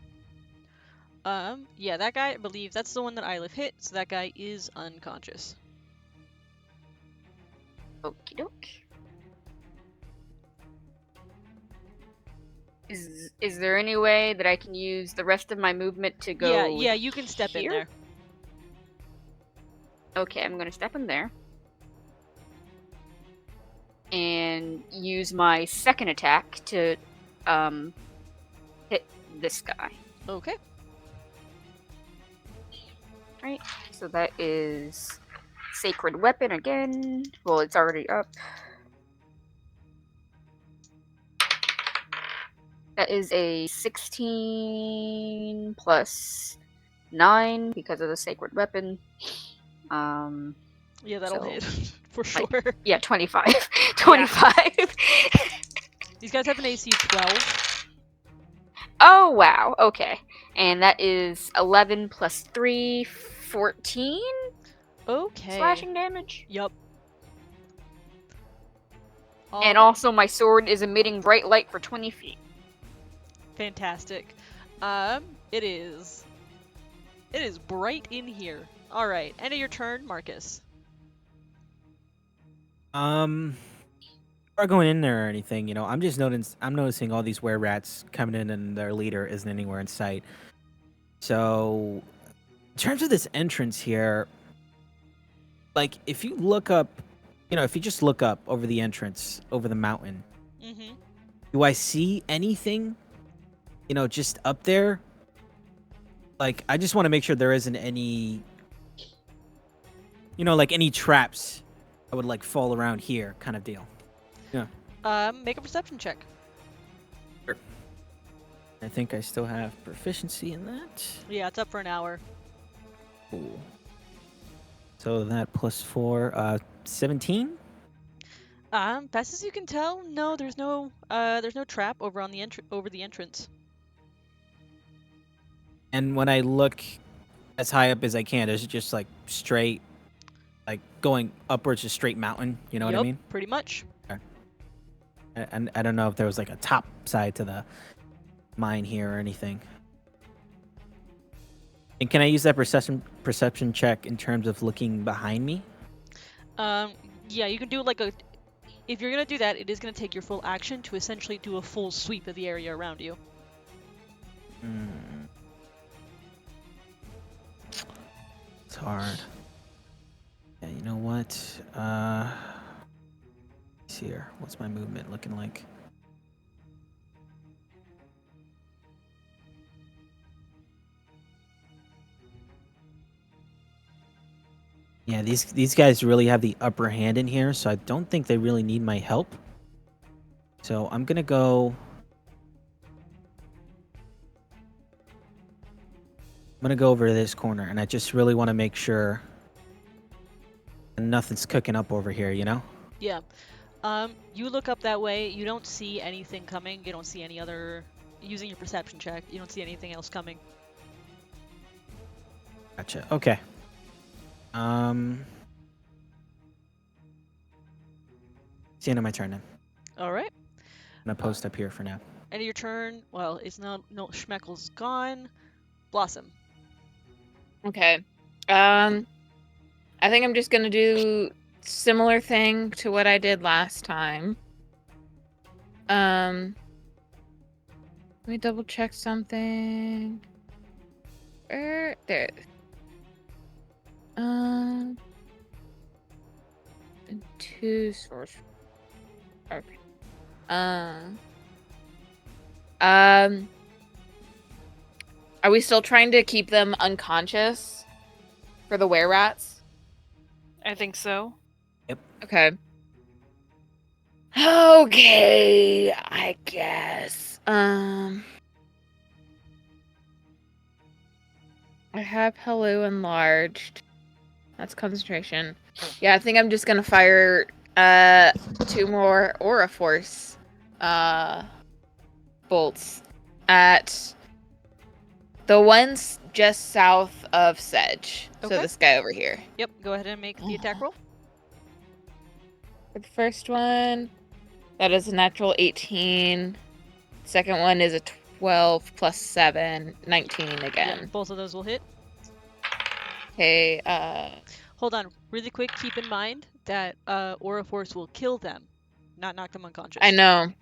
Yeah, that guy, I believe that's the one that Ilif hit, so that guy is unconscious. Okie doke. Is there any way that I can use the rest of my movement to go? Yeah, you can step in here? there. Okay, I'm gonna step in there. And use my second attack to hit this guy. Okay. Right. So that is sacred weapon again. Well, it's already up. That is a 16 plus 9 because of the sacred weapon. Yeah, that'll So, hit for like- sure. Yeah, 25. 25. These guys have an AC 12. Oh, wow. Okay. And that is 11 plus 3, 14 Okay. slashing damage. Yup. And also, my sword is emitting bright light for 20 feet. Fantastic. It is bright in here. All right. End of your turn, Marcus. Before going in there or anything, I'm just noticing all these were rats coming in and their leader isn't anywhere in sight. So, in terms of this entrance here, like if you look up, if you just look up over the entrance, over the mountain, Mm-hmm. do I see anything, just up there? Like, I just want to make sure there isn't any, like any traps that would like fall around here kind of deal. Make a perception check. I think I still have proficiency in that. Yeah, it's up for an hour. Cool. So that plus 4, 17? Best as you can tell, no, there's no trap over on the entrance. And when I look as high up as I can, is it just like straight, like going upwards to straight mountain? You know what I Yup, mean? pretty much. And I don't know if there was like a top side to the mine here or anything. And can I use that perception check in terms of looking behind me? Yeah, you can do like a. If you're gonna do that, it is gonna take your full action to essentially do a full sweep of the area around you. It's hard. Yeah, you know what? Let's see here. What's my movement looking like? Yeah, these guys really have the upper hand in here, so I don't think they really need my help. So I'm gonna go. I'm gonna go over to this corner, and I just really want to make sure nothing's cooking up over here. You know? Yeah. You look up that way. You don't see anything coming. You don't see any other. Using your perception check, you don't see anything else coming. Gotcha. Okay. It's the end of my turn then. All right. I'm gonna post up here for now. End of your turn. Well, it's not. No, Schmeckle's gone. Blossom. Okay. I think I'm just gonna do similar thing to what I did last time. Let me double check something. There. And 2 source. Okay. Are we still trying to keep them unconscious for the were-rats? I think so. Okay. Okay, I guess. I have Hello enlarged. That's concentration. Yeah, I think I'm just gonna fire 2 more Aura Force bolts at the ones just south of Sedge. So Okay. this guy over here. Yep. Go ahead and make the attack roll. For the first one, that is a natural 18. Second one is a 12 plus 7, 19 Yeah, again. both of those will hit. Okay, Hold on, really quick. Keep in mind that Aura Force will kill them, not knock them unconscious. I know.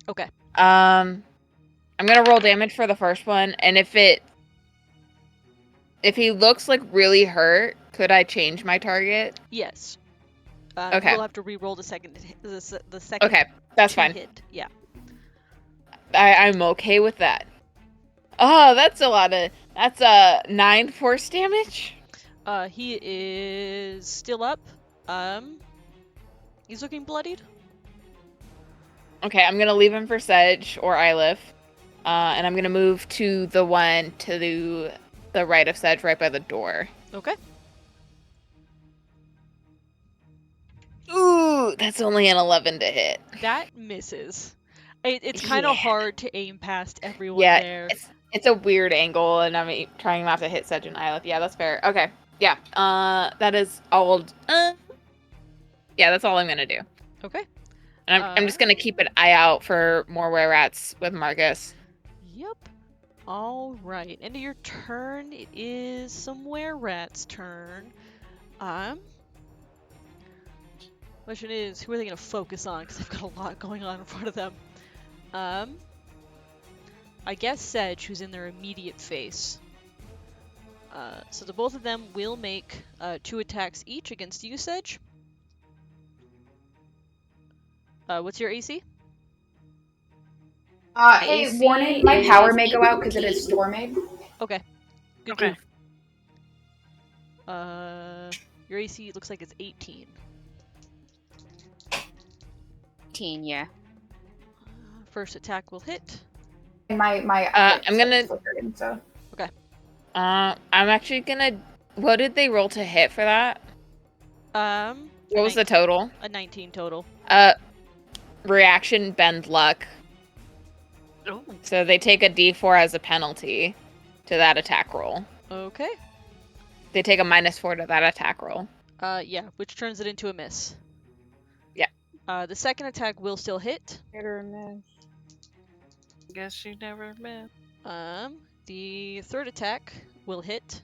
Okay. I'm gonna roll damage for the first one, and if he looks like really hurt, could I change my target? Yes. Okay. We'll have to re-roll the second. The second. Okay, that's two fine. Hit. Yeah. I'm okay with that. Oh, that's a lot of. That's 9 force damage. He is still up. He's looking bloodied. Okay, I'm gonna leave him for Sedge or Ylif, and I'm gonna move to the one to the right of Sedge, right by the door. Okay. Ooh, that's only an 11 to hit. That misses. It's kind of Yeah. hard to aim past everyone Yeah, there. it's a weird angle, and I'm trying not to hit Sedge and Ylif. Yeah, that's fair. Okay, yeah, that is all. Yeah, that's all I'm gonna do. Okay. And I'm just gonna keep an eye out for more were-rats with Marcus. Yep. All right. End of your turn. It is some were-rats' turn. Question is, who are they gonna focus on? Because they've got a lot going on in front of them. I guess Sedge, who's in their immediate face. So the both of them will make 2 attacks each against you, Sedge. What's your AC? Hey, AC warning, my is power may go out because it is storm made. Okay. Good Okay. move. Your AC looks like it's 18. 18, yeah. First attack will hit. My I'm gonna- so. I'm actually gonna. What did they roll to hit for that? What was the total? A 19 total. Reaction bend luck. Oh, So they take a D4 as a penalty to that attack roll. Okay. They take a -4 to that attack roll. Yeah, which turns it into a miss. Yeah. The second attack will still hit. Hit or miss. guess you never met. The third attack will hit.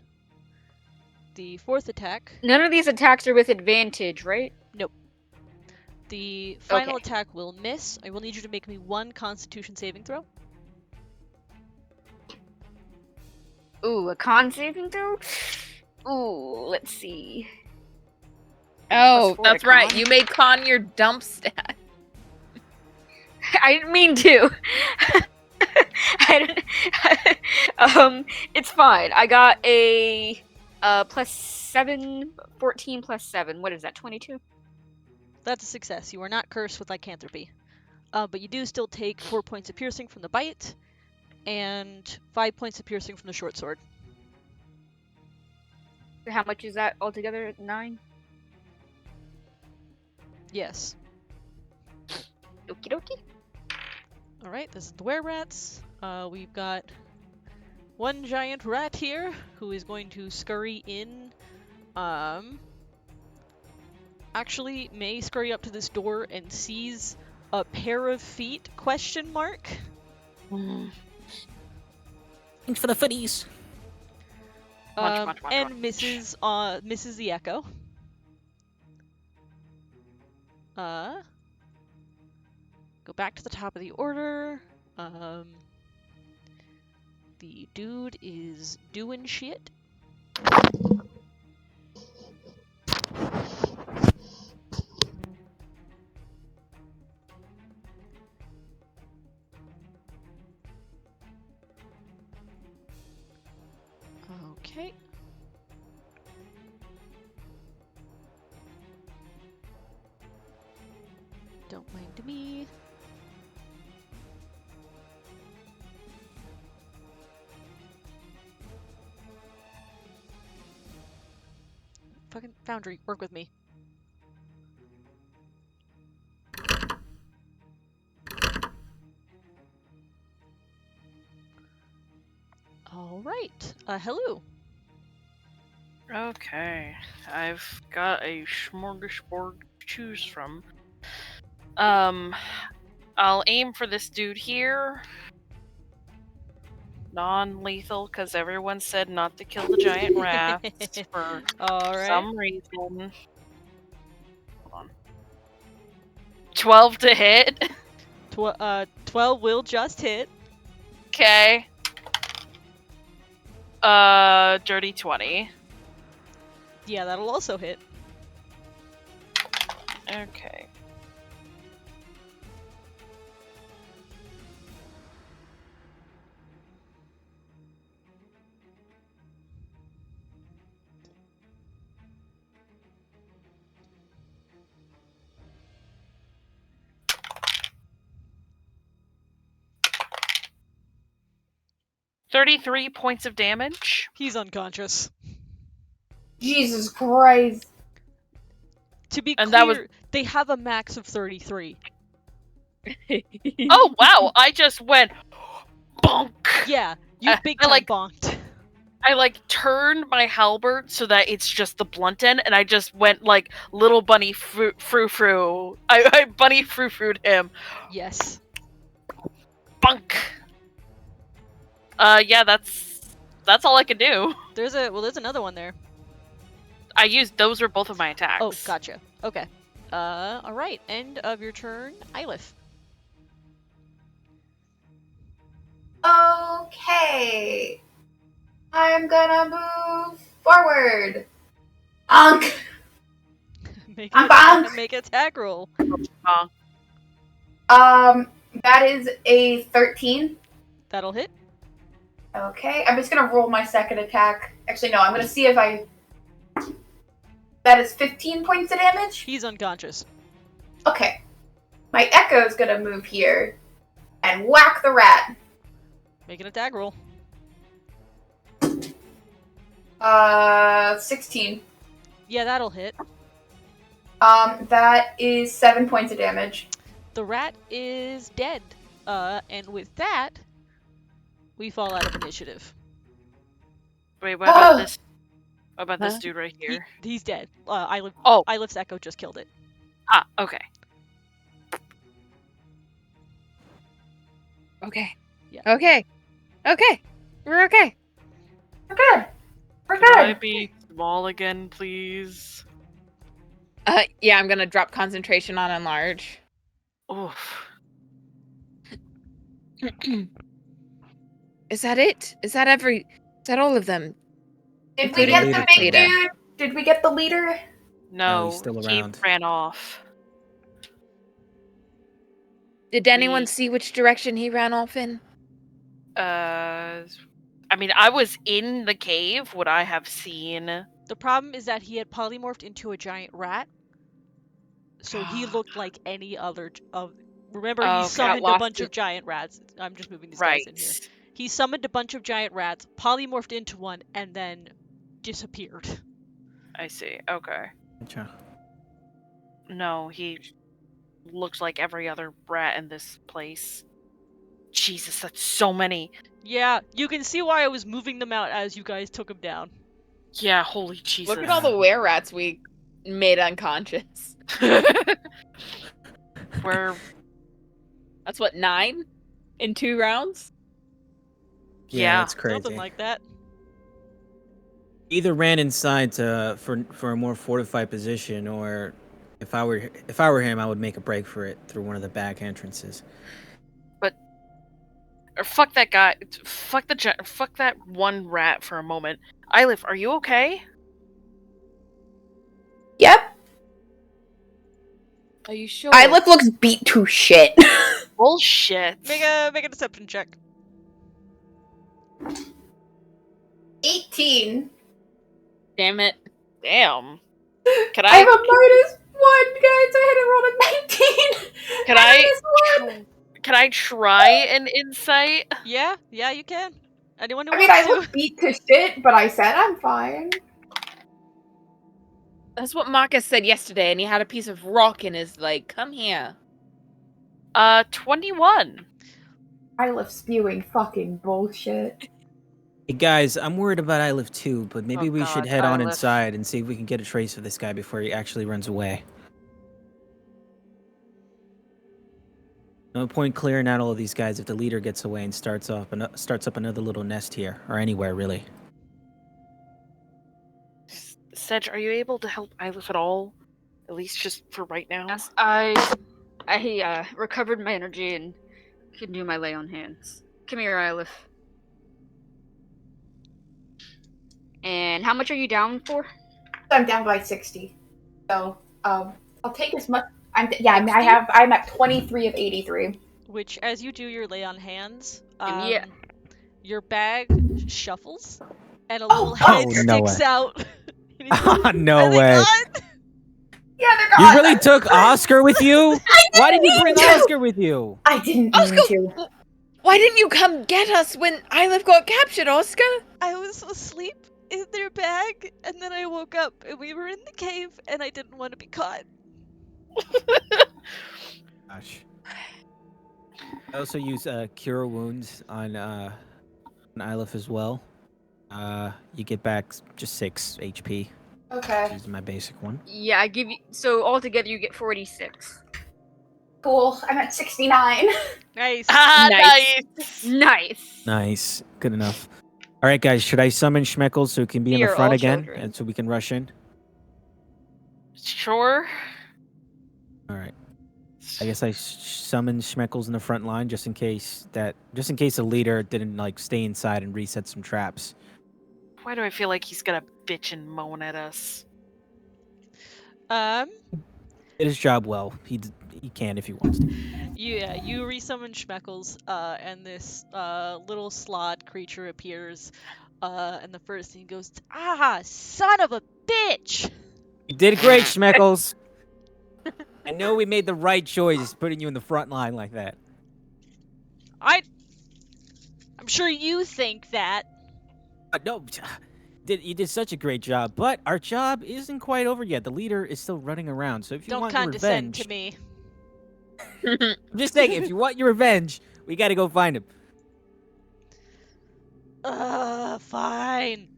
The fourth attack. None of these attacks are with advantage, right? The final Okay. attack will miss. I will need you to make me 1 Constitution saving throw. Ooh, a con saving throw? Ooh, let's see. Oh, +4 that's to right. con. You made con your dump stat. I didn't mean to. It's fine. I got a +7, 14 plus 7. What is that? 22. That's a success. You are not cursed with lycanthropy. But you do still take 4 points of piercing from the bite, and 5 points of piercing from the short sword. How much is that altogether? 9? Yes. Okie dokie. Alright, this is the were-rats. We've got one giant rat here who is going to scurry in. Actually may scurry up to this door and sees a pair of feet, question mark. Thanks for the footies. Munch, And munch. misses the echo. Go back to the top of the order. The dude is doing shit. Okay. Don't mind me. Fucking Foundry, work with me. Alright. Hello. Okay, I've got a smorgasbord to choose from. I'll aim for this dude here. Non-lethal, because everyone said not to kill the giant rats for Alright. some reason. Hold on. 12 to hit. 12 will just hit. Okay. Dirty 20. Yeah, that'll also hit. Okay. $33 points of damage. He's unconscious. Jesus Christ. To be And clear, that was- they have a max of 33. Oh wow! I just went bonk. Yeah, you I big time like- bonked. I turned my halberd so that it's just the blunt end, and I just went little bunny frou frou. I bunny frou froued him. Yes. Bunk. Yeah, that's all I can do. There's another one there. I used those were both of my attacks. Oh, gotcha. Okay. Alright, end of your turn, Ylith. Okay. I'm gonna move forward. Make I'm an bonk. make an attack roll. That is a 13. That'll hit. Okay, I'm just gonna roll my second attack. Actually, no, I'm gonna see if I. That is 15 points of damage. He's unconscious. Okay. My Echo's gonna move here and whack the rat. Make an attack roll. 16. Yeah, that'll hit. That is 7 points of damage. The rat is dead. And with that, we fall out of initiative. Wait, what about this? What about this Huh? dude right here? He's dead. Oh. Ylith's Echo just killed it. Ah, okay. Okay. Yeah. Okay. Okay. We're okay. We're good. We're Could I good. be small again, please? Yeah, I'm gonna drop concentration on enlarge. Oof. Is that it? Is that all of them? Did we Including get the the big leader. dude? Did we get the leader? No, he's still he around. ran off. Did anyone We- see which direction he ran off in? I mean, I was in the cave. Would I have seen? The problem is that he had polymorphed into a giant rat. So he looked like any other remember, Oh, he okay. summoned a Lost bunch it. of giant rats. I'm just moving these Right. guys in here. He summoned a bunch of giant rats, polymorphed into one, and then disappeared. I see. Okay. Gotcha. No, he looks like every other rat in this place. Jesus, that's so many. Yeah, you can see why I was moving them out as you guys took them down. Yeah, holy Jesus. Look at all the were rats we made unconscious. We're That's what, 9 in 2 rounds? yeah. that's crazy. Something like that. Either ran inside for a more fortified position, or if I were him, I would make a break for it through one of the back entrances. Or fuck that guy. Fuck that one rat for a moment. Ylif, are you okay? Yep. Are you sure? Ylif looks beat to shit. Bullshit. Make a deception check. 18. Damn it. Damn. Can I have I? a -1, guys. I had a roll of 19. Can I? -1. Can I try an insight? Yeah, you can. Anyone who I mean, I wants to. look beat to shit, but I said I'm fine. That's what Marcus said yesterday, and he had a piece of rock in his leg. Come here. 21. Ylif spewing fucking bullshit. Hey guys, I'm worried about Ylif too, but maybe Oh we should God, head on Ylif. inside and see if we can get a trace of this guy before he actually runs away. No point clearing out all of these guys if the leader gets away and starts up another little nest here, or anywhere really. Sedge, are you able to help Ylif at all? At least just for right now? Yes, I recovered my energy and can do my lay on hands. Come here, Ylif. And how much are you down for? I'm down by 60. So, I'll take as much. I'm at 23 of 83. Which, as you do your lay on hands, Yeah. your bag shuffles, and a Oh, little head oh, no sticks way. out. And he's like, No "Are they way. gone?" Yeah, they're You gone. really took Oscar with you? Why did you bring mean to. Oscar with you? I didn't mean Oscar, to. why didn't you come get us when Ylif got captured, Oscar? I was asleep in their bag, and then I woke up, and we were in the cave, and I didn't want to be caught. Gosh. I also use Cure Wounds on Ylif as well. You get back just 6 HP. Okay, Using my basic one. Yeah, I give you. So altogether, you get 46. cool. I'm at 69. Nice. Ah, Nice. Nice. Nice. Good enough. All right, guys. Should I summon Schmeckles so he can be in We the are front all again, children. and so we can rush in? Sure. All right. I guess I summon Schmeckles in the front line just in case the leader didn't like stay inside and reset some traps. Why do I feel like he's gonna bitch and moan at us? Did his job well. He can if he wants to. You resummon Schmeckles, and this little slot creature appears, and the first thing he goes, "Ah, son of a bitch!" You did great, Schmeckles. I know we made the right choice putting you in the front line like that. I'm sure you think that. No, you did such a great job, but our job isn't quite over yet. The leader is still running around, so if you Don't want your condescend revenge, to me. I'm just saying, if you want your revenge, we gotta go find him. Fine.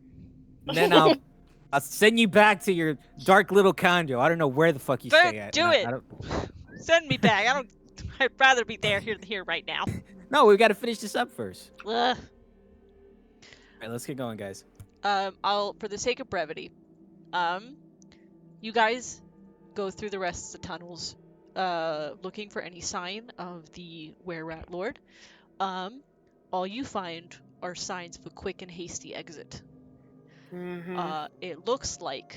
And then I'll send you back to your dark little condo. I don't know where the fuck you stay at. Do and it. I don't... Send me back. I'd rather be there here right now. No, we gotta finish this up first. Ugh. All right, let's get going, guys. For the sake of brevity, you guys go through the rest of the tunnels, looking for any sign of the Were-Rat Lord. All you find are signs of a quick and hasty exit. Mm-hmm. It looks like,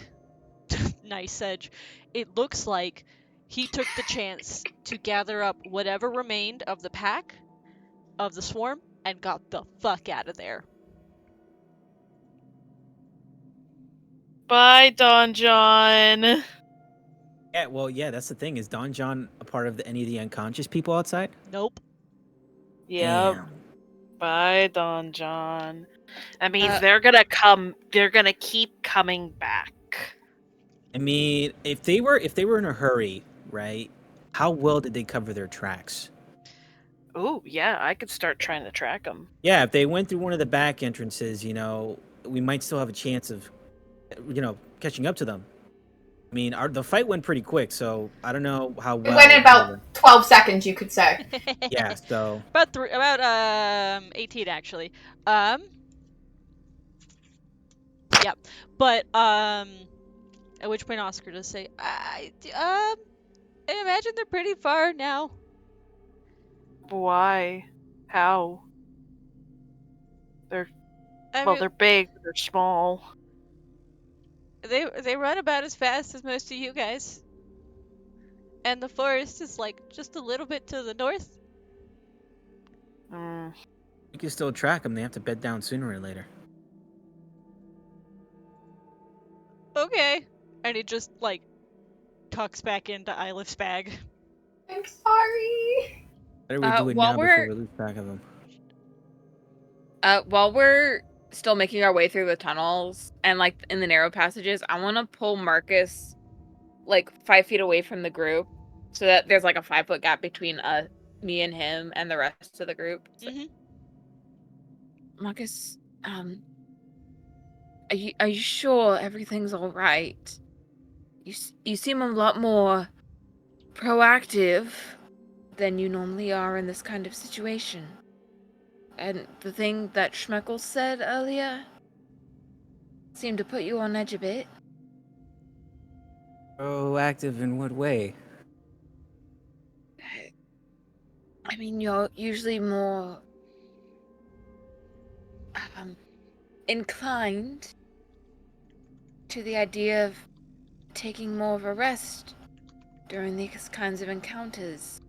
nice Edge, it looks like he took the chance to gather up whatever remained of the pack, of the swarm, and got the fuck out of there. Bye, Don John. Yeah, that's the thing. Is Don John a part of any of the unconscious people outside? Nope. Yep. Damn. Bye, Don John. That means Uh, they're gonna come. They're gonna keep coming back. I mean, if they were in a hurry, right? How well did they cover their tracks? Oh, yeah, I could start trying to track them. Yeah, if they went through one of the back entrances, we might still have a chance of, catching up to them. I mean, the fight went pretty quick, so I don't know how It well. went in about 12 seconds, you could say. Yeah, so about 18 actually. Yep. But at which point Oscar does say, I imagine they're pretty far now. Why? How? I Well, mean, they're big, but they're small. they run about as fast as most of you guys. And the forest is like just a little bit to the north. Mm. you can still track them. They have to bed down sooner or later. Okay. And he just like tucks back into Ilif's bag. I'm sorry. What are we doing while now we're- before we lose track of them? While we're still making our way through the tunnels and like in the narrow passages, I want to pull Marcus like 5 feet away from the group, so that there's like a 5-foot gap between me and him and the rest of the group. Mhm. Marcus, are you sure everything's all right? You seem a lot more proactive than you normally are in this kind of situation. And the thing that Schmeckles said earlier seemed to put you on edge a bit. Proactive in what way? I mean, you're usually more inclined to the idea of taking more of a rest during these kinds of encounters.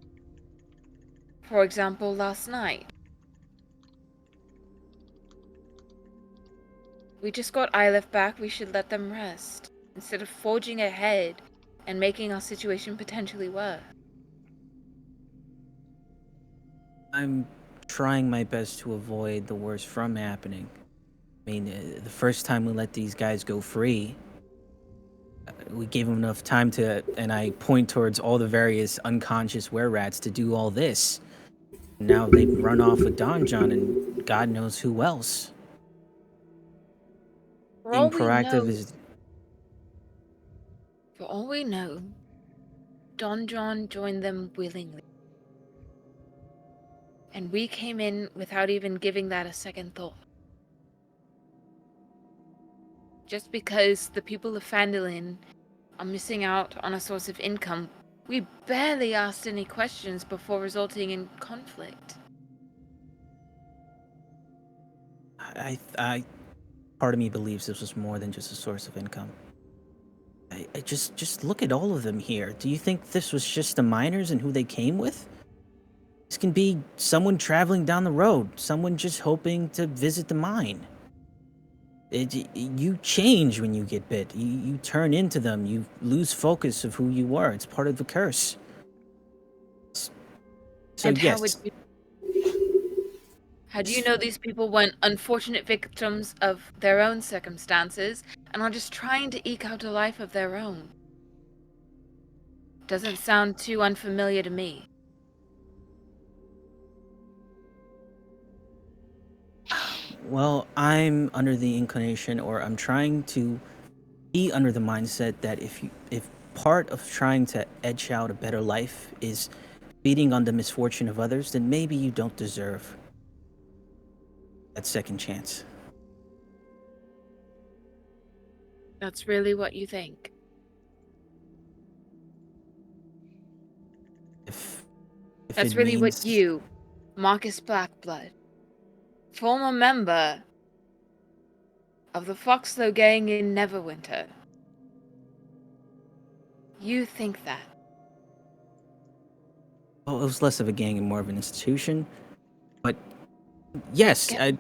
For example, last night. We just got Ilif back, we should let them rest, instead of forging ahead and making our situation potentially worse. I'm trying my best to avoid the worst from happening. I mean, the first time we let these guys go free, we gave them enough time and I point towards all the various unconscious were-rats to do all this. Now they've run off with Don John and God knows who else. Being proactive is... For all we know, Don John joined them willingly. And we came in without even giving that a second thought. Just because the people of Phandalin are missing out on a source of income, we barely asked any questions before resulting in conflict. I part of me believes this was more than just a source of income. I just look at all of them here. Do you think this was just the miners and who they came with? This can be someone traveling down the road, someone just hoping to visit the mine. You change when you get bit. You turn into them. You lose focus of who you were. It's part of the curse. So And yes. How do you know these people weren't unfortunate victims of their own circumstances and are just trying to eke out a life of their own? Doesn't sound too unfamiliar to me. Well, I'm under the inclination, or I'm trying to be under the mindset that if part of trying to edge out a better life is feeding on the misfortune of others, then maybe you don't deserve that second chance. That's really what you think? If That's it really what means- you, Marcus Blackblood, former member of the Foxlow gang in Neverwinter, you think that? Well, it was less of a gang and more of an institution, but yes, I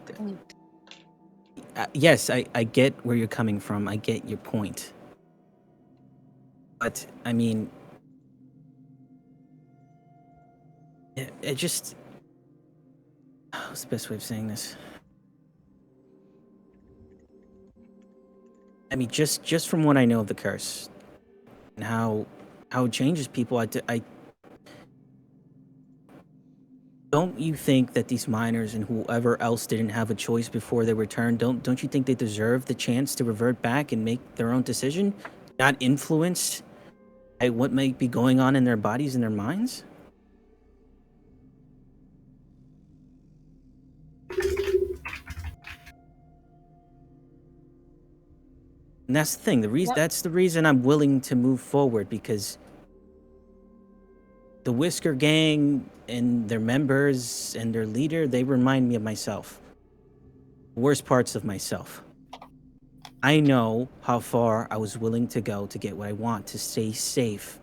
get where you're coming from. I get your point, but I mean, it just... What's the best way of saying this? I mean, just from what I know of the curse, and how it changes people. I don't you think that these miners and whoever else didn't have a choice before they returned? Don't you think they deserve the chance to revert back and make their own decision, not influenced by what may be going on in their bodies and their minds? And that's the thing. That's the reason I'm willing to move forward, because the Whisker Gang and their members and their leader, they remind me of myself. The worst parts of myself. I know how far I was willing to go to get what I want, to stay safe.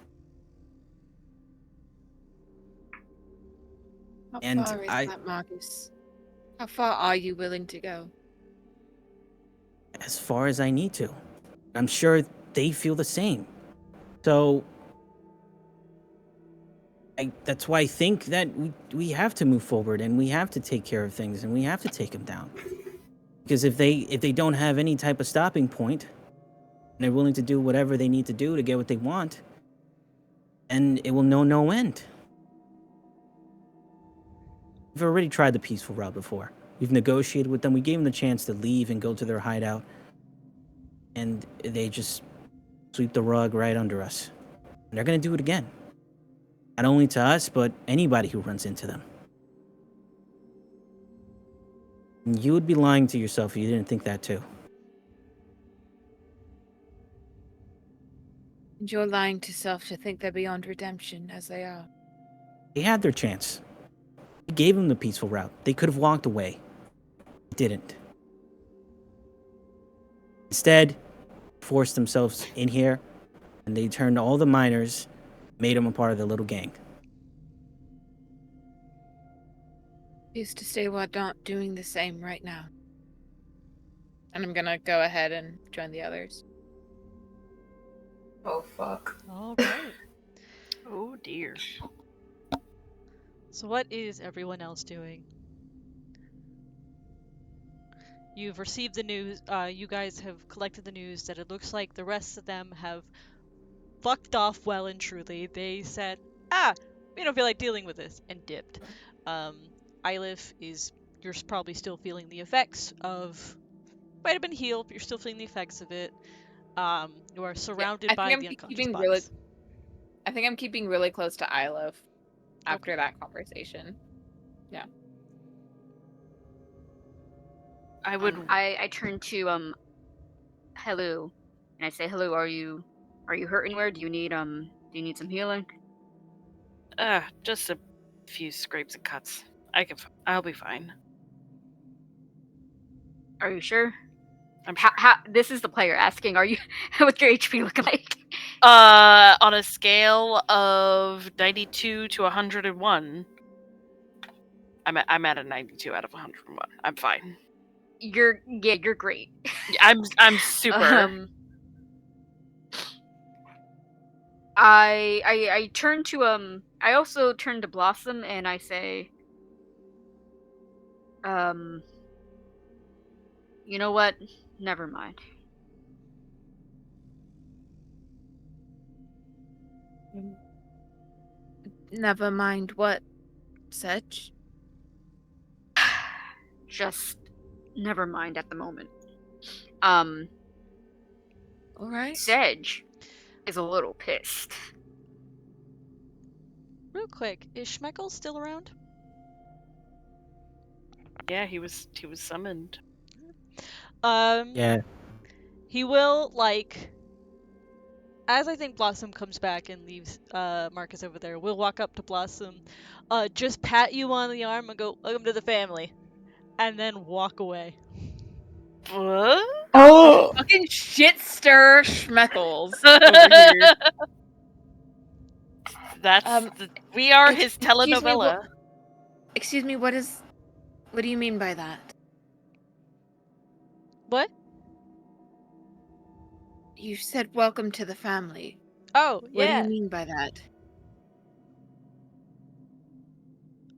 How And far is that, Marcus? How far are you willing to go? As far as I need to. I'm sure they feel the same. So that's why I think that we have to move forward, and we have to take care of things, and we have to take them down. Because if they don't have any type of stopping point, and they're willing to do whatever they need to do to get what they want, and it will know no end. We've already tried the peaceful route before. We've negotiated with them. We gave them the chance to leave and go to their hideout, and they just sweep the rug right under us. And they're going to do it again. Not only to us, but anybody who runs into them. And you would be lying to yourself if you didn't think that too. And you're lying to self to think they're beyond redemption, as they are. They had their chance. We gave them the peaceful route. They could have walked away. They didn't. Instead, forced themselves in here, and they turned all the miners, made them a part of their little gang. Choose to stay while not doing the same right now. And I'm gonna go ahead and join the others. Oh, fuck. All right. Oh dear. So what is everyone else doing? You've received the news, you guys have collected the news that it looks like the rest of them have fucked off well and truly. They said, we don't feel like dealing with this, and dipped. Ylif you're probably still feeling the effects of, might have been healed, but you're still feeling the effects of it. You are surrounded by the unconscious bodies. I think I'm keeping really close to Ylif after that conversation. Yeah. I would. I turn to Hello, and I say, "Hello, are you hurt anywhere? Do you need some healing?" Just a few scrapes and cuts. I'll be fine. Are you sure? How this is the player asking. Are you? What's your HP look like? On a scale of 92 to 101, I'm at a 92 out of 101. I'm fine. You're great. I'm super. I turn to I also turn to Blossom and I say, you know what? Never mind. Never mind what, Sedge? Just never mind at the moment. Alright. Sedge is a little pissed. Real quick, is Schmeckle still around? Yeah, he was summoned. Yeah. He will, as I think Blossom comes back and leaves Marcus over there, we'll walk up to Blossom, just pat you on the arm and go, "Welcome to the family," and then walk away. What? Oh! Fucking shit stir Schmeckles over here. We are his telenovela. Excuse me, what do you mean by that? What? You said welcome to the family. Oh, What yeah. do you mean by that?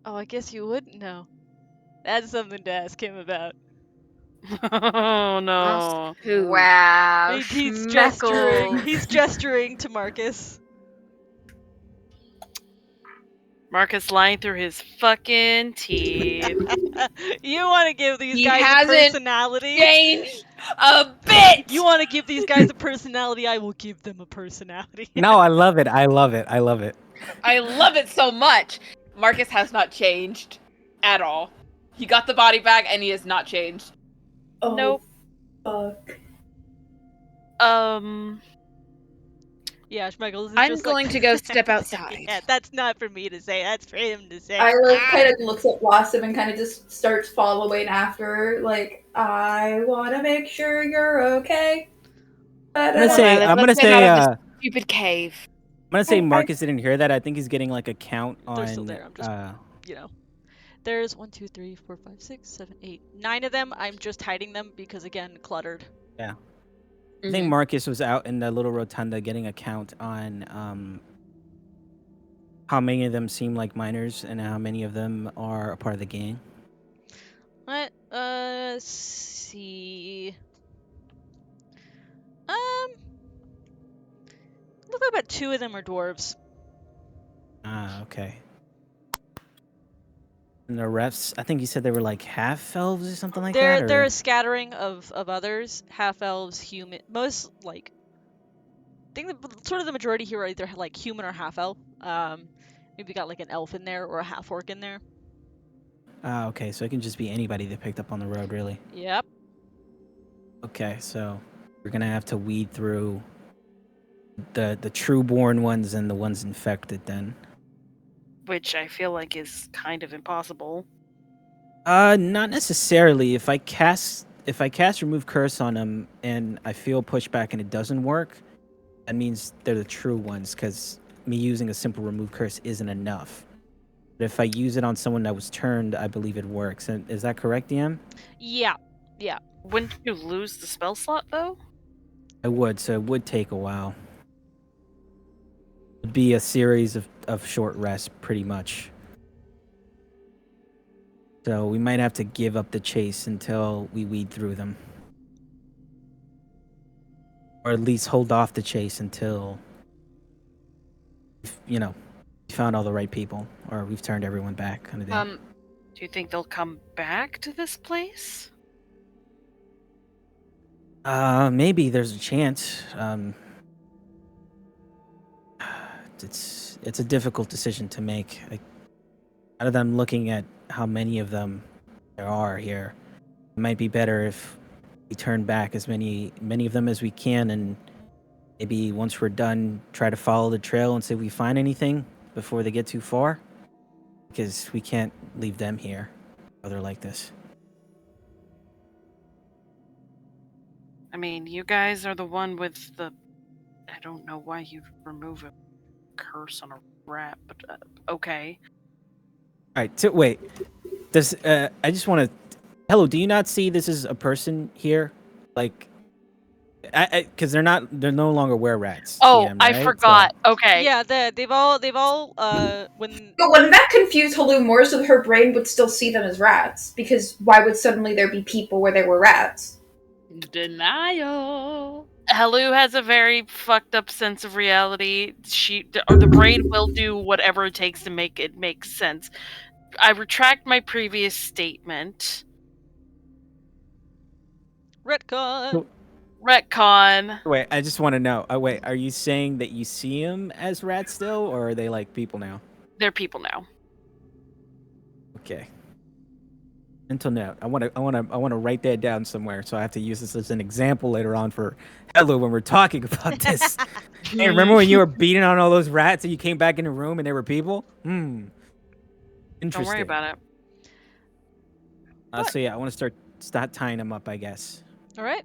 Oh, I guess you wouldn't know. That's something to ask him about. Oh no. Who? Wow. He's gesturing. Schmeckles. He's gesturing to Marcus. Marcus lying through his fucking teeth. You want to give these He guys a hasn't personality? Changed a bit. You want to give these guys a personality? I will give them a personality. No, I love it. I love it. I love it. I love it so much. Marcus has not changed at all. He got the body back and he has not changed. Oh, Nope. fuck. Yeah, Schmeckles is I'm just going like, to go step outside. Yeah, that's not for me to say. That's for him to say. Isla Ah! kind of looks at Blossom and kind of just starts following after her, like, I want to make sure you're okay. I'm gonna say. Let's I'm gonna get say. out of this stupid cave. I'm gonna say Okay. Marcus didn't hear that. I think he's getting like a count on. They're still there, I'm just- You know, there's 1, 2, 3, 4, 5, 6, 7, 8, 9 of them. I'm just hiding them because again, cluttered. I think Marcus was out in the little rotunda getting a count on how many of them seem like minors and how many of them are a part of the gang. What? See. Look like about 2 of them are dwarves. Ah, okay. And the rest, I think you said they were like half elves or something like that. They're or- a scattering of others, half elves, human. Most like. I think sort of the majority here are either like human or half elf. Maybe got like an elf in there or a half orc in there. Ah, okay. So it can just be anybody they picked up on the road, really. Yep. Okay, so we're gonna have to weed through the true born ones and the ones infected then. Which I feel like is kind of impossible. Not necessarily. If I cast remove curse on them and I feel pushback and it doesn't work, that means they're the true ones because me using a simple remove curse isn't enough. But if I use it on someone that was turned, I believe it works. And is that correct, DM? Yeah. Wouldn't you lose the spell slot though? I would, so it would take a while. It'd be a series of short rests, pretty much. So we might have to give up the chase until we weed through them. Or at least hold off the chase until, we found all the right people. Or we've turned everyone back, kind of thing. Do you think they'll come back to this place? Maybe there's a chance. It's a difficult decision to make. Out of them looking at how many of them there are here, it might be better if we turn back as many of them as we can, and maybe once we're done, try to follow the trail and see if we find anything before they get too far. Because we can't leave them here, or they're like this. I mean, you guys are the one with the... I don't know why you'd remove a curse on a rat, but okay. All right, wait. Does I just want to... Hello, do you not see this is a person here? Like, because they're no longer were-rats. Oh, TM, I right? forgot. Okay. Yeah, they've all when But wouldn't that confuse Halou more so that her brain would still see them as rats? Because why would suddenly there be people where there were rats? Denial. Hellu has a very fucked up sense of reality. The brain will do whatever it takes to make it make sense. I retract my previous statement. retcon. Retcon. Wait, I just want to know. Wait, are you saying that you see them as rats still, or are they like people now? They're people now. Okay. Mental note. I want to write that down somewhere, so I have to use this as an example later on for Hello when we're talking about this. Hey, remember when you were beating on all those rats and you came back in the room and they were people? Interesting. Don't worry about it. So yeah, I want to start tying them up, I guess. All right.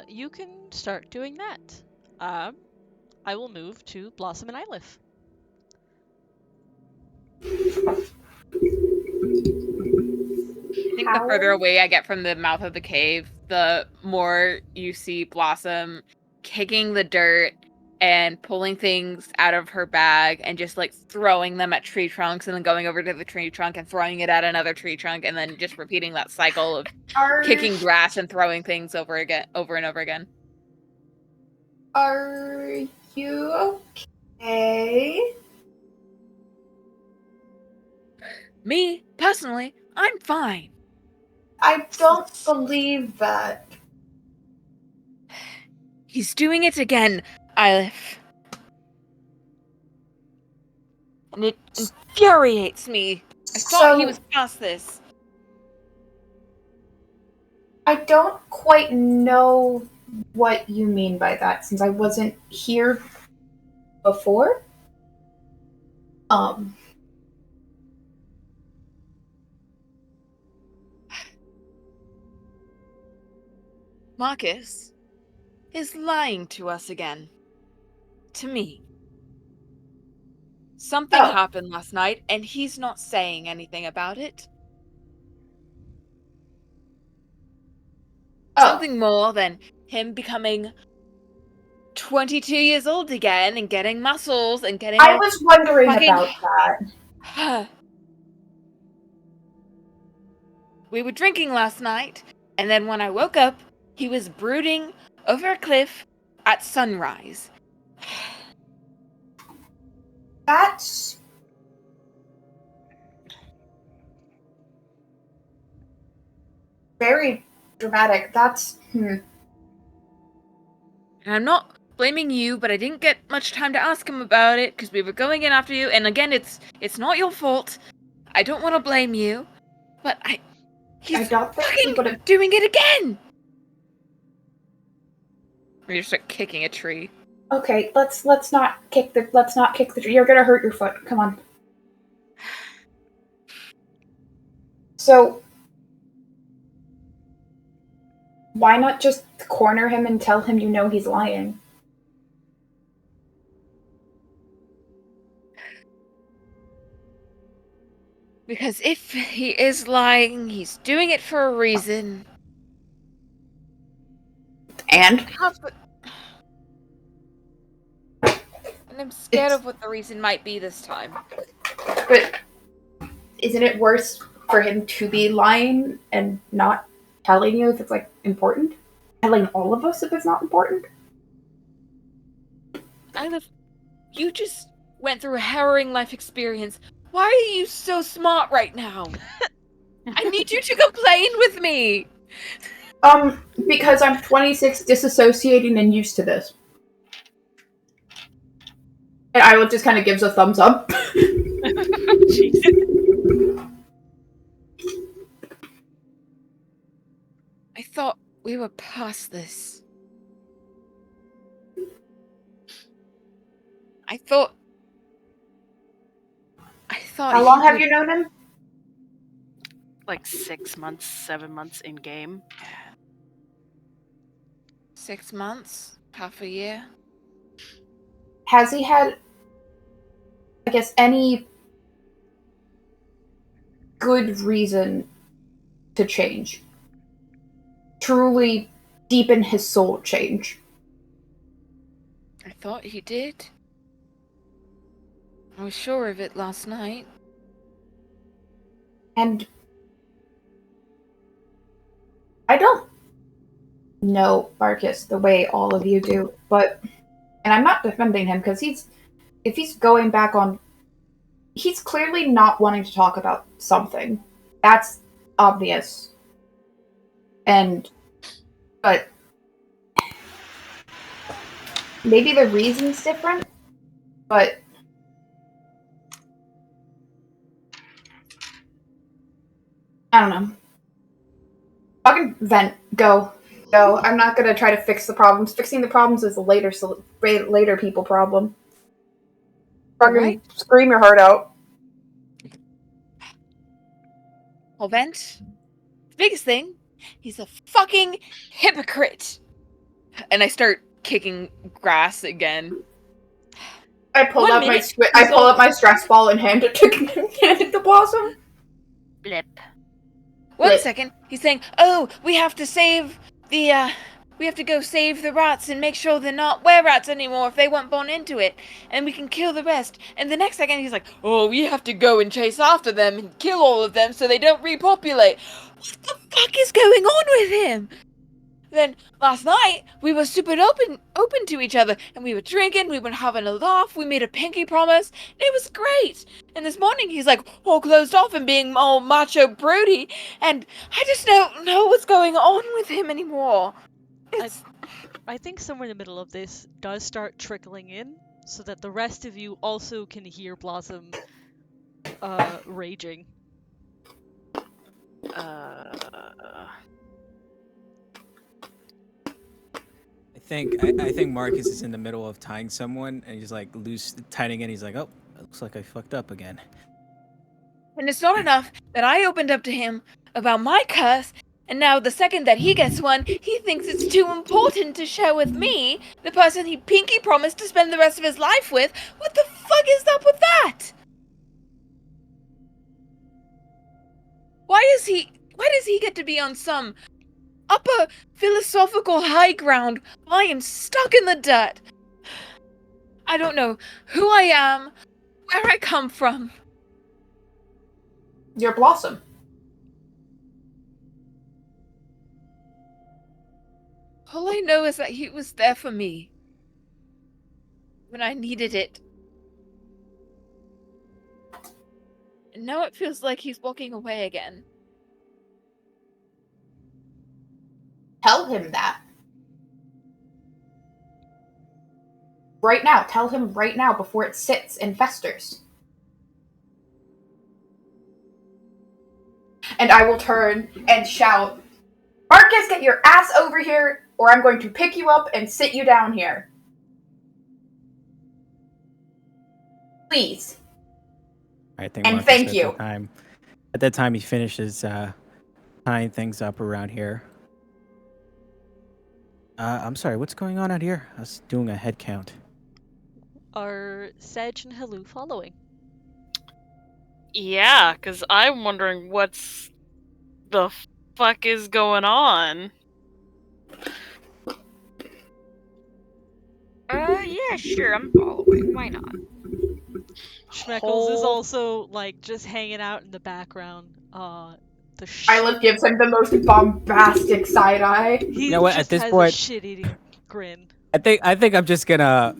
You can start doing that. I will move to Blossom and Ylif. I think the further away I get from the mouth of the cave, the more you see Blossom kicking the dirt and pulling things out of her bag and just like throwing them at tree trunks and then going over to the tree trunk and throwing it at another tree trunk and then just repeating that cycle of kicking grass and throwing things over and over again. Are you okay? Me, personally, I'm fine. I don't believe that. He's doing it again, Eilif. And it infuriates me. I thought he was past this. I don't quite know what you mean by that, since I wasn't here before. Marcus is lying to us again. To me. Something happened last night, and he's not saying anything about it. Something more than him becoming 22 years old again and getting muscles and getting... I was wondering about that. We were drinking last night, and then when I woke up, he was brooding over a cliff at sunrise. That's... very dramatic. That's... And I'm not blaming you, but I didn't get much time to ask him about it because we were going in after you. And again, it's not your fault. I don't want to blame you, but he's fucking doing it again. Or you start kicking a tree. Okay, let's not kick the tree. You're gonna hurt your foot. Come on. So why not just corner him and tell him you know he's lying? Because if he is lying, he's doing it for a reason. And I'm scared of what the reason might be this time. But isn't it worse for him to be lying and not telling you if it's, like, important? Telling all of us if it's not important? Eilif, you just went through a harrowing life experience. Why are you so smart right now? I need you to complain with me! Because I'm 26, disassociating, and used to this. And Isla just kind of gives a thumbs up. I thought we were past this. I thought... How long have you known him? Like 6 months, 7 months in game. 6 months? Half a year? Has he had, I guess, any good reason to change? Truly deepen his soul change? I thought he did. I was sure of it last night. And I don't know Marcus the way all of you do, but, and I'm not defending him because if he's going back on, he's clearly not wanting to talk about something. That's obvious. But maybe the reason's different, but I don't know. Fucking vent. Go. I'm not gonna try to fix the problems. Fixing the problems is a later people problem. Fucking scream your heart out. Well, vent. The biggest thing, he's a fucking hypocrite. And I start kicking grass again. I pull up my stress ball and hand it to Blossom. Blip. One second, he's saying, "Oh, we have to save the We have to go save the rats and make sure they're not were-rats anymore if they weren't born into it. And we can kill the rest. And the next second he's like, oh, we have to go and chase after them and kill all of them so they don't repopulate. What the fuck is going on with him? Then last night we were super open to each other, and we were drinking, we were having a laugh, we made a pinky promise. It was great. And this morning he's like all closed off and being all macho broody, and I just don't know what's going on with him anymore. I think somewhere in the middle of this does start trickling in, so that the rest of you also can hear Blossom raging. I think Marcus is in the middle of tying someone, and he's like tightening it. He's like, oh, it looks like I fucked up again. And it's not enough that I opened up to him about my curse, and now the second that he gets one, he thinks it's too important to share with me, the person he pinky promised to spend the rest of his life with. What the fuck is up with that? Why does he get to be on some upper philosophical high ground while I am stuck in the dirt? I don't know who I am, where I come from. You're Blossom. All I know is that he was there for me when I needed it. And now it feels like he's walking away again. Tell him that. Right now. Tell him right now before it sits and festers. And I will turn and shout, Marcus, get your ass over here, or I'm going to pick you up and sit you down here. Please. I think And Marcus thank you. At that time, he finishes tying things up around here. I'm sorry, what's going on out here? I was doing a head count. Are Sedge and Hello following? Yeah, because I'm wondering what's the fuck is going on. Yeah, sure, I'm following. Why not? Schmeckles is also like just hanging out in the background. Isla gives him the most bombastic side eye. He You know what, just at this has point- a shit-eating grin. I think I'm just gonna.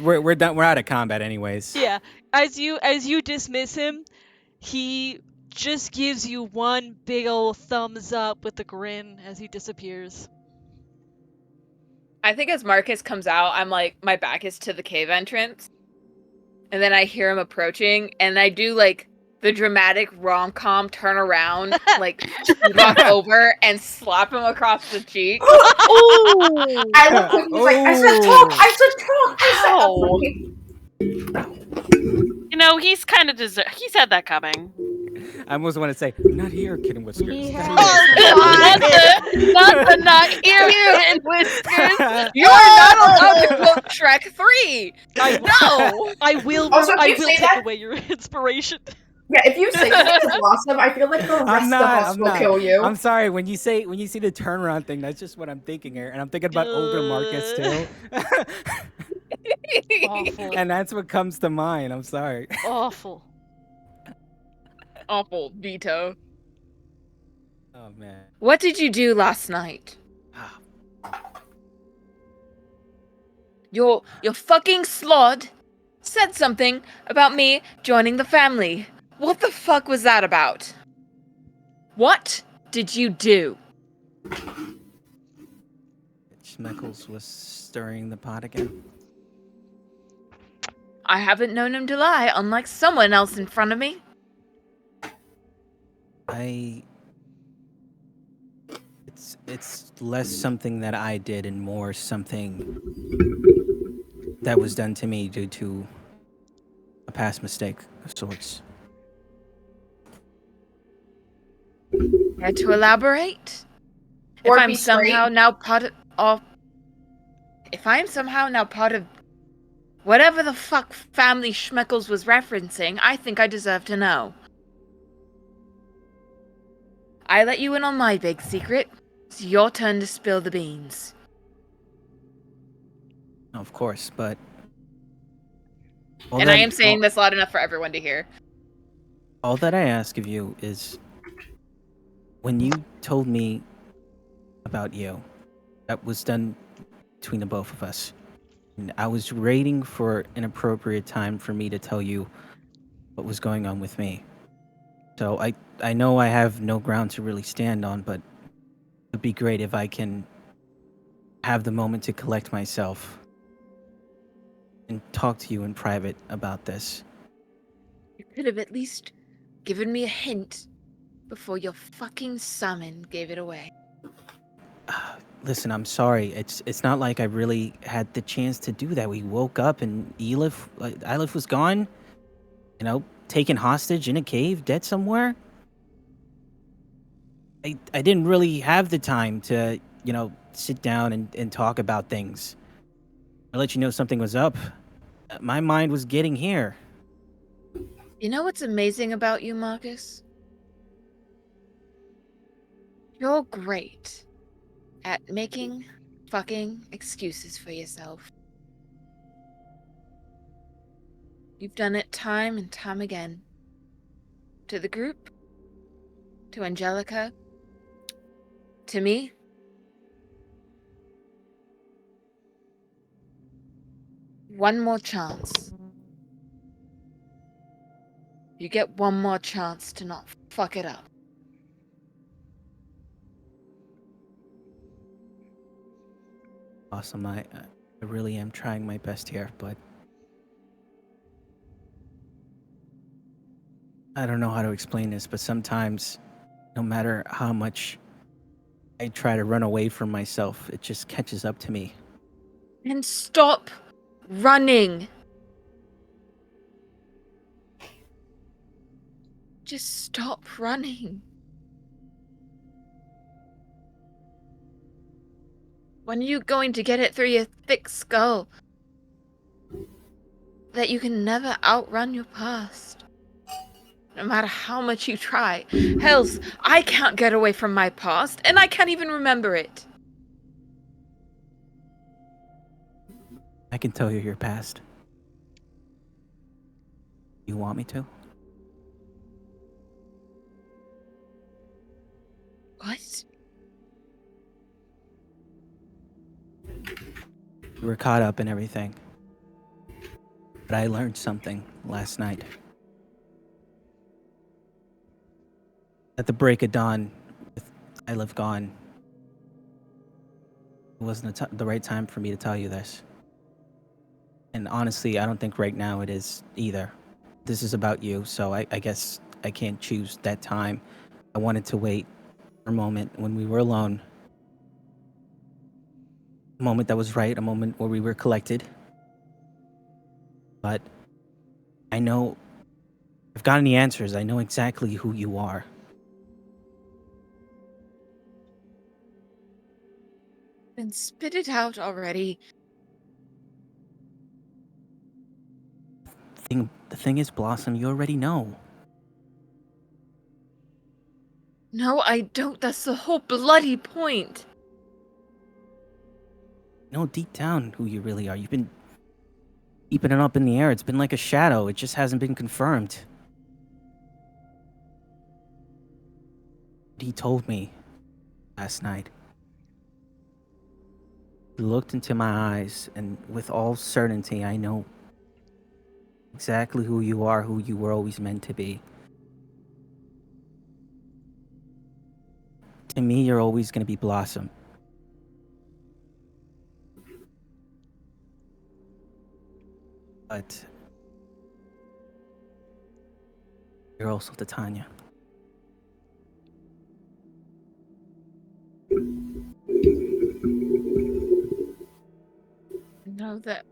We're done. We're out of combat, anyways. Yeah, as you dismiss him, he just gives you one big ol' thumbs up with a grin as he disappears. I think as Marcus comes out, I'm like, my back is to the cave entrance. And then I hear him approaching, and I do like the dramatic rom-com turn around, like walk over and slap him across the cheek. I look at him, he's like, I said talk! You know, he's kind of he's had that coming. I almost want to say, not here, Kitten Whiskers. He Not has- here." not here, and whiskers. You Oh! are not allowed to quote Shrek 3. No. I will Also, if you say take that- away your inspiration. Yeah, if you say that to Blossom, I feel like the rest of us will kill you. I'm sorry. When you see the turnaround thing, that's just what I'm thinking here, and I'm thinking about older Marcus too. Awful. And that's what comes to mind. I'm sorry. Awful. Awful veto. Oh man. What did you do last night? Your fucking slod said something about me joining the family. What the fuck was that about? What did you do? Schmeckles was stirring the pot again. I haven't known him to lie, unlike someone else in front of me. It's less something that I did and more something that was done to me due to a past mistake of sorts. Care to elaborate? Or If I'm be straight. somehow now part of whatever the fuck family Schmeckles was referencing, I think I deserve to know. I let you in on my big secret. It's your turn to spill the beans. Of course, but And I am saying this loud enough for everyone to hear. all that I ask of you is, when you told me about you, that was done between the both of us. And I was waiting for an appropriate time for me to tell you what was going on with me. So I know I have no ground to really stand on, but it'd be great if I can have the moment to collect myself and talk to you in private about this. You could have at least given me a hint before your fucking summon gave it away. Listen, I'm sorry. It's not like I really had the chance to do that. We woke up and Ilif was gone, taken hostage in a cave, dead somewhere. I didn't really have the time to, sit down and talk about things. I let you know something was up. My mind was getting here. You know what's amazing about you, Marcus? You're great at making fucking excuses for yourself. You've done it time and time again. To the group, to Angelica, to me. One more chance. You get one more chance to not fuck it up. Awesome. I really am trying my best here, but I don't know how to explain this, but sometimes, no matter how much I try to run away from myself, it just catches up to me. And stop running. Just stop running. When are you going to get it through your thick skull that you can never outrun your past? No matter how much you try. Hells, I can't get away from my past, and I can't even remember it. I can tell you your past. You want me to? What? We were caught up in everything. But I learned something last night. At the break of dawn, with Ilif gone, it wasn't the right time for me to tell you this. And honestly, I don't think right now it is either. This is about you, so I guess I can't choose that time. I wanted to wait for a moment when we were alone. A moment that was right, a moment where we were collected. But I know I've gotten the answers. I know exactly who you are. Then spit it out already. The thing is, Blossom, you already know. No, I don't. That's the whole bloody point. You know deep down who you really are. You've been keeping it up in the air. It's been like a shadow. It just hasn't been confirmed. He told me last night. He looked into my eyes, and with all certainty, I know exactly who you are, who you were always meant to be. To me, you're always going to be Blossom. But you're also Titania. No, that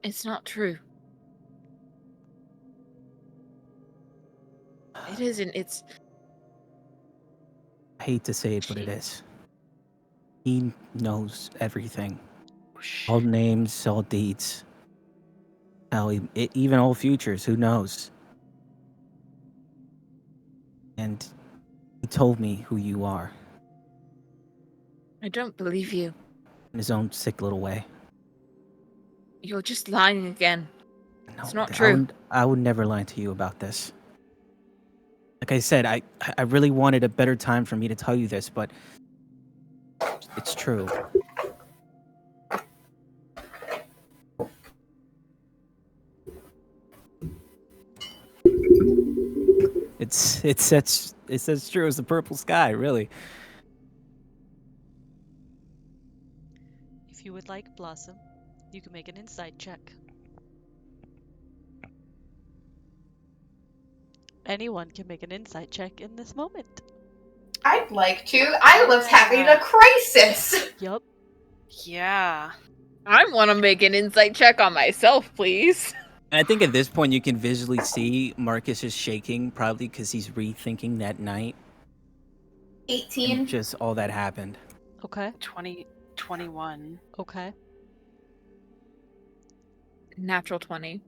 it's not true. It isn't. It's. I hate to say it, but it is. He knows everything. All names, all deeds. Hell, even all futures, who knows? And He told me who you are I don't believe you. in his own sick little way. You're just lying again. No, It's not I true. I would never lie to you about this. Like I said, I really wanted a better time for me to tell you this, but it's true. It's as true as the purple sky, really. If you would like, Blossom, you can make an insight check. Anyone can make an insight check in this moment. I'd like to. Isla's having a crisis. Yup. Yeah. I want to make an insight check on myself, please. And I think at this point you can visually see Marcus is shaking, probably because he's rethinking that night 18. and just all that happened. Okay. 21. Okay. Natural 20.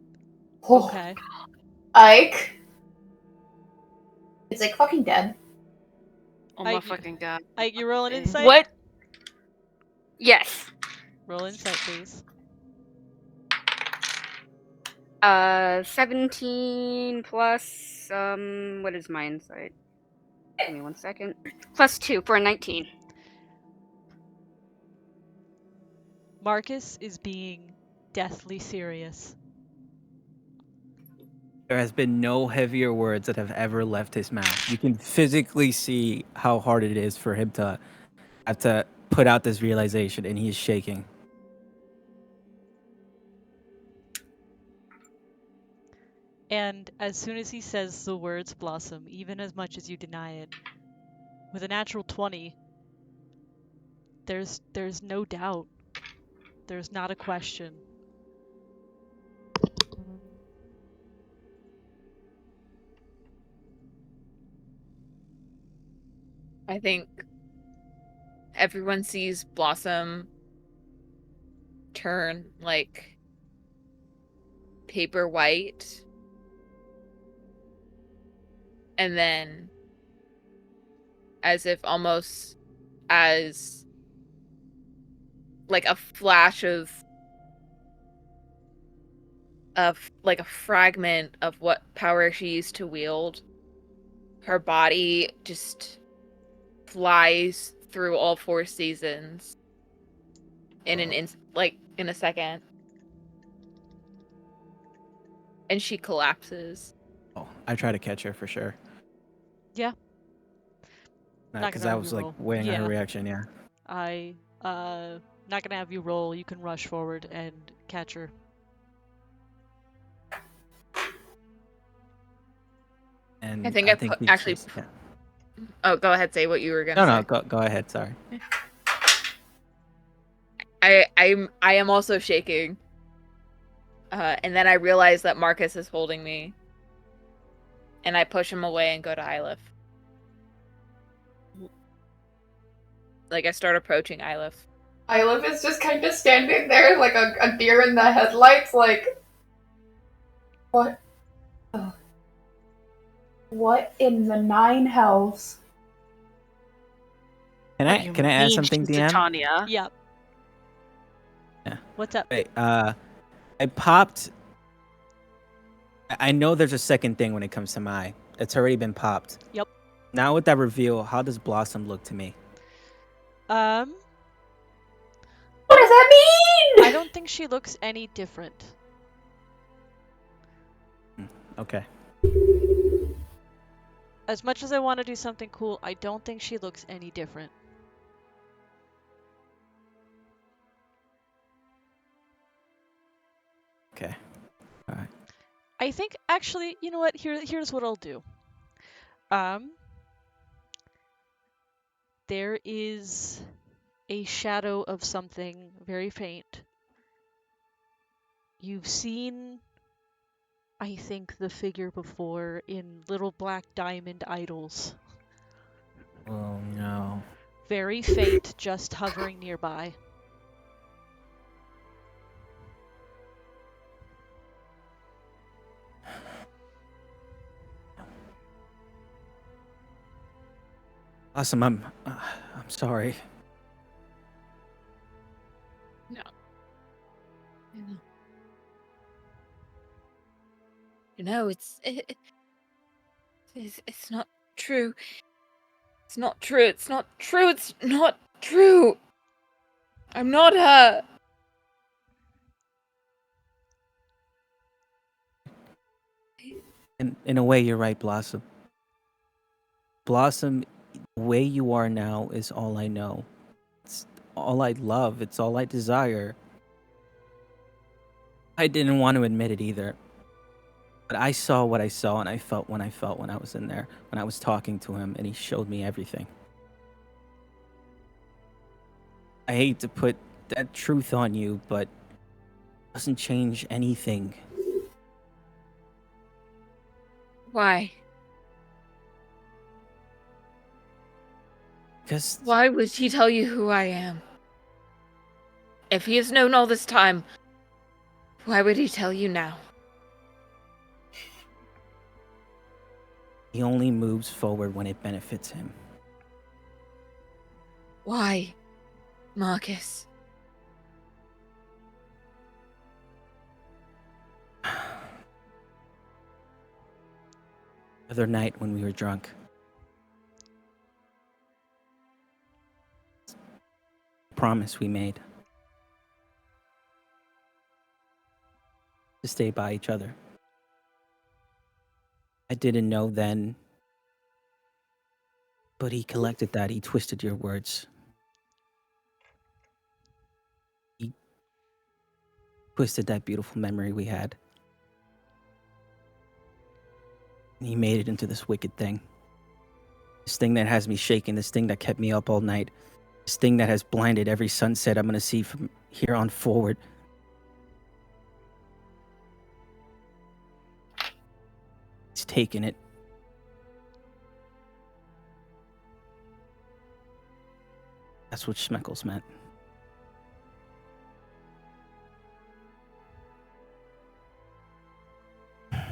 Oh, Okay. Ike. Is Ike fucking dead? Oh my I- fucking god. Ike, you roll an insight? What? Yes. Roll insight, please. 17 plus what is my insight? Give me 1 second. Plus 2 for a 19. Marcus is being deathly serious. There has been no heavier words that have ever left his mouth. You can physically see how hard it is for him to have to put out this realization, and he is shaking. And as soon as he says the words Blossom, even as much as you deny it, with a natural 20, there's no doubt. There's not a question. I think everyone sees Blossom turn like paper white. And then, as if almost as like a flash of like a fragment of what power she used to wield, her body just flies through all 4 seasons in an in a second, and she collapses. Oh, I try to catch her for sure. Yeah. Not Because gonna I have was you like roll. waiting on her Yeah. reaction. Yeah. I not gonna have you roll. You can rush forward and catch her. And I think he actually. says- yeah. Oh, go ahead. Say what you were gonna No, say. no, go ahead. Sorry. I am also shaking. And then I realize that Marcus is holding me. And I push him away and go to Ylif. Like I start approaching Ylif. Ylif is just kind of standing there like a deer in the headlights, like, what? What in the 9 hells? Can I add something, DM? Tanya. Yep. Yeah. What's up? Wait, I popped. I know there's a second thing when it comes to Mai. It's already been popped. Yep. Now with that reveal, how does Blossom look to me? What does that mean? I don't think she looks any different. Okay. As much as I want to do something cool, I don't think she looks any different. Okay. All right. I think actually, you know what? Here's what I'll do. There is a shadow of something very faint. You've seen, I think, the figure before in Little Black Diamond Idols. Oh no. Very faint, just hovering nearby. Awesome, I'm sorry. You know, it's not true. It's not true. It's not true. It's not true. I'm not her. In a way, you're right, Blossom. Blossom, the way you are now is all I know. It's all I love. It's all I desire. I didn't want to admit it either. But I saw what I saw, and I felt when I was in there, when I was talking to him, and he showed me everything. I hate to put that truth on you, but it doesn't change anything. Why? Because Why would he tell you who I am? If he has known all this time, why would he tell you now? he only moves forward when it benefits him. Why, Marcus? The other night when we were drunk, promise we made to stay by each other. I didn't know then, but he collected that. He twisted your words. He twisted that beautiful memory we had. And he made it into this wicked thing. This thing that has me shaking, this thing that kept me up all night, this thing that has blinded every sunset I'm going to see from here on forward. He's taken it. That's what Schmeckles meant. I'm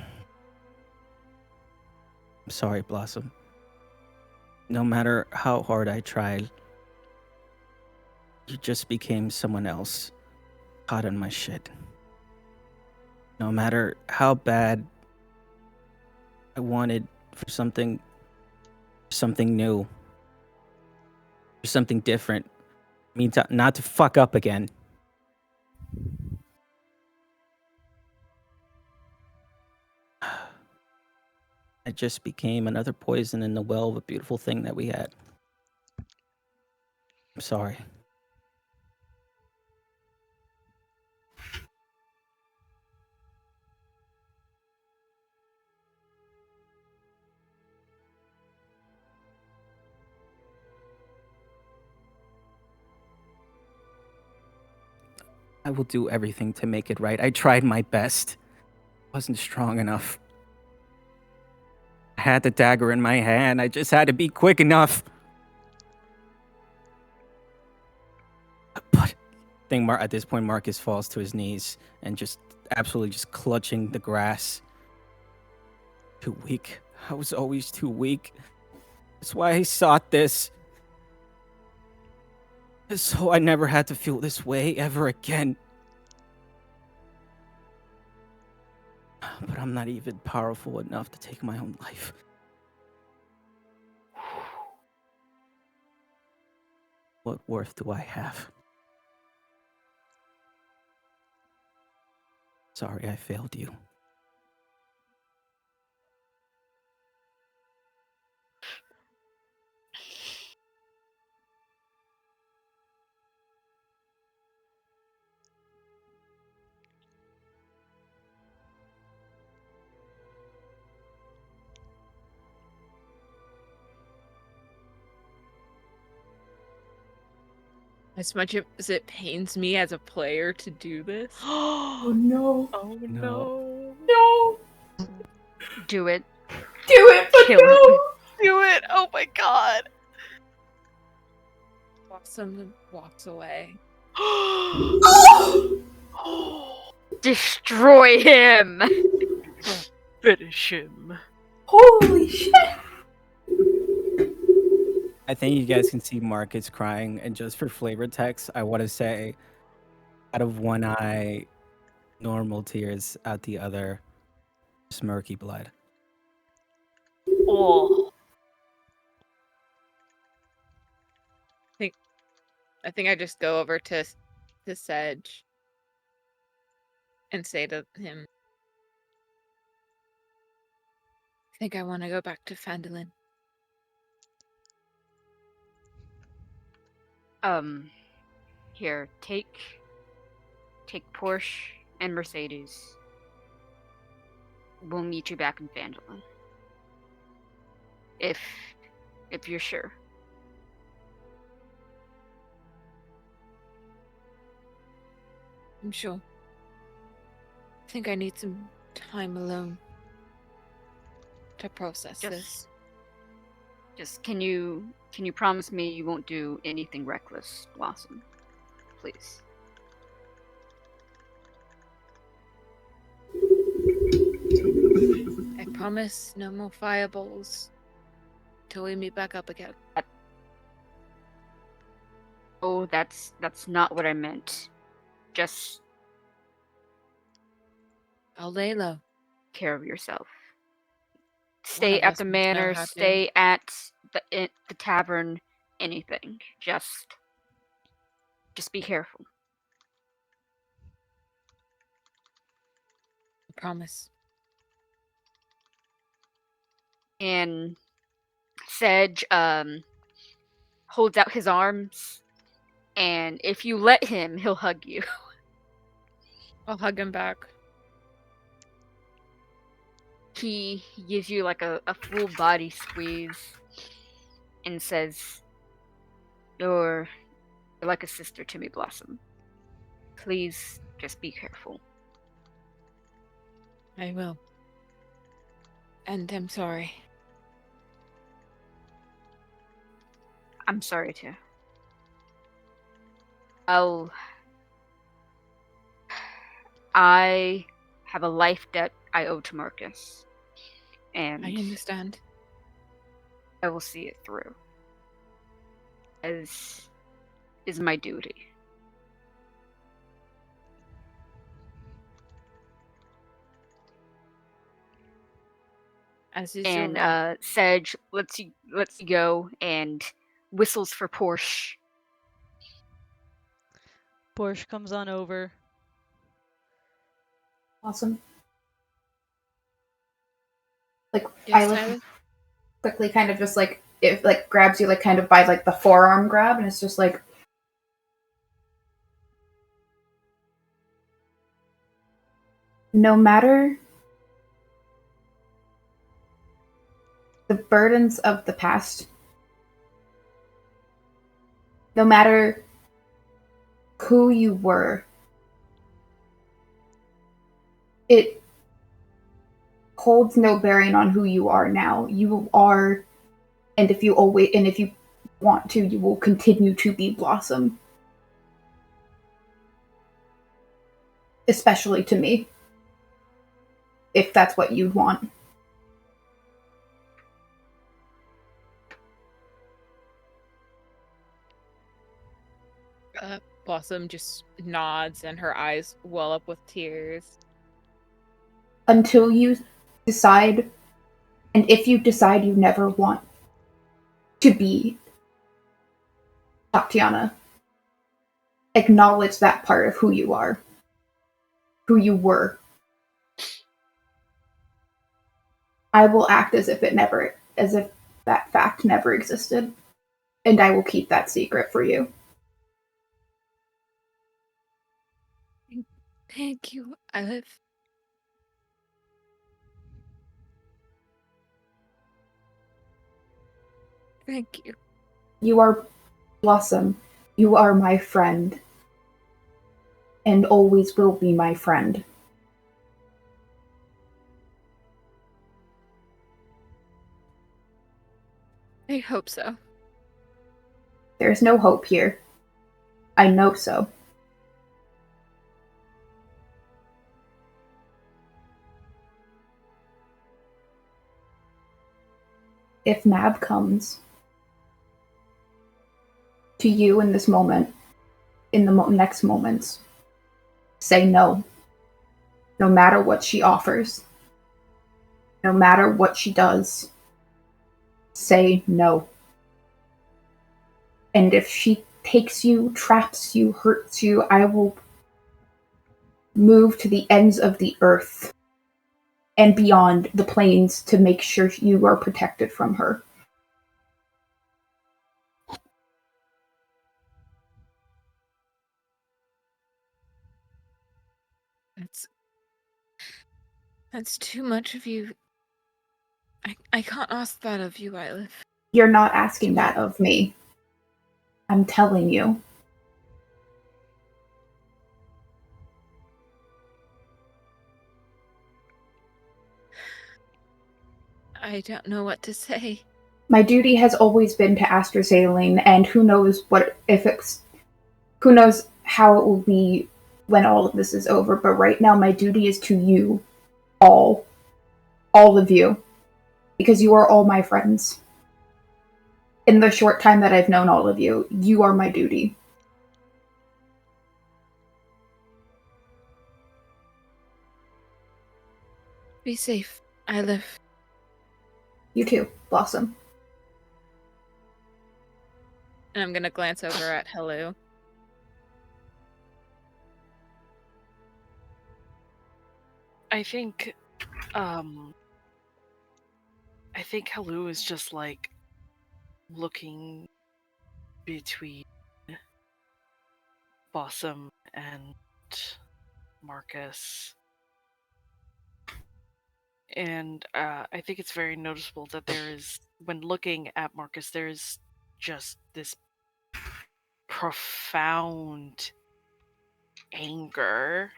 sorry, Blossom. No matter how hard I tried, you just became someone else, caught in my shit. No matter how bad I wanted for something new, for something different, I mean, not to fuck up again. I just became another poison in the well of a beautiful thing that we had. I'm sorry. I will do everything to make it right. I tried my best. Wasn't strong enough. I had the dagger in my hand. I just had to be quick enough. But at this point, Marcus falls to his knees and just absolutely just clutching the grass. Too weak. I was always too weak. That's why I sought this. So I never had to feel this way ever again. But I'm not even powerful enough to take my own life. What worth do I have? Sorry I failed you. As much as it pains me as a player to do this, Oh no. Oh No. No. Do it. Do it, but Kill no. Do it! Oh my god! Blossom walks away. Destroy him! Finish him. Holy shit. I think you guys can see Marcus crying, and just for flavor text, I want to say, out of one eye, normal tears, out the other, smirky blood. Oh. I think I just go over to Sedge and say to him, I think I want to go back to Phandalin. Here, take Porsche and Mercedes. We'll meet you back in Phandalin. If you're sure. I'm sure. I think I need some time alone to process this. Just can you promise me you won't do anything reckless, Blossom? Please. I promise no more fireballs till we meet back up again. Oh, that's not what I meant. Just I'll lay low. care of yourself. One Stay of at us the must know manor, how to. stay at the tavern, anything. Just be careful. I promise. And Sedge holds out his arms, and if you let him, he'll hug you. I'll hug him back. He gives you like a full body squeeze and says, You're like a sister to me, Blossom. Please just be careful. I will. And I'm sorry. I'm sorry too. I have a life debt I owe to Marcus. And I understand. I will see it through. As is my duty. As is And your right. Sedge lets you go and whistles for Porsche. Porsche comes on over. Awesome. Like Yes, Isla Tyler? quickly kind of just like it like grabs you like kind of by like the forearm grab, and it's just like no matter the burdens of the past, no matter who you were, it holds no bearing on who you are now. You are, and if you want to, you will continue to be Blossom. Especially to me. If that's what you'd want. Blossom just nods and her eyes well up with tears. Until you decide, and if you decide you never want to be Tatiana, acknowledge that part of who you are, who you were. I will act as if that fact never existed, and I will keep that secret for you. Thank you, Aleph. Thank you. You are Blossom. You are my friend. And always will be my friend. I hope so. There's no hope here. I know so. If Mab comes, to you in this moment, in the next moments, say no. No matter what she offers, no matter what she does, say no. And if she takes you, traps you, hurts you, I will move to the ends of the earth and beyond the plains to make sure you are protected from her. That's too much of you. I can't ask that of you, Ylith. You're not asking that of me. I'm telling you. I don't know what to say. My duty has always been to Astrazealine, and who knows who knows how it will be when all of this is over, but right now my duty is to you. All of you. Because you are all my friends. In the short time that I've known all of you, you are my duty. Be safe, Ylith. You too, Blossom. And I'm gonna glance over at Hello. I think Hello is just like looking between Blossom and Marcus. And I think it's very noticeable that there is, when looking at Marcus, there is just this profound anger.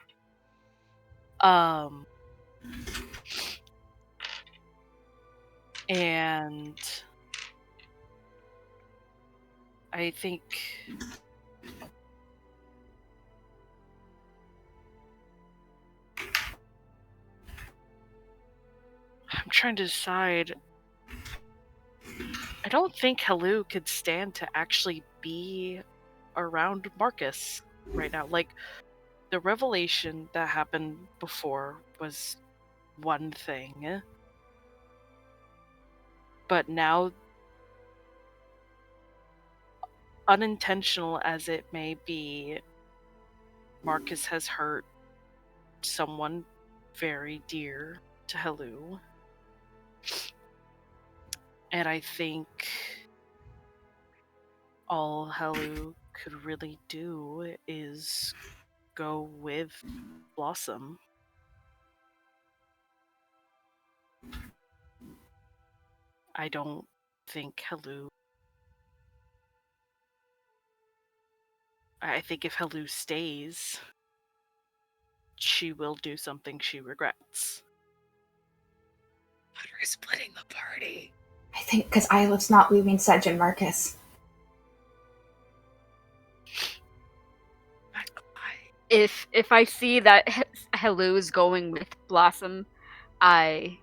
And I think I'm trying to decide. I don't think Hello could stand to actually be around Marcus right now. Like, the revelation that happened before was one thing, but now, unintentional as it may be, Marcus has hurt someone very dear to Hello. And I think all Hello could really do is go with Blossom. I don't think Hello... I think if Hello stays, she will do something she regrets. But we're splitting the party. I think because Ylith's not leaving Sedge and Marcus. If I see that Hello is going with Blossom, I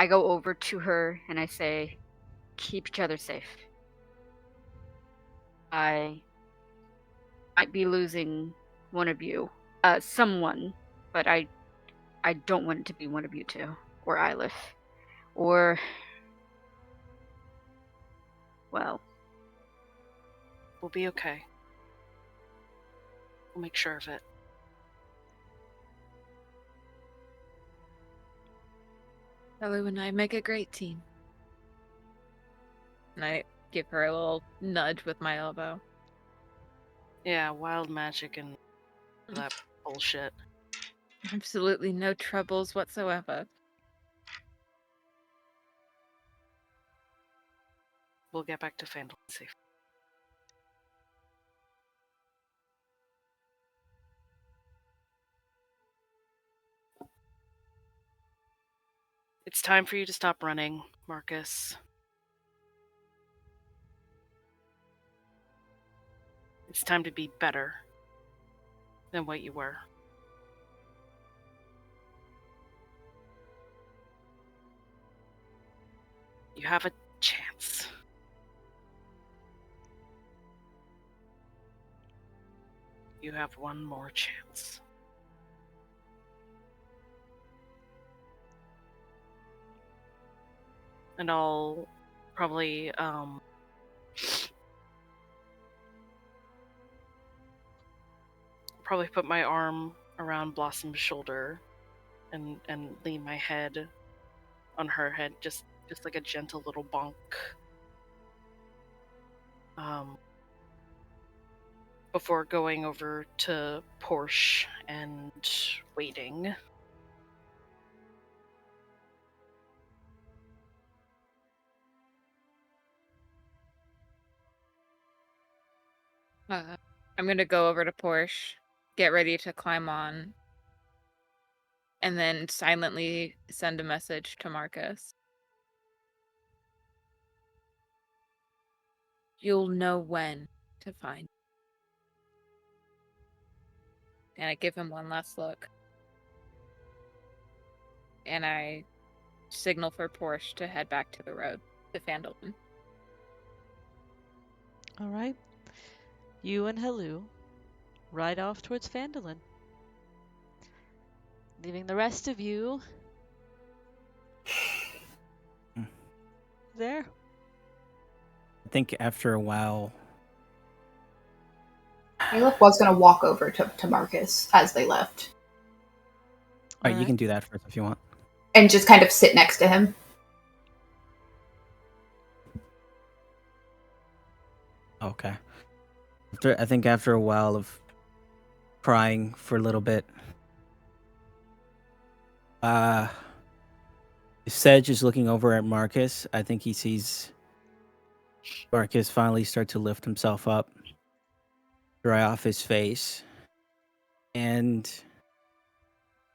go over to her and I say, keep each other safe. I might be losing one of you, someone, but I don't want it to be one of you two, or Ylith, or, well, We'll be okay. We'll make sure of it. Hello and I make a great team. And I give her a little nudge with my elbow. Yeah, wild magic and that bullshit. Absolutely no troubles whatsoever. We'll get back to Phandalin safe. It's time for you to stop running, Marcus. It's time to be better than what you were. You have a chance. You have one more chance. And I'll probably put my arm around Blossom's shoulder and lean my head on her head, just like a gentle little bonk. Before going over to Porsche and waiting. I'm gonna go over to Porsche, get ready to climb on, and then silently send a message to Marcus. You'll know when to find. And I give him one last look. And I signal for Porsche to head back to the road to Phandalin. All right. You and Helu ride off towards Phandalin, leaving the rest of you there. I think after a while, Caleb was going to walk over to Marcus as they left all right, you Alright. can do that first if you want. and just kind of sit next to him. Okay. I think after a while of crying for a little bit, Sedge is looking over at Marcus. I think he sees Marcus finally start to lift himself up, dry off his face, and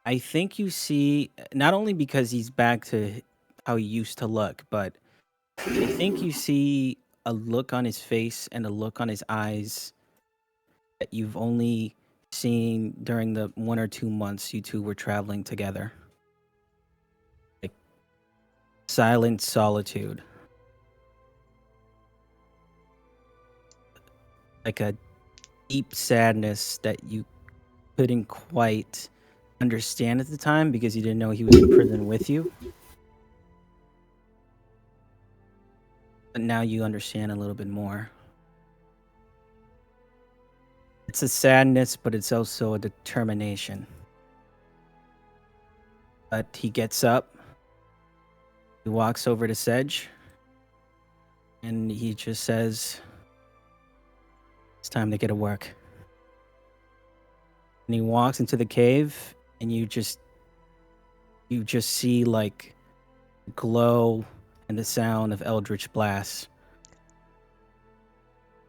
I think you see, not only because he's back to how he used to look, but I think you see a look on his face and a look on his eyes that you've only seen during the 1 or 2 months you two were traveling together. Like silent solitude. Like a deep sadness that you couldn't quite understand at the time because you didn't know he was in prison with you. But now you understand a little bit more. It's a sadness, but it's also a determination. But he gets up, he walks over to Sedge, and he just says, "It's time to get to work." And he walks into the cave, and you just see like glow and the sound of eldritch blasts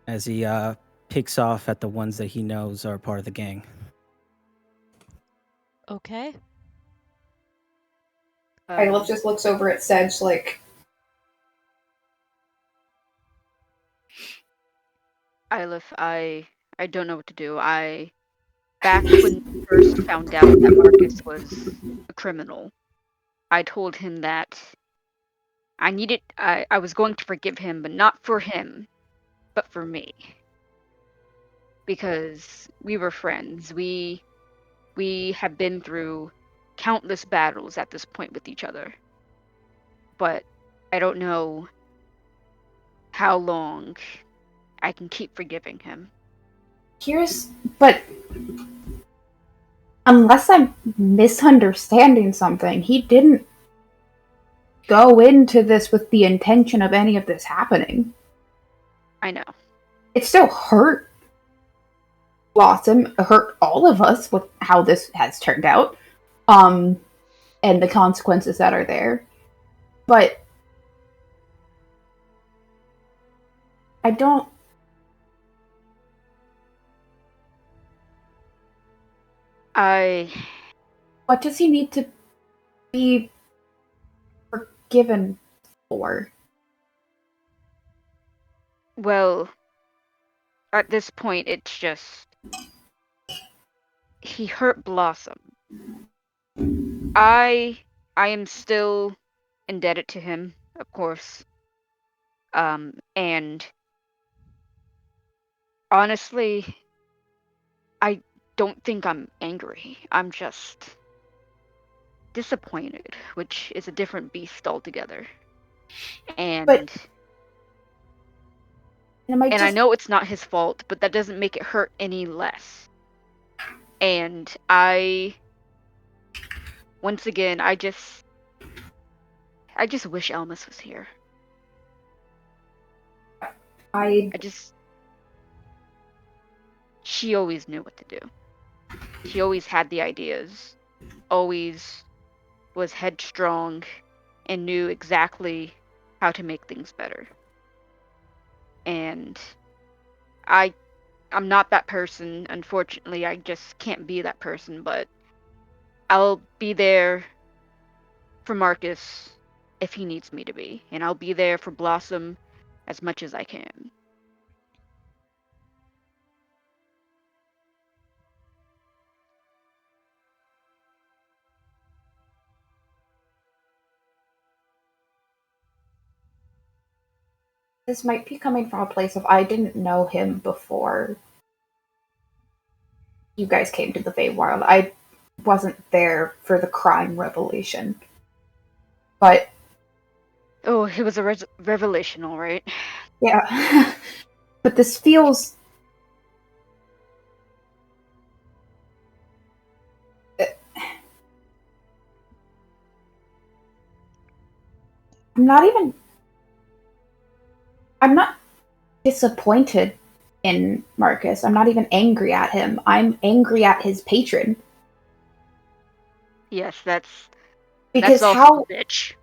as he picks off at the ones that he knows are part of the gang. Okay. Caleb just looks over at Sedge like, Ilif, I don't know what to do. Back when we first found out that Marcus was a criminal, I told him that I was going to forgive him, but not for him, but for me. Because we were friends. We have been through countless battles at this point with each other. But I don't know how long I can keep forgiving him. but unless I'm misunderstanding something, he didn't go into this with the intention of any of this happening. I know. It still hurt Blossom, hurt all of us with how this has turned out, and the consequences that are there. But I don't. What does he need to be forgiven for? Well, at this point, it's just he hurt Blossom. I am still indebted to him, of course. And honestly, I don't think I'm angry. I'm just disappointed, which is a different beast altogether. And But it might and I just know it's not his fault, but that doesn't make it hurt any less. And once again, I just wish Elmas was here. I She always knew what to do. She always had the ideas, always was headstrong, and knew exactly how to make things better. And I'm not that person. Unfortunately, I just can't be that person, but I'll be there for Marcus if he needs me to be, and I'll be there for Blossom as much as I can. this might be coming from a place of I didn't know him before you guys came to the Feywild. I wasn't there for the crime revelation. But Oh, it was a revelation, all right. yeah. But this feels I'm not disappointed in Marcus. I'm not even angry at him. I'm angry at his patron. Yes, Because that's also how a bitch.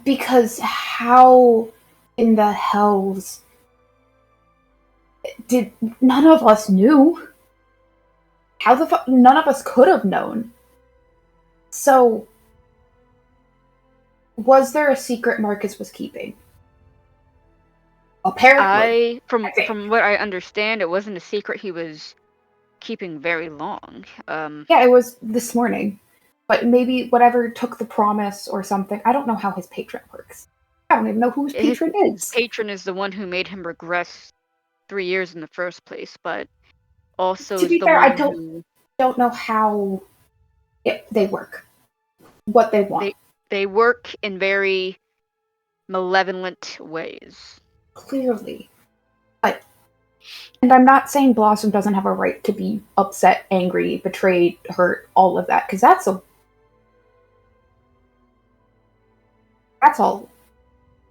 Because how in the hells did none of us knew? How the fuck none of us could have known? So was there a secret Marcus was keeping? Apparently. From what I understand, it wasn't a secret he was keeping very long. Yeah, it was this morning. But maybe whatever took the promise or something. I don't know how his patron works. I don't even know who his patron is. His patron is the one who made him regress 3 years in the first place, but also To is be the fair, one I don't know how they work. What they want. They work in very malevolent ways. Clearly. And I'm not saying Blossom doesn't have a right to be upset, angry, betrayed, hurt, all of that, because that's all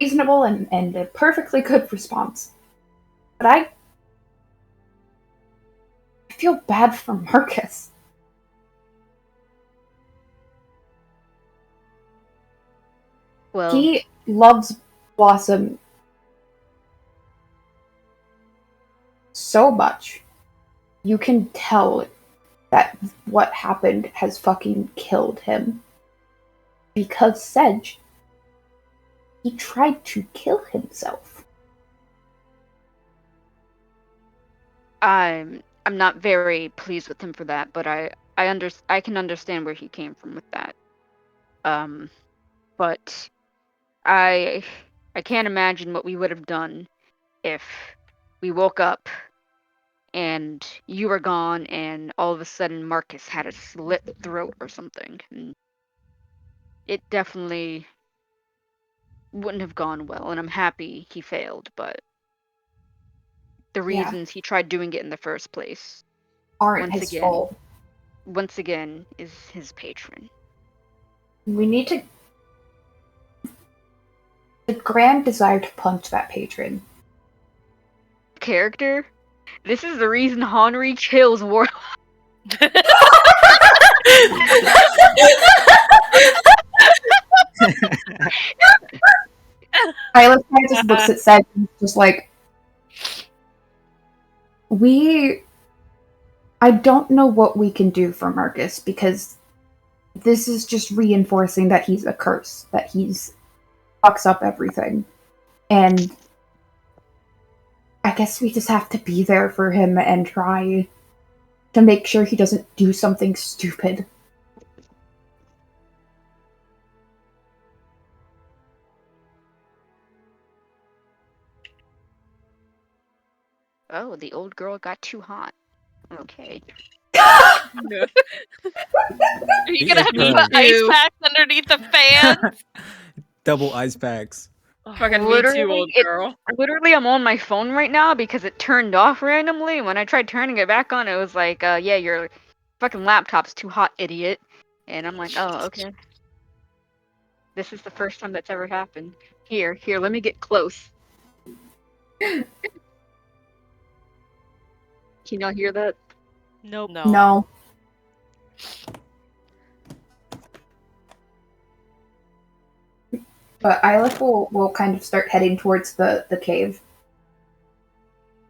reasonable and a perfectly good response. But I feel bad for Marcus. Well, He loves Blossom so much. You can tell that what happened has fucking killed him. Because Sedge, he tried to kill himself. I'm not very pleased with him for that, but I can understand where he came from with that. But I can't imagine what we would have done if we woke up and you were gone and all of a sudden Marcus had a slit throat or something. And it definitely wouldn't have gone well, and I'm happy he failed, but the reasons he tried doing it in the first place aren't his fault. Once again, is his patron. We need to. The grand desire to punch that patron. Character? This is the reason Henry kills War. Silas kind of just looks at Sedge and just like, I don't know what we can do for Marcus, because this is just reinforcing that he's a curse, that he's fucks up everything. And I guess we just have to be there for him and try to make sure he doesn't do something stupid. Oh, the old girl got too hot. Okay. Are you He gonna is have to Me curling. put ice too. packs underneath the fan? Double ice packs. Fucking me too, Literally, old it- girl. Literally, I'm on my phone right now because it turned off randomly. When I tried turning it back on, it was like, yeah, your fucking laptop's too hot, idiot. And I'm like, oh, okay. This is the first time that's ever happened. Here, let me get close. Can y'all hear that? Nope. No. No. But Eilif will kind of start heading towards the cave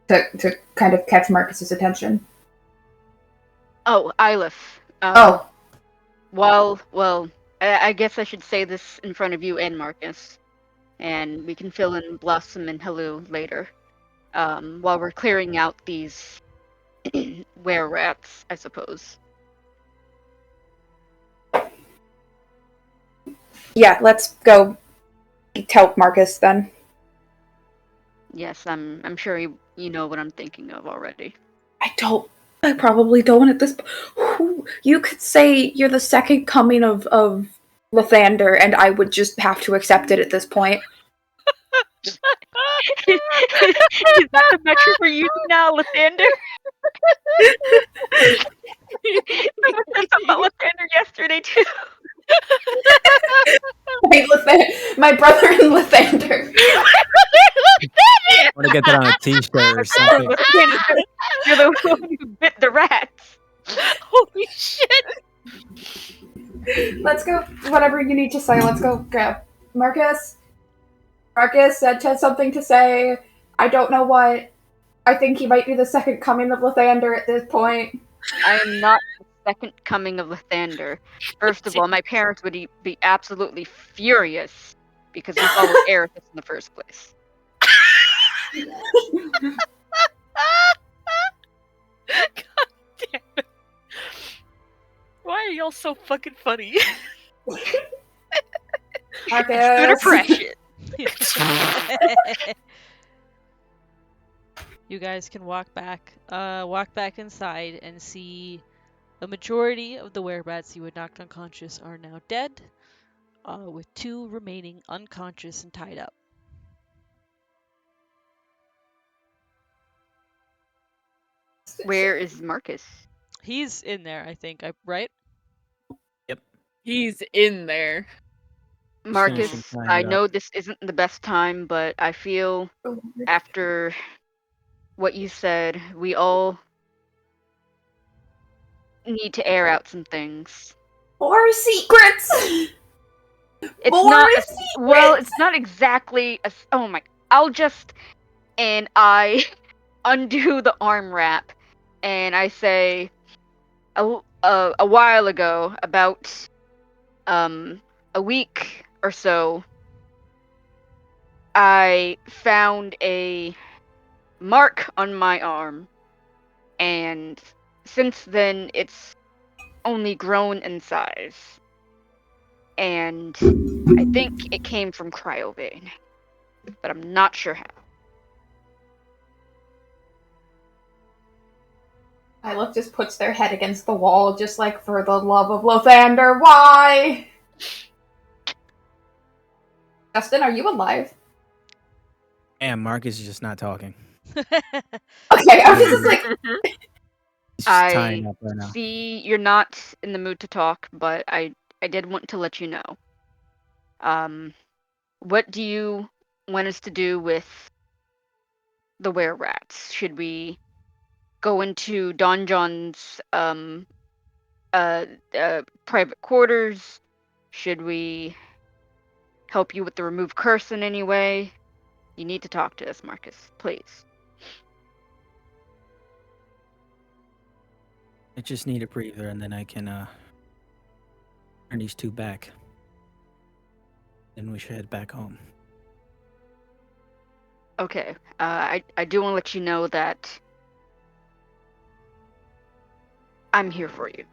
to kind of catch Marcus's attention. Oh, Eilif. Oh, Well, I guess I should say this in front of you and Marcus, and we can fill in Blossom and Hello later. While we're clearing out these were rats, I suppose. yeah, let's go tell Marcus then. Yes, I'm sure you know what I'm thinking of already. I probably don't at this point. You could say you're the second coming of Lathander, and I would just have to accept it at this point. Is that the metric we're using now, Lathander? Someone said something about Lathander yesterday too. My brother and Lathander. I want to get that on a t-shirt or something. Lathander, you're the one who bit the rats. Holy shit! Let's go. Whatever you need to say, let's go grab Marcus. Marcus said something to say. I don't know what. I think he might be the second coming of Lathander at this point. I am not the second coming of Lathander. First of all, my parents would be absolutely furious because we followed Erithus in the first place. God damn it. Why are y'all so fucking funny? Through depression. You guys can walk back inside and see the majority of the werebats you had knocked unconscious are now dead, with 2 remaining unconscious and tied up. Where is Marcus? He's in there, I think. Right? He's in there. Marcus, finishing tying I it up. know this isn't the best time, but I feel after what you said, we all need to air out some things. More secrets. It's More not secrets! well, it's not exactly a oh my. I'll just and I undo the arm wrap and I say a while ago, about a week or so, I found a mark on my arm, and since then it's only grown in size. And I think it came from Cryovane, but I'm not sure how. Eilif just puts their head against the wall, just like, for the love of Lathander, why? Justin, are you alive? And Marcus is just not talking. Okay, I was just like, He's just tying I up right now. see you're not in the mood to talk, but I did want to let you know. What do you want us to do with the were-rats? Should we go into Don John's private quarters? Should we help you with the remove curse in any way? You need to talk to us, Marcus, please. I just need a breather, and then I can turn these 2 back. Then we should head back home. Okay. I do want to let you know that I'm here for you.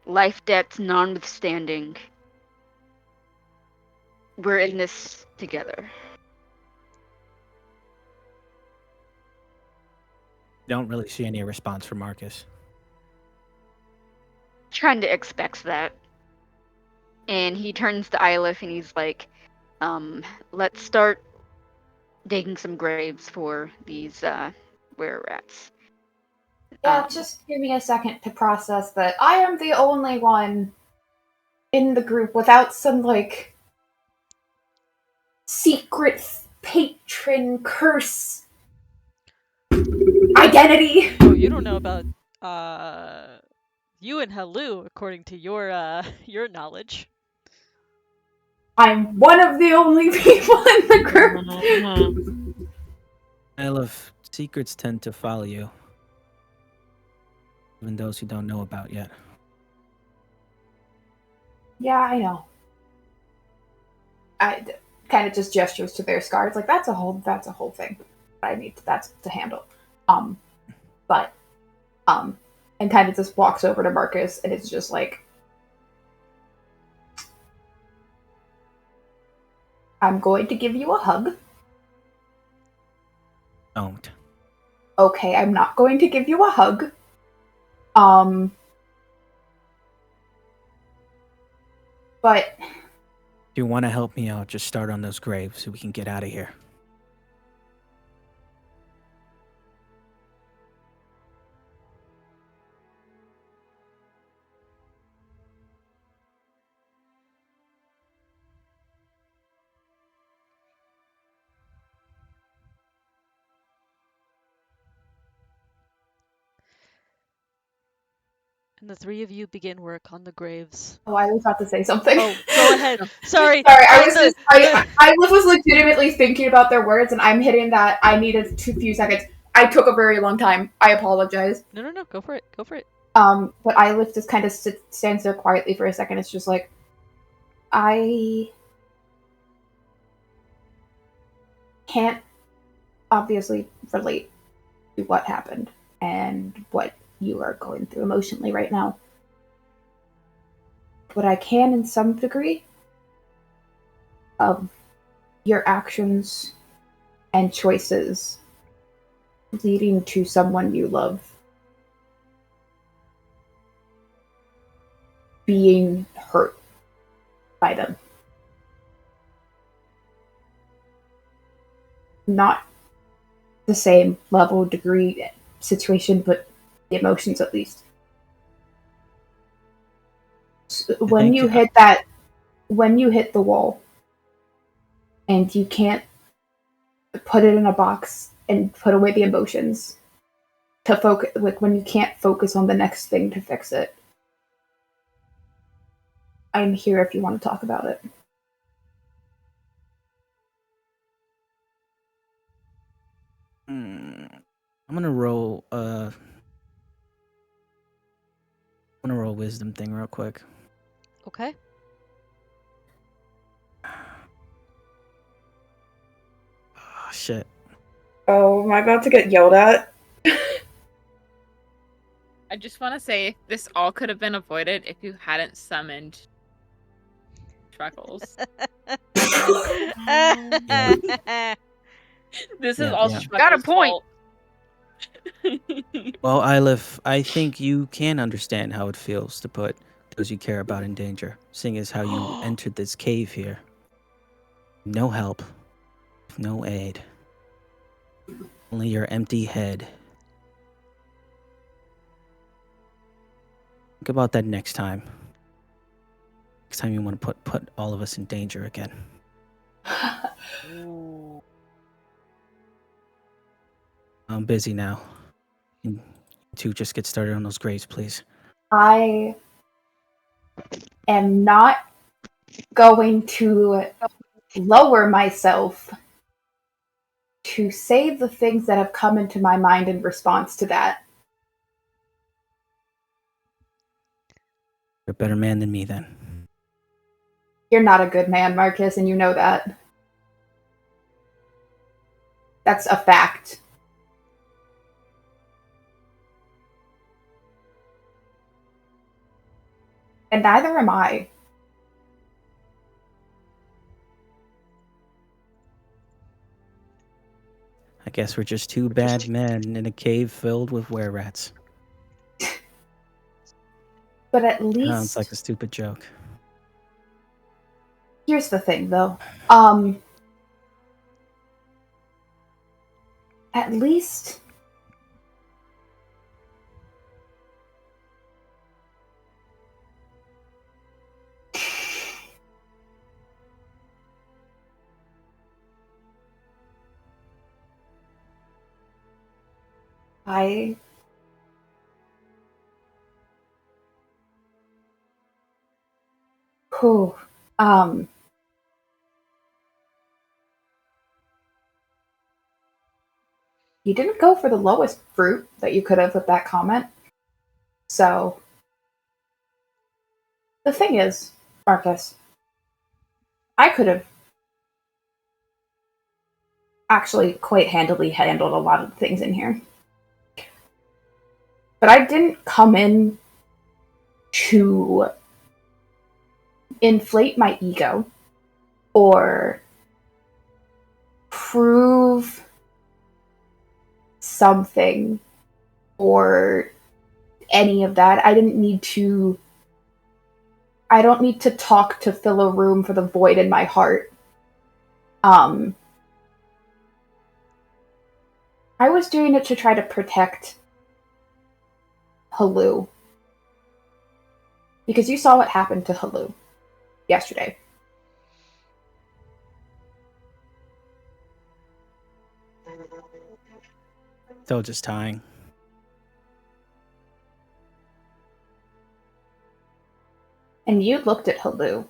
Life debts notwithstanding, we're in this together. don't really see any response from Marcus. Trying to expect that. And he turns to Ylif and he's like, let's start digging some graves for these were rats. Yeah, just give me a second to process that I am the only one in the group without some, like, secret patron curse identity. Oh, you don't know about you and Hellu, according to your your knowledge. I'm one of the only people in the group. Mhm. Ylif, secrets tend to follow you. Even those you don't know about yet. Yeah, I know. I kind of just gestures to their scars, like that's a whole thing I need to handle. And kind of just walks over to Marcus, and it's just like, I'm going to give you a hug. Don't. Okay, I'm not going to give you a hug. But If you want to help me out, just start on those graves so we can get out of here. And the three of you begin work on the graves. I was about to say something. Oh, go ahead. Sorry. Sorry, I was legitimately thinking about their words, and I'm hitting that. I needed a few seconds. I took a very long time. I apologize. No, go for it. Go for it. But Ylif just kind of stands there quietly for a second. It's just like, I can't obviously relate to what happened and what you are going through emotionally right now. But I can, in some degree, of your actions and choices leading to someone you love being hurt by them. Not the same level, degree, situation, but the emotions at least. So when you hit the wall, and you can't put it in a box and put away the emotions to focus, like when you can't focus on the next thing to fix it, I'm here if you want to talk about it. I'm gonna roll a wisdom thing real quick. Okay. Oh, shit. Oh, am I about to get yelled at? I just want to say this all could have been avoided if you hadn't summoned Truckles. This is all Truckles' Got a point. fault. Well, Ylif, I think you can understand how it feels to put those you care about in danger, seeing as how you entered this cave here. No help, no aid, only your empty head. Think about that next time. Next time you want to put all of us in danger again. I'm busy now. You two just get started on those graves, please. I am not going to lower myself to say the things that have come into my mind in response to that. You're a better man than me, then. You're not a good man, Marcus, and you know that. That's a fact. And neither am I. guess we're just two bad men in a cave filled with were-rats. But at least Sounds like a stupid joke. here's the thing, though. At least I whew, you didn't go for the lowest fruit that you could have with that comment. So the thing is, Marcus, I could have actually quite handily handled a lot of things in here. But I didn't come in to inflate my ego or prove something or any of that. I don't need to talk to fill a room for the void in my heart. I was doing it to try to protect Halu. Because you saw what happened to Halu yesterday. Still just tying. And you looked at Halu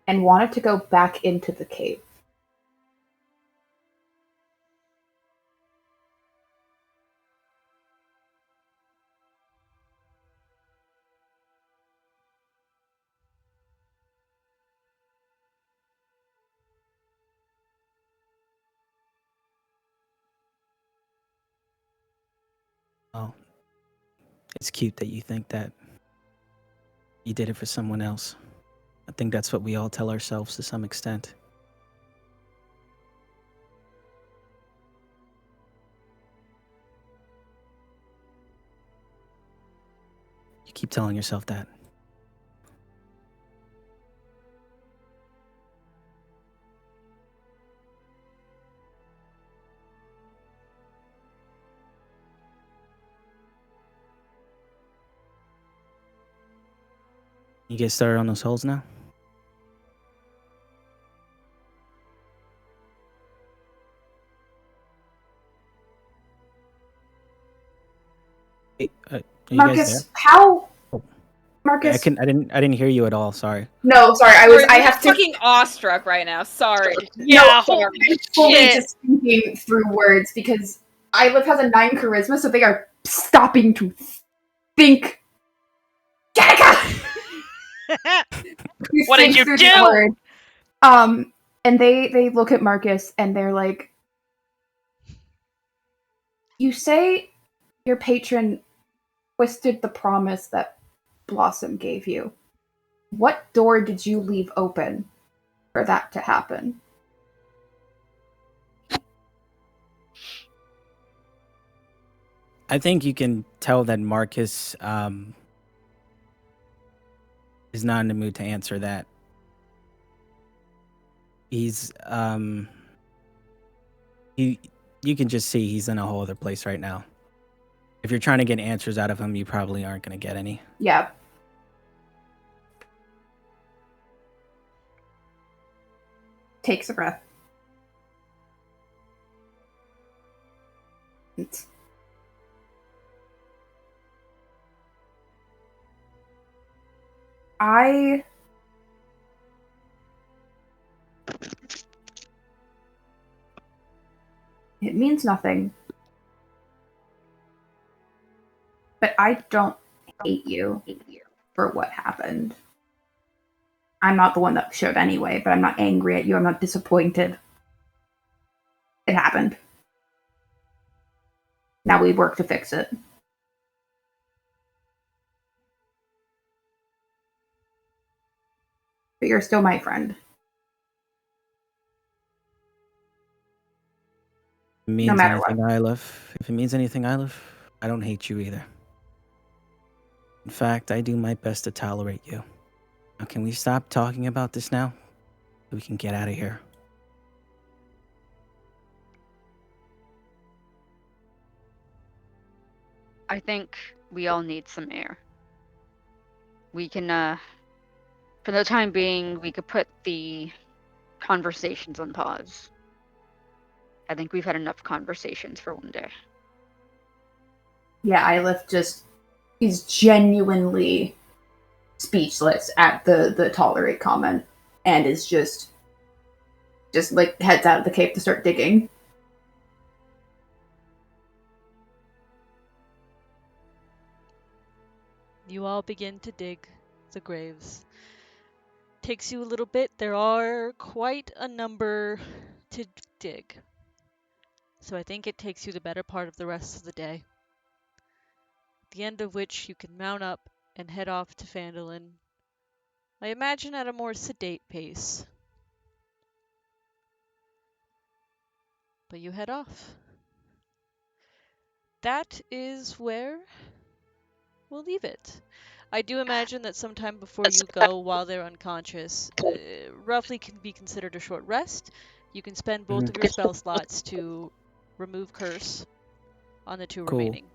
and wanted to go back into the cave. Oh, it's cute that you think that you did it for someone else. I think that's what we all tell ourselves to some extent. You keep telling yourself that. You get started on those holes now? Hey, are you guys there? Marcus, how? Oh. Marcus, I didn't hear you at all. Sorry. no, sorry, I have to. fucking awestruck right now. Sorry. Yeah, No, sorry. I'm fully Shit. just thinking through words because Iliv has a 9 charisma, so they are stopping to think. Danica! What did think you through do? the word. And they look at Marcus and they're like, "You say your patron twisted the promise that Blossom gave you. What door did you leave open for that to happen?" I think you can tell that Marcus is not in the mood to answer that. He's you can just see he's in a whole other place right now. If you're trying to get answers out of him, you probably aren't going to get any. Yeah. Takes a breath. It means nothing. But I don't hate you for what happened. I'm not the one that should anyway, but I'm not angry at you. I'm not disappointed. It happened. Now we work to fix it. But you're still my friend. Means matter anything, Ilif. If it means anything, Ilif, I don't hate you either. In fact, I do my best to tolerate you. Now, can we stop talking about this now? So we can get out of here. I think we all need some air. We can, for the time being, we could put the conversations on pause. I think we've had enough conversations for one day. Yeah, Ilith just is genuinely speechless at the tolerate comment and is just like heads out of the cave to start digging. You all begin to dig the graves. Takes you a little bit. There are quite a number to dig. So I think it takes you the better part of the rest of the day. At the end of which you can mount up and head off to Phandalin. I imagine at a more sedate pace. But you head off. That is where we'll leave it. I do imagine that sometime before you go, while they're unconscious, roughly can be considered a short rest. You can spend both of your spell slots to remove curse on the two remaining.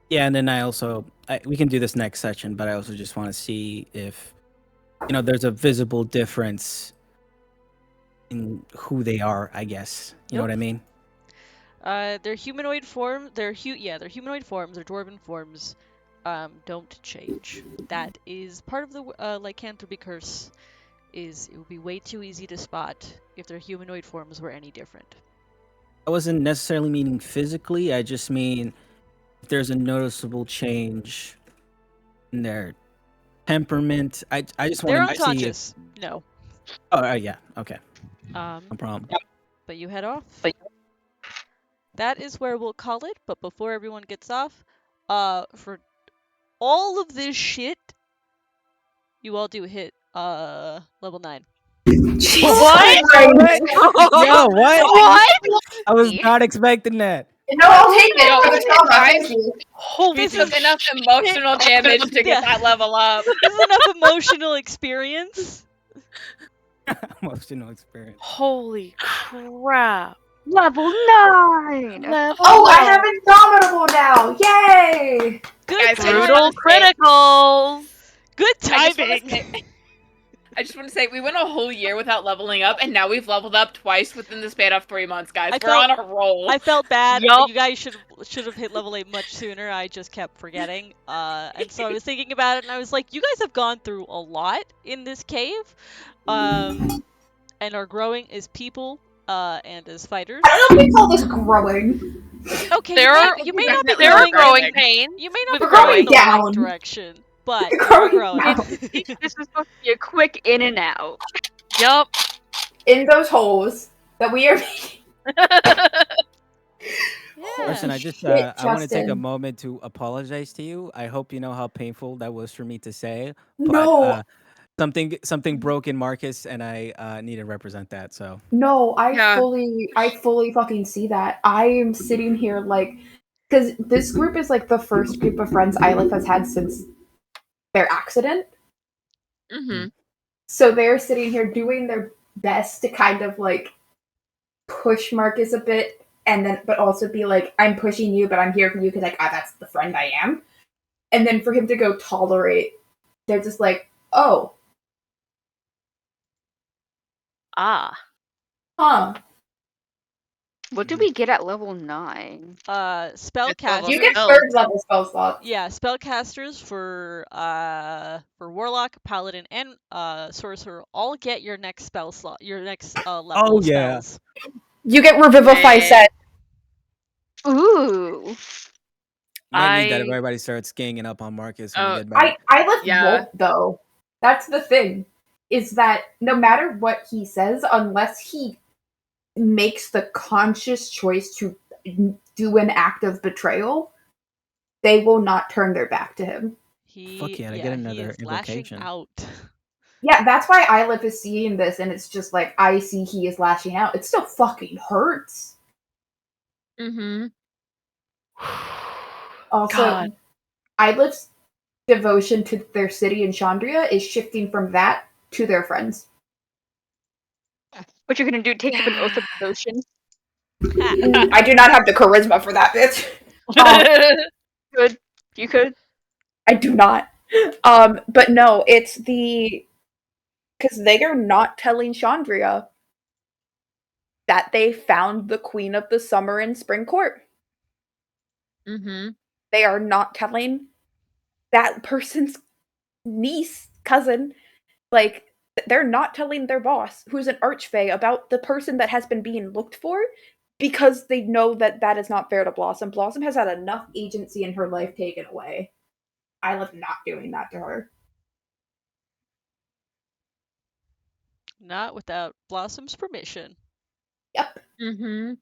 Yeah, and then we can do this next session, but I also just want to see if, there's a visible difference in who they are, I guess. You know what I mean? Their humanoid form, their humanoid forms, their dwarven forms, don't change. That is part of the lycanthropy curse. It would be way too easy to spot if their humanoid forms were any different. I wasn't necessarily meaning physically. I just mean if there's a noticeable change in their temperament. I just They're want to see if... unconscious. No. Oh, yeah. Okay. No problem. But you head off. That is where we'll call it. But before everyone gets off, for all of this shit, you all do hit level 9. What? Yo, what? I was not expecting that. No, I'll take it for the trauma. Thank you. We took enough emotional damage to get that level up. This is enough emotional experience. Emotional experience. Holy crap. Level 9! I have Indomitable now! Yay! Good Guys, Brutal criticals. Good timing. I just want to say, we went a whole year without leveling up, and now we've leveled up twice within the span of 3 months, guys. We're on a roll. I felt bad. Yup. You guys should have hit level 8 much sooner. I just kept forgetting. And so I was thinking about it, and I was like, you guys have gone through a lot in this cave, and are growing as people, and as fighters. I don't know if we call this growing. Okay, you may not be There growing are growing pains. You may not We're be growing growing in the right down. direction, but We're you're growing growing. down. This is supposed to be a quick in and out. Yup. In those holes that we are making. Yeah. Listen, I just Shit, I want to take a Justin. moment to apologize to you. I hope you know how painful that was for me to say. But No, something broke in Marcus, and I need to represent that. So no, I Yeah. fully fucking see that. I am sitting here like, because this group is like the first group of friends Ilith has had since their accident. Mm-hmm. So they're sitting here doing their best to kind of like push Marcus a bit, and then but also be like, I'm pushing you, but I'm here for you because like, that's the friend I am. And then for him to go tolerate, they're just like, oh, Ah. What do we get at level 9? Spellcasters. You get spells. third level spell slots. Yeah, spellcasters for warlock, paladin, and sorcerer all get your next spell slot, your next level Oh, of yeah. spells. You get Revivify Man. set. Ooh. might need that if I- everybody starts ganging up on Marcus. When we Oh, get back. I lift Yeah. Bolt though. That's the thing. Is that no matter what he says, unless he makes the conscious choice to do an act of betrayal, they will not turn their back to him. He, Fuck yeah, I get he another is lashing invocation. out. Yeah, that's why Ylif is seeing this, and it's just like, I see he is lashing out. It still fucking hurts. Mm-hmm. Also, God. Ylif's devotion to their city in Chandria is shifting from that to their friends. What you're gonna do? Take up an oath of devotion? I do not have the charisma for that, bitch. Good. You could. I do not. But no, it's because they are not telling Chandria that they found the Queen of the Summer in Spring Court. Mm-hmm. They are not telling that person's niece, cousin, like, they're not telling their boss, who's an archfey, about the person that has been being looked for, because they know that that is not fair to Blossom. Blossom has had enough agency in her life taken away. Ylif not doing that to her. Not without Blossom's permission. Yep. Mm-hmm.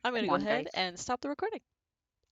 I'm gonna Come go on, ahead guys. and stop the recording.